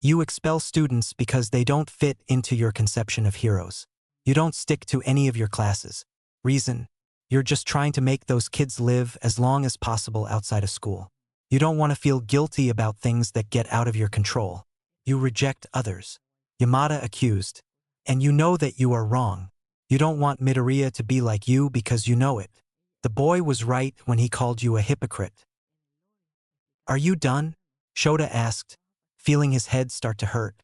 You expel students because they don't fit into your conception of heroes. You don't stick to any of your classes. Reason? You're just trying to make those kids live as long as possible outside of school. You don't want to feel guilty about things that get out of your control. You reject others. Yamada accused. And you know that you are wrong. You don't want Midoriya to be like you because you know it. The boy was right when he called you a hypocrite. Are you done? Shota asked, feeling his head start to hurt.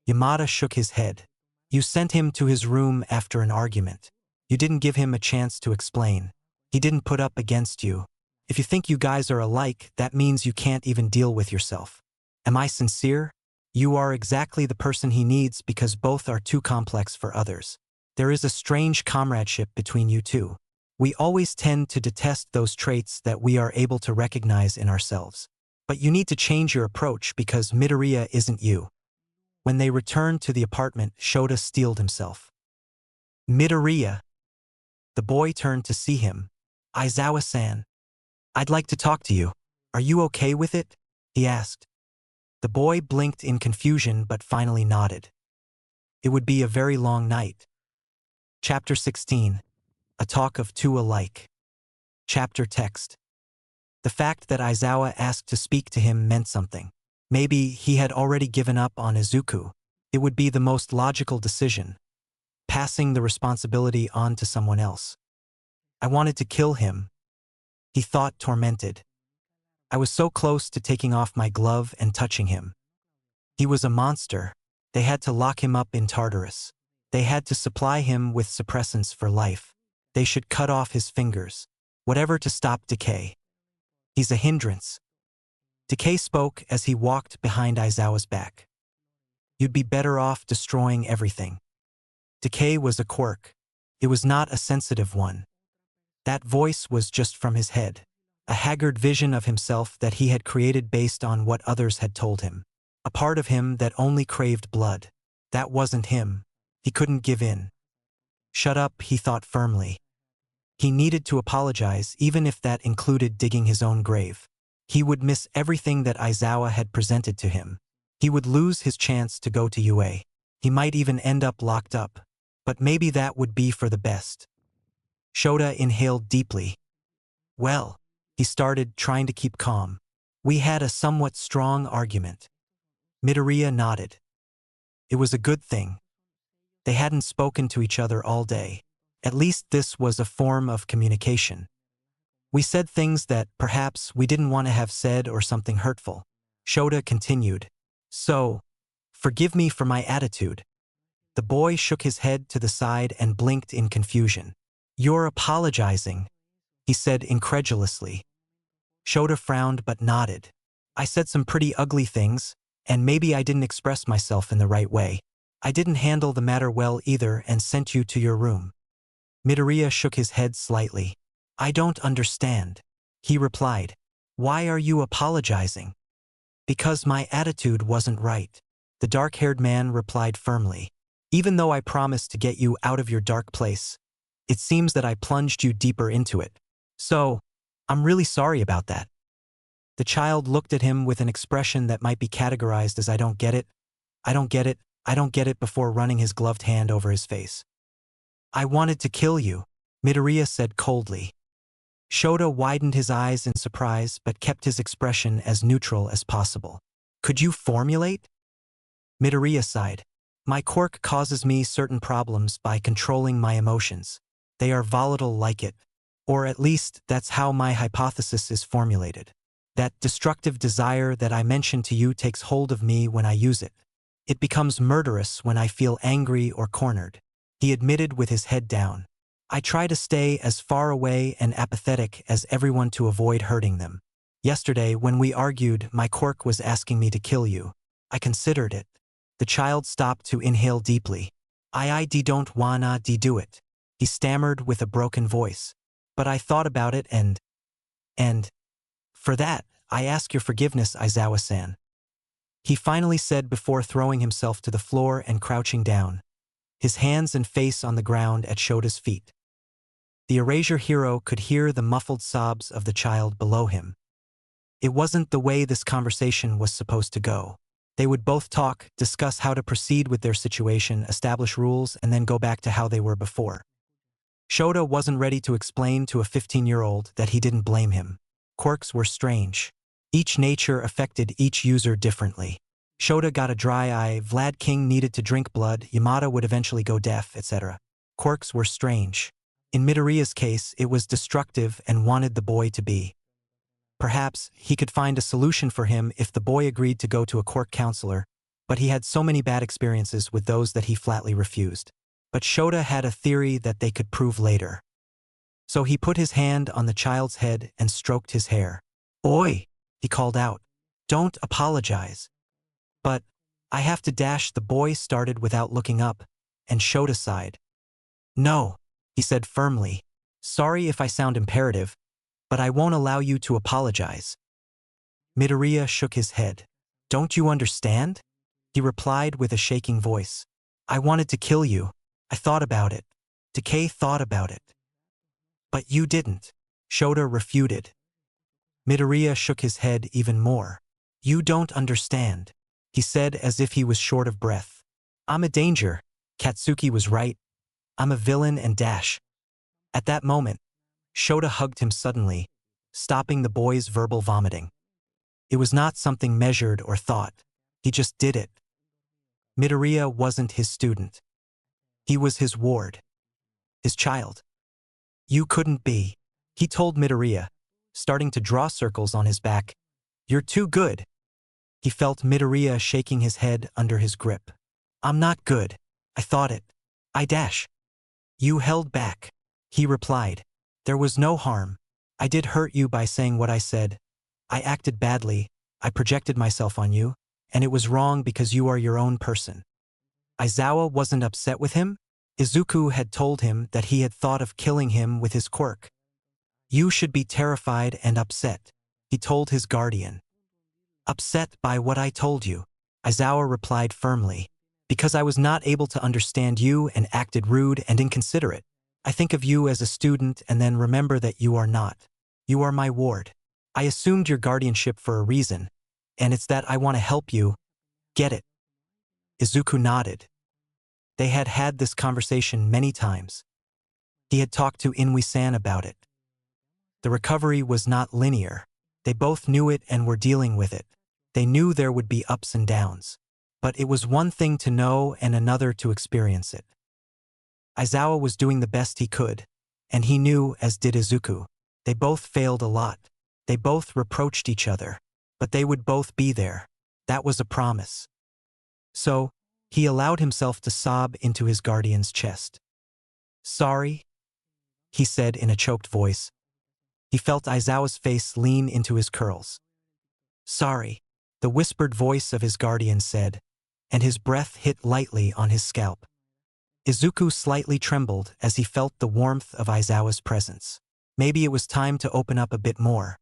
Yamada shook his head. You sent him to his room after an argument. You didn't give him a chance to explain. He didn't put up against you. If you think you guys are alike, that means you can't even deal with yourself. Am I sincere? You are exactly the person he needs because both are too complex for others. There is a strange comradeship between you 2. We always tend to detest those traits that we are able to recognize in ourselves. But you need to change your approach because Midoriya isn't you. When they returned to the apartment, Shota steeled himself. Midoriya. The boy turned to see him. Aizawa-san. I'd like to talk to you. Are you okay with it? He asked. The boy blinked in confusion but finally nodded. It would be a very long night. Chapter 16. A Talk of 2 Alike. Chapter text. The fact that Aizawa asked to speak to him meant something. Maybe he had already given up on Izuku. It would be the most logical decision, passing the responsibility on to someone else. I wanted to kill him. He thought, tormented. I was so close to taking off my glove and touching him. He was a monster. They had to lock him up in Tartarus. They had to supply him with suppressants for life. They should cut off his fingers. Whatever to stop decay. He's a hindrance. Decay spoke as he walked behind Aizawa's back. You'd be better off destroying everything. Decay was a quirk. It was not a sensitive one. That voice was just from his head. A haggard vision of himself that he had created based on what others had told him. A part of him that only craved blood. That wasn't him. He couldn't give in. Shut up, he thought firmly. He needed to apologize even if that included digging his own grave. He would miss everything that Aizawa had presented to him. He would lose his chance to go to UA. He might even end up locked up. But maybe that would be for the best. Shota inhaled deeply. Well, he started, trying to keep calm. We had a somewhat strong argument. Midoriya nodded. It was a good thing. They hadn't spoken to each other all day. At least this was a form of communication. We said things that, perhaps, we didn't want to have said or something hurtful. Shota continued. So, forgive me for my attitude. The boy shook his head to the side and blinked in confusion. You're apologizing. he said incredulously. Shota frowned but nodded. I said some pretty ugly things, and maybe I didn't express myself in the right way. I didn't handle the matter well either and sent you to your room. Midoriya shook his head slightly. I don't understand. He replied. Why are you apologizing? Because my attitude wasn't right. The dark-haired man replied firmly. Even though I promised to get you out of your dark place, it seems that I plunged you deeper into it. So, I'm really sorry about that. The child looked at him with an expression that might be categorized as I don't get it, I don't get it, I don't get it before running his gloved hand over his face. I wanted to kill you, Midoriya said coldly. Shota widened his eyes in surprise but kept his expression as neutral as possible. Could you formulate? Midoriya sighed. My quirk causes me certain problems by controlling my emotions. They are volatile like it. Or at least that's how my hypothesis is formulated. That destructive desire that I mentioned to you takes hold of me when I use it. It becomes murderous when I feel angry or cornered. He admitted with his head down. I try to stay as far away and apathetic as everyone to avoid hurting them. Yesterday, when we argued, my quirk was asking me to kill you. I considered it. The child stopped to inhale deeply. I don't wanna do it. He stammered with a broken voice. But I thought about it and for that, I ask your forgiveness, Aizawa-san. He finally said before throwing himself to the floor and crouching down, his hands and face on the ground at Shota's feet. The Erasure hero could hear the muffled sobs of the child below him. It wasn't the way this conversation was supposed to go. They would both talk, discuss how to proceed with their situation, establish rules, and then go back to how they were before. Shota wasn't ready to explain to a 15-year-old that he didn't blame him. Quirks were strange. Each nature affected each user differently. Shota got a dry eye, Vlad King needed to drink blood, Yamada would eventually go deaf, etc. Quirks were strange. In Midoriya's case, it was destructive and wanted the boy to be. Perhaps he could find a solution for him if the boy agreed to go to a quirk counselor, but he had so many bad experiences with those that he flatly refused. But Shota had a theory that they could prove later. So he put his hand on the child's head and stroked his hair. Oi, he called out. Don't apologize. But I have to dash. The boy started without looking up, and Shota sighed. No, he said firmly. Sorry if I sound imperative, but I won't allow you to apologize. Midoriya shook his head. Don't you understand? He replied with a shaking voice. I wanted to kill you. I thought about it. Decay thought about it. But you didn't. Shota refuted. Midoriya shook his head even more. You don't understand, he said as if he was short of breath. I'm a danger. Katsuki was right. I'm a villain and dash. At that moment, Shota hugged him suddenly, stopping the boy's verbal vomiting. It was not something measured or thought. He just did it. Midoriya wasn't his student. He was his ward. His child. You couldn't be, he told Midoriya, starting to draw circles on his back. You're too good. He felt Midoriya shaking his head under his grip. I'm not good. I thought it. I dash. You held back, he replied. There was no harm. I did hurt you by saying what I said. I acted badly. I projected myself on you, and it was wrong because you are your own person. Aizawa wasn't upset with him? Izuku had told him that he had thought of killing him with his quirk. You should be terrified and upset, he told his guardian. Upset by what I told you, Aizawa replied firmly. Because I was not able to understand you and acted rude and inconsiderate. I think of you as a student and then remember that you are not. You are my ward. I assumed your guardianship for a reason, and it's that I want to help you. Get it? Izuku nodded. They had had this conversation many times. He had talked to Inui-san about it. The recovery was not linear. They both knew it and were dealing with it. They knew there would be ups and downs. But it was one thing to know and another to experience it. Aizawa was doing the best he could, and he knew, as did Izuku. They both failed a lot. They both reproached each other. But they would both be there. That was a promise. So, he allowed himself to sob into his guardian's chest. Sorry, he said in a choked voice. He felt Aizawa's face lean into his curls. "Sorry," the whispered voice of his guardian said, and his breath hit lightly on his scalp. Izuku slightly trembled as he felt the warmth of Aizawa's presence. Maybe it was time to open up a bit more.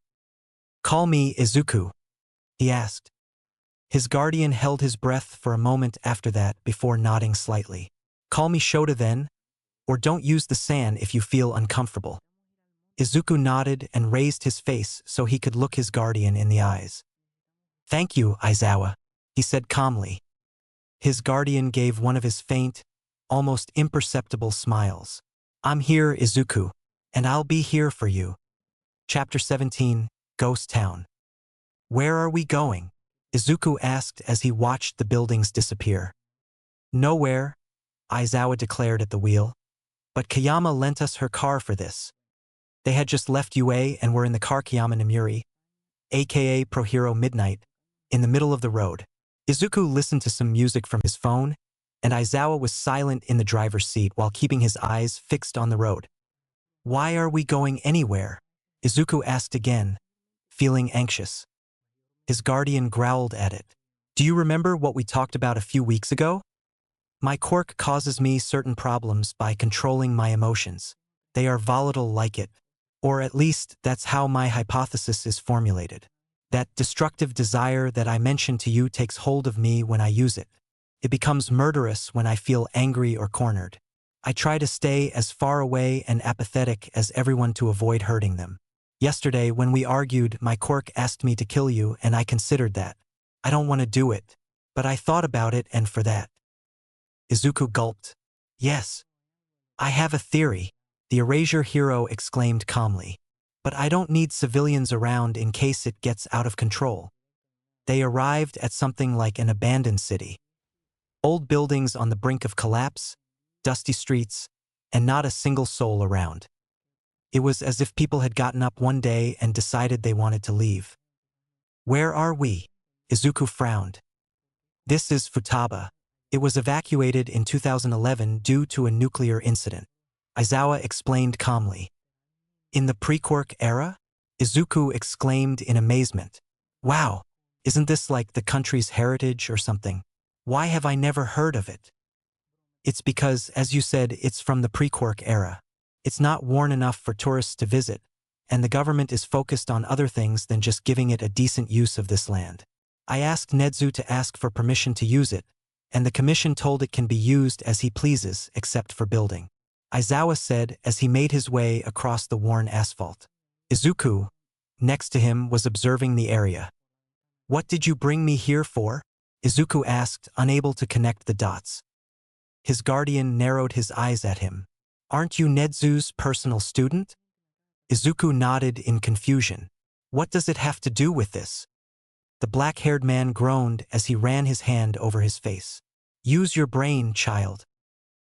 "Call me Izuku," he asked. His guardian held his breath for a moment after that before nodding slightly. "Call me Shota then, or don't use the san if you feel uncomfortable." Izuku nodded and raised his face so he could look his guardian in the eyes. "Thank you, Aizawa," he said calmly. His guardian gave one of his faint, almost imperceptible smiles. "I'm here, Izuku, and I'll be here for you." Chapter 17, Ghost Town. "Where are we going?" Izuku asked as he watched the buildings disappear. "Nowhere," Aizawa declared at the wheel. "But Kayama lent us her car for this." They had just left UA and were in the car Kayama Namuri, aka Pro Hero Midnight, in the middle of the road. Izuku listened to some music from his phone, and Aizawa was silent in the driver's seat while keeping his eyes fixed on the road. "Why are we going anywhere?" Izuku asked again, feeling anxious. His guardian growled at it. "Do you remember what we talked about a few weeks ago? My quirk causes me certain problems by controlling my emotions. They are volatile like it. Or at least that's how my hypothesis is formulated. That destructive desire that I mentioned to you takes hold of me when I use it. It becomes murderous when I feel angry or cornered. I try to stay as far away and apathetic as everyone to avoid hurting them. Yesterday, when we argued, my quirk asked me to kill you, and I considered that. I don't want to do it, but I thought about it, and for that." Izuku gulped. "Yes. I have a theory," the Erasure hero exclaimed calmly. "But I don't need civilians around in case it gets out of control." They arrived at something like an abandoned city. Old buildings on the brink of collapse, dusty streets, and not a single soul around. It was as if people had gotten up one day and decided they wanted to leave. "Where are we?" Izuku frowned. "This is Futaba. It was evacuated in 2011 due to a nuclear incident," Aizawa explained calmly. "In the pre-Quirk era?" Izuku exclaimed in amazement. "Wow, isn't this like the country's heritage or something? Why have I never heard of it?" "It's because, as you said, it's from the pre-Quirk era. It's not worn enough for tourists to visit, and the government is focused on other things than just giving it a decent use of this land. I asked Nedzu to ask for permission to use it, and the commission told it can be used as he pleases except for building," Aizawa said as he made his way across the worn asphalt. Izuku, next to him, was observing the area. "What did you bring me here for?" Izuku asked, unable to connect the dots. His guardian narrowed his eyes at him. "Aren't you Nedzu's personal student?" Izuku nodded in confusion. "What does it have to do with this?" The black-haired man groaned as he ran his hand over his face. "Use your brain, child."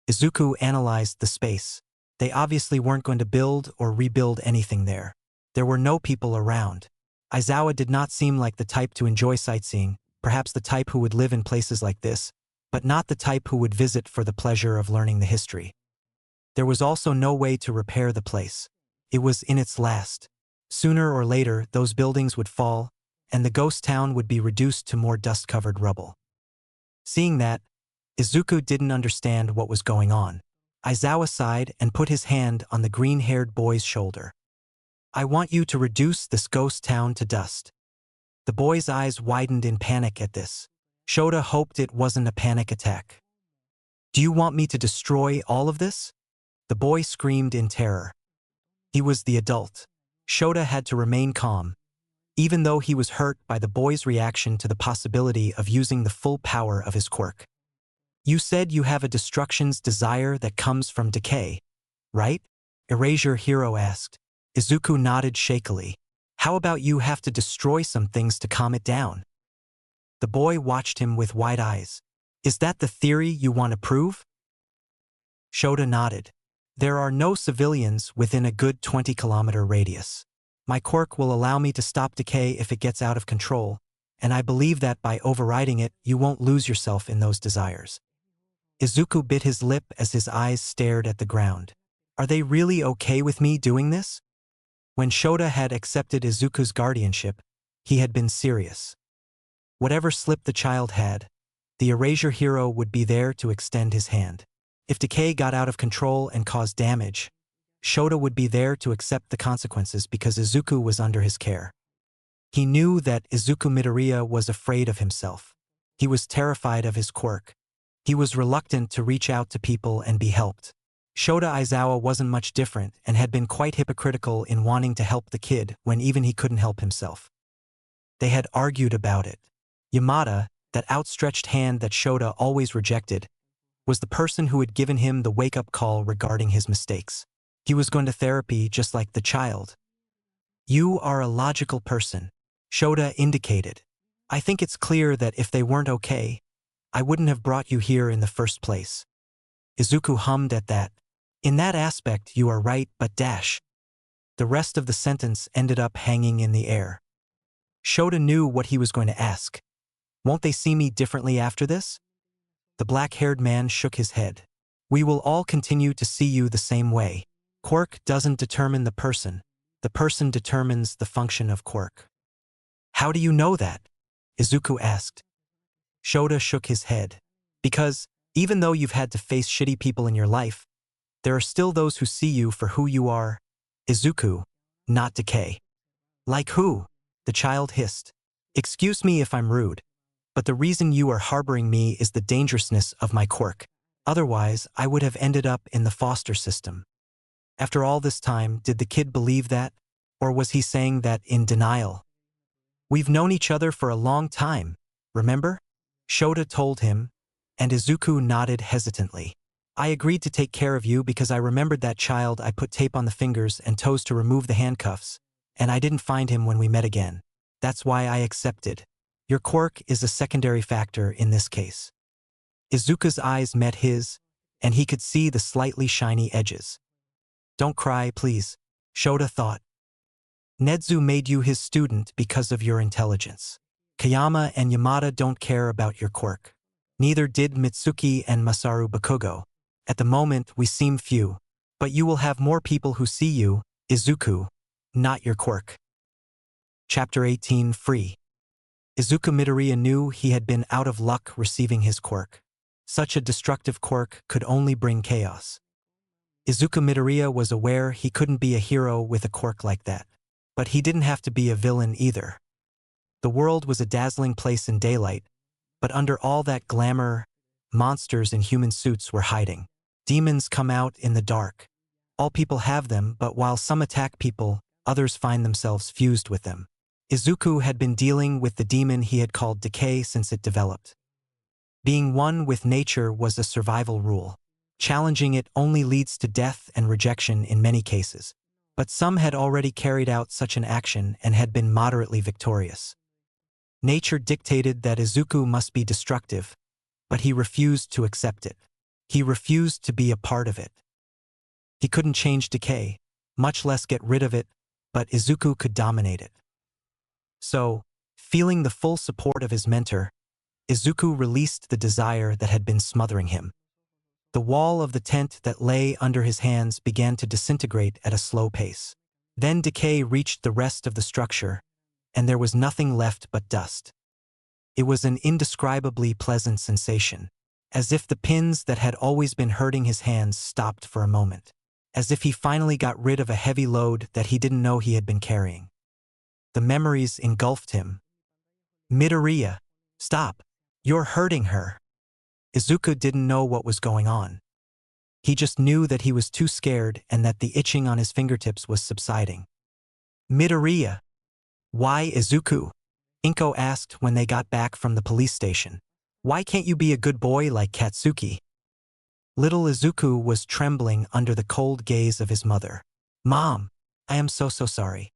Izuku analyzed the space. They obviously weren't going to build or rebuild anything there. There were no people around. Aizawa did not seem like the type to enjoy sightseeing, perhaps the type who would live in places like this, but not the type who would visit for the pleasure of learning the history. There was also no way to repair the place. It was in its last. Sooner or later, those buildings would fall, and the ghost town would be reduced to more dust-covered rubble. Seeing that, Izuku didn't understand what was going on. Aizawa sighed and put his hand on the green-haired boy's shoulder. "I want you to reduce this ghost town to dust." The boy's eyes widened in panic at this. Shota hoped it wasn't a panic attack. "Do you want me to destroy all of this?" The boy screamed in terror. He was the adult. Shota had to remain calm, even though he was hurt by the boy's reaction to the possibility of using the full power of his quirk. "You said you have a destruction's desire that comes from decay, right?" Erasure Hero asked. Izuku nodded shakily. "How about you have to destroy some things to calm it down?" The boy watched him with wide eyes. "Is that the theory you want to prove?" Shota nodded. "There are no civilians within a good 20-kilometer radius. My quirk will allow me to stop decay if it gets out of control, and I believe that by overriding it, you won't lose yourself in those desires." Izuku bit his lip as his eyes stared at the ground. "Are they really okay with me doing this?" When Shota had accepted Izuku's guardianship, he had been serious. Whatever slip the child had, the erasure hero would be there to extend his hand. If decay got out of control and caused damage, Shota would be there to accept the consequences because Izuku was under his care. He knew that Izuku Midoriya was afraid of himself. He was terrified of his quirk. He was reluctant to reach out to people and be helped. Shota Aizawa wasn't much different and had been quite hypocritical in wanting to help the kid when even he couldn't help himself. They had argued about it. Yamada, that outstretched hand that Shota always rejected, was the person who had given him the wake-up call regarding his mistakes. He was going to therapy just like the child. You are a logical person, Shota indicated. I think it's clear that if they weren't okay, I wouldn't have brought you here in the first place. Izuku hummed at that. In that aspect, you are right, but dash. The rest of the sentence ended up hanging in the air. Shota knew what he was going to ask. Won't they see me differently after this? The black-haired man shook his head. We will all continue to see you the same way. Quirk doesn't determine the person determines the function of quirk. How do you know that? Izuku asked. Shota shook his head. Because, even though you've had to face shitty people in your life, there are still those who see you for who you are. Izuku, not decay. Like who? The child hissed. Excuse me if I'm rude, but the reason you are harboring me is the dangerousness of my quirk. Otherwise, I would have ended up in the foster system. After all this time, did the kid believe that? Or was he saying that in denial? We've known each other for a long time, remember? Shota told him, and Izuku nodded hesitantly. I agreed to take care of you because I remembered that child. I put tape on the fingers and toes to remove the handcuffs, and I didn't find him when we met again. That's why I accepted. Your quirk is a secondary factor in this case. Izuku's eyes met his, and he could see the slightly shiny edges. Don't cry, please, Shota thought. Nedzu made you his student because of your intelligence. Kayama and Yamada don't care about your quirk. Neither did Mitsuki and Masaru Bakugo. At the moment, we seem few, but you will have more people who see you, Izuku, not your quirk. Chapter 18 Free. Izuku Midoriya knew he had been out of luck receiving his quirk. Such a destructive quirk could only bring chaos. Izuku Midoriya was aware he couldn't be a hero with a quirk like that. But he didn't have to be a villain either. The world was a dazzling place in daylight, but under all that glamour, monsters in human suits were hiding. Demons come out in the dark. All people have them, but while some attack people, others find themselves fused with them. Izuku had been dealing with the demon he had called decay since it developed. Being one with nature was a survival rule. Challenging it only leads to death and rejection in many cases. But some had already carried out such an action and had been moderately victorious. Nature dictated that Izuku must be destructive, but he refused to accept it. He refused to be a part of it. He couldn't change decay, much less get rid of it, but Izuku could dominate it. So, feeling the full support of his mentor, Izuku released the desire that had been smothering him. The wall of the tent that lay under his hands began to disintegrate at a slow pace. Then decay reached the rest of the structure, and there was nothing left but dust. It was an indescribably pleasant sensation, as if the pins that had always been hurting his hands stopped for a moment, as if he finally got rid of a heavy load that he didn't know he had been carrying. The memories engulfed him. Midoriya, stop! You're hurting her! Izuku didn't know what was going on. He just knew that he was too scared and that the itching on his fingertips was subsiding. Midoriya! Why, Izuku? Inko asked when they got back from the police station. Why can't you be a good boy like Katsuki? Little Izuku was trembling under the cold gaze of his mother. Mom, I am so sorry.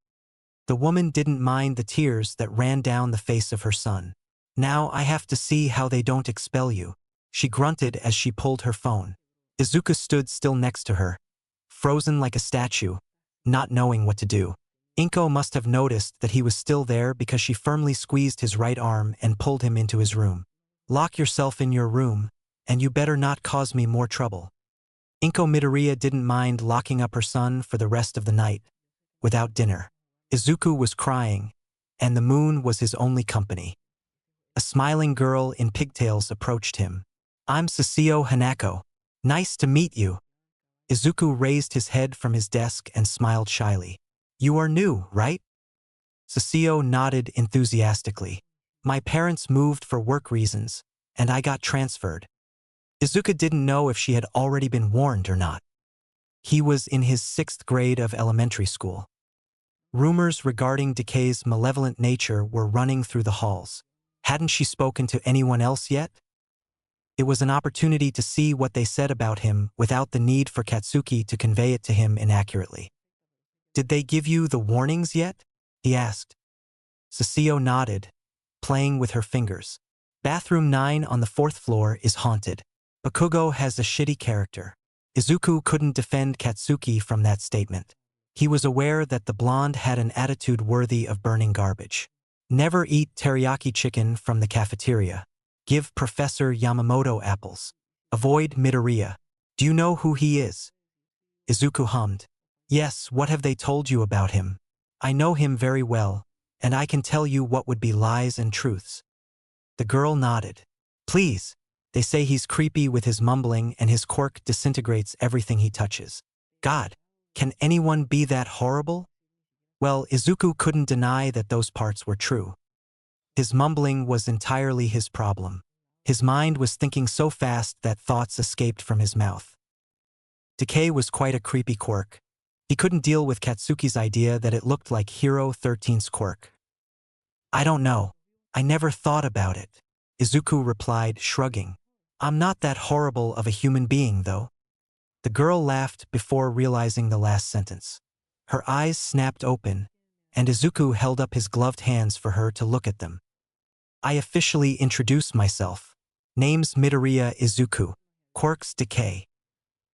The woman didn't mind the tears that ran down the face of her son. Now I have to see how they don't expel you. She grunted as she pulled her phone. Izuku stood still next to her, frozen like a statue, not knowing what to do. Inko must have noticed that he was still there because she firmly squeezed his right arm and pulled him into his room. Lock yourself in your room, and you better not cause me more trouble. Inko Midoriya didn't mind locking up her son for the rest of the night. without dinner. Izuku was crying, and the moon was his only company. A smiling girl in pigtails approached him. "I'm Sasio Hanako. Nice to meet you." Izuku raised his head from his desk and smiled shyly. "You are new, right?" Sasio nodded enthusiastically. "My parents moved for work reasons, and I got transferred." Izuku didn't know if she had already been warned or not. He was in his 6th grade of elementary school. Rumors regarding Decay's malevolent nature were running through the halls. Hadn't she spoken to anyone else yet? It was an opportunity to see what they said about him without the need for Katsuki to convey it to him inaccurately. "Did they give you the warnings yet?" he asked. Sasio nodded, playing with her fingers. "Bathroom 9 on the 4th floor is haunted. Bakugo has a shitty character." Izuku couldn't defend Katsuki from that statement. He was aware that the blonde had an attitude worthy of burning garbage. Never eat teriyaki chicken from the cafeteria. Give Professor Yamamoto apples. Avoid Midoriya. "Do you know who he is?" Izuku hummed. "Yes, what have they told you about him?" "I know him very well, and I can tell you what would be lies and truths." The girl nodded. "Please. They say he's creepy with his mumbling and his quirk disintegrates everything he touches." God, can anyone be that horrible? Well, Izuku couldn't deny that those parts were true. His mumbling was entirely his problem. His mind was thinking so fast that thoughts escaped from his mouth. Decay was quite a creepy quirk. He couldn't deal with Katsuki's idea that it looked like Hero 13's quirk. "I don't know. I never thought about it," Izuku replied, shrugging. "I'm not that horrible of a human being, though." The girl laughed before realizing the last sentence. Her eyes snapped open, and Izuku held up his gloved hands for her to look at them. "I officially introduce myself. Name's Midoriya Izuku. Quirk's Decay."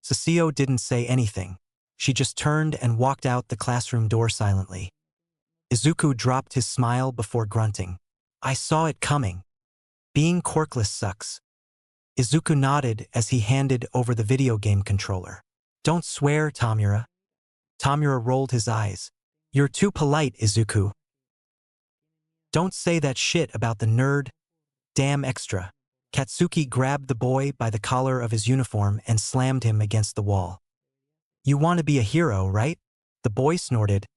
Sasio didn't say anything. She just turned and walked out the classroom door silently. Izuku dropped his smile before grunting. "I saw it coming. Being quirkless sucks." Izuku nodded as he handed over the video game controller. "Don't swear, Tamura." Tamura rolled his eyes. "You're too polite, Izuku." "Don't say that shit about the nerd. Damn extra." Katsuki grabbed the boy by the collar of his uniform and slammed him against the wall. "You want to be a hero, right?" The boy snorted.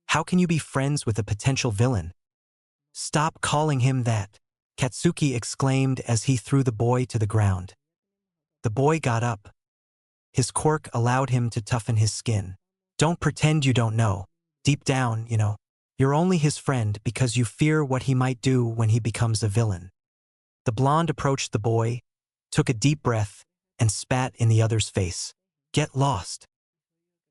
"How can you be friends with a potential villain?" "Stop calling him that," Katsuki exclaimed as he threw the boy to the ground. The boy got up. His quirk allowed him to toughen his skin. "Don't pretend you don't know. Deep down, you're only his friend because you fear what he might do when he becomes a villain." The blonde approached the boy, took a deep breath, and spat in the other's face. "Get lost."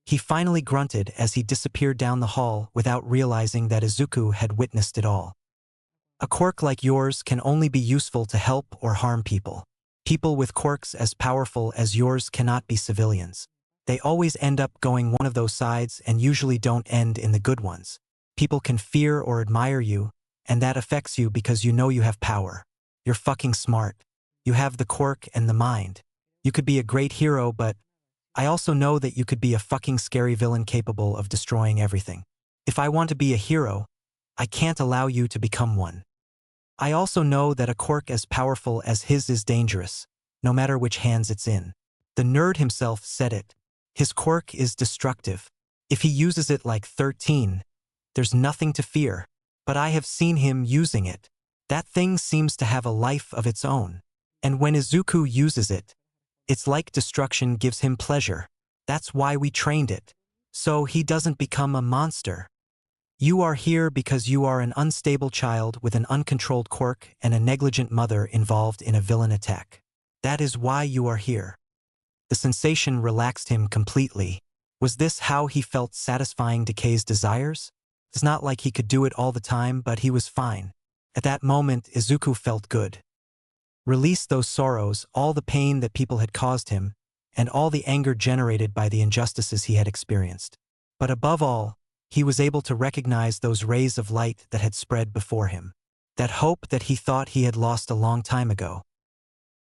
He finally grunted as he disappeared down the hall without realizing that Izuku had witnessed it all. "A quirk like yours can only be useful to help or harm people. People with quirks as powerful as yours cannot be civilians. They always end up going one of those sides and usually don't end in the good ones. People can fear or admire you, and that affects you because you know you have power. You're fucking smart. You have the quirk and the mind. You could be a great hero, but I also know that you could be a fucking scary villain capable of destroying everything. If I want to be a hero, I can't allow you to become one. I also know that a quirk as powerful as his is dangerous, no matter which hands it's in." The nerd himself said it. His quirk is destructive. If he uses it like 13, there's nothing to fear. But I have seen him using it. That thing seems to have a life of its own. And when Izuku uses it, it's like destruction gives him pleasure. That's why we trained it. So he doesn't become a monster. You are here because you are an unstable child with an uncontrolled quirk and a negligent mother involved in a villain attack. That is why you are here." The sensation relaxed him completely. Was this how he felt satisfying Decay's desires? It's not like he could do it all the time, but he was fine. At that moment, Izuku felt good. Release those sorrows, all the pain that people had caused him, and all the anger generated by the injustices he had experienced. But above all, he was able to recognize those rays of light that had spread before him. That hope that he thought he had lost a long time ago.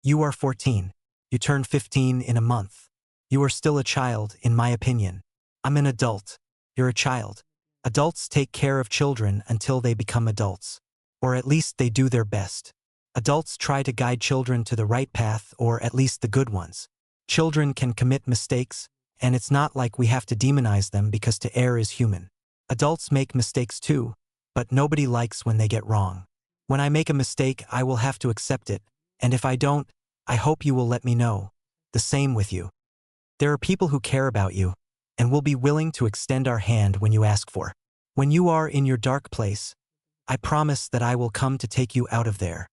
"You are 14. You turn 15 in a month. You are still a child, in my opinion. I'm an adult. You're a child. Adults take care of children until they become adults. Or at least they do their best. Adults try to guide children to the right path, or at least the good ones. Children can commit mistakes, and it's not like we have to demonize them because to err is human. Adults make mistakes too, but nobody likes when they get wrong. When I make a mistake, I will have to accept it, and if I don't, I hope you will let me know. The same with you. There are people who care about you, and will be willing to extend our hand when you ask for. When you are in your dark place, I promise that I will come to take you out of there.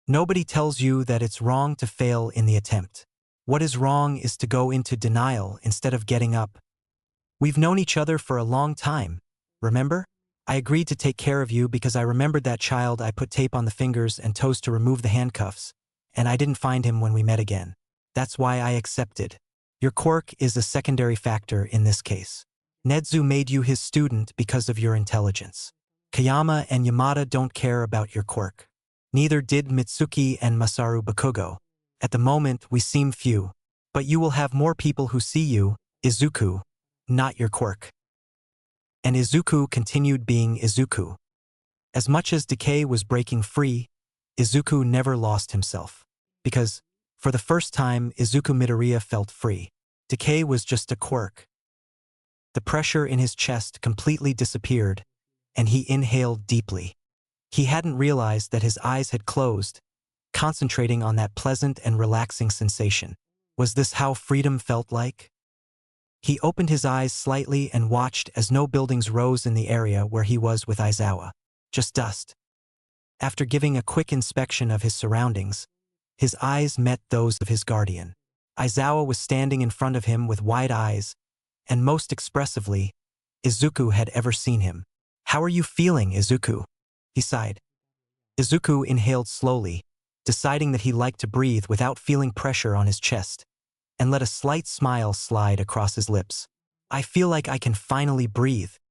Nobody tells you that it's wrong to fail in the attempt. What is wrong is to go into denial instead of getting up. We've known each other for a long time, remember? I agreed to take care of you because I remembered that child I put tape on the fingers and toes to remove the handcuffs, and I didn't find him when we met again. That's why I accepted. Your quirk is a secondary factor in this case. Nedzu made you his student because of your intelligence. Kayama and Yamada don't care about your quirk. Neither did Mitsuki and Masaru Bakugo. At the moment, we seem few, but you will have more people who see you, Izuku, not your quirk. And Izuku continued being Izuku. As much as decay was breaking free, Izuku never lost himself. Because, for the first time, Izuku Midoriya felt free. Decay was just a quirk. The pressure in his chest completely disappeared, and he inhaled deeply. He hadn't realized that his eyes had closed, concentrating on that pleasant and relaxing sensation. Was this how freedom felt like? He opened his eyes slightly and watched as no buildings rose in the area where he was with Aizawa. Just dust. After giving a quick inspection of his surroundings, his eyes met those of his guardian. Aizawa was standing in front of him with wide eyes, and most expressively, Izuku had ever seen him. "How are you feeling, Izuku?" he sighed. Izuku inhaled slowly, deciding that he liked to breathe without feeling pressure on his chest, and let a slight smile slide across his lips. "I feel like I can finally breathe,"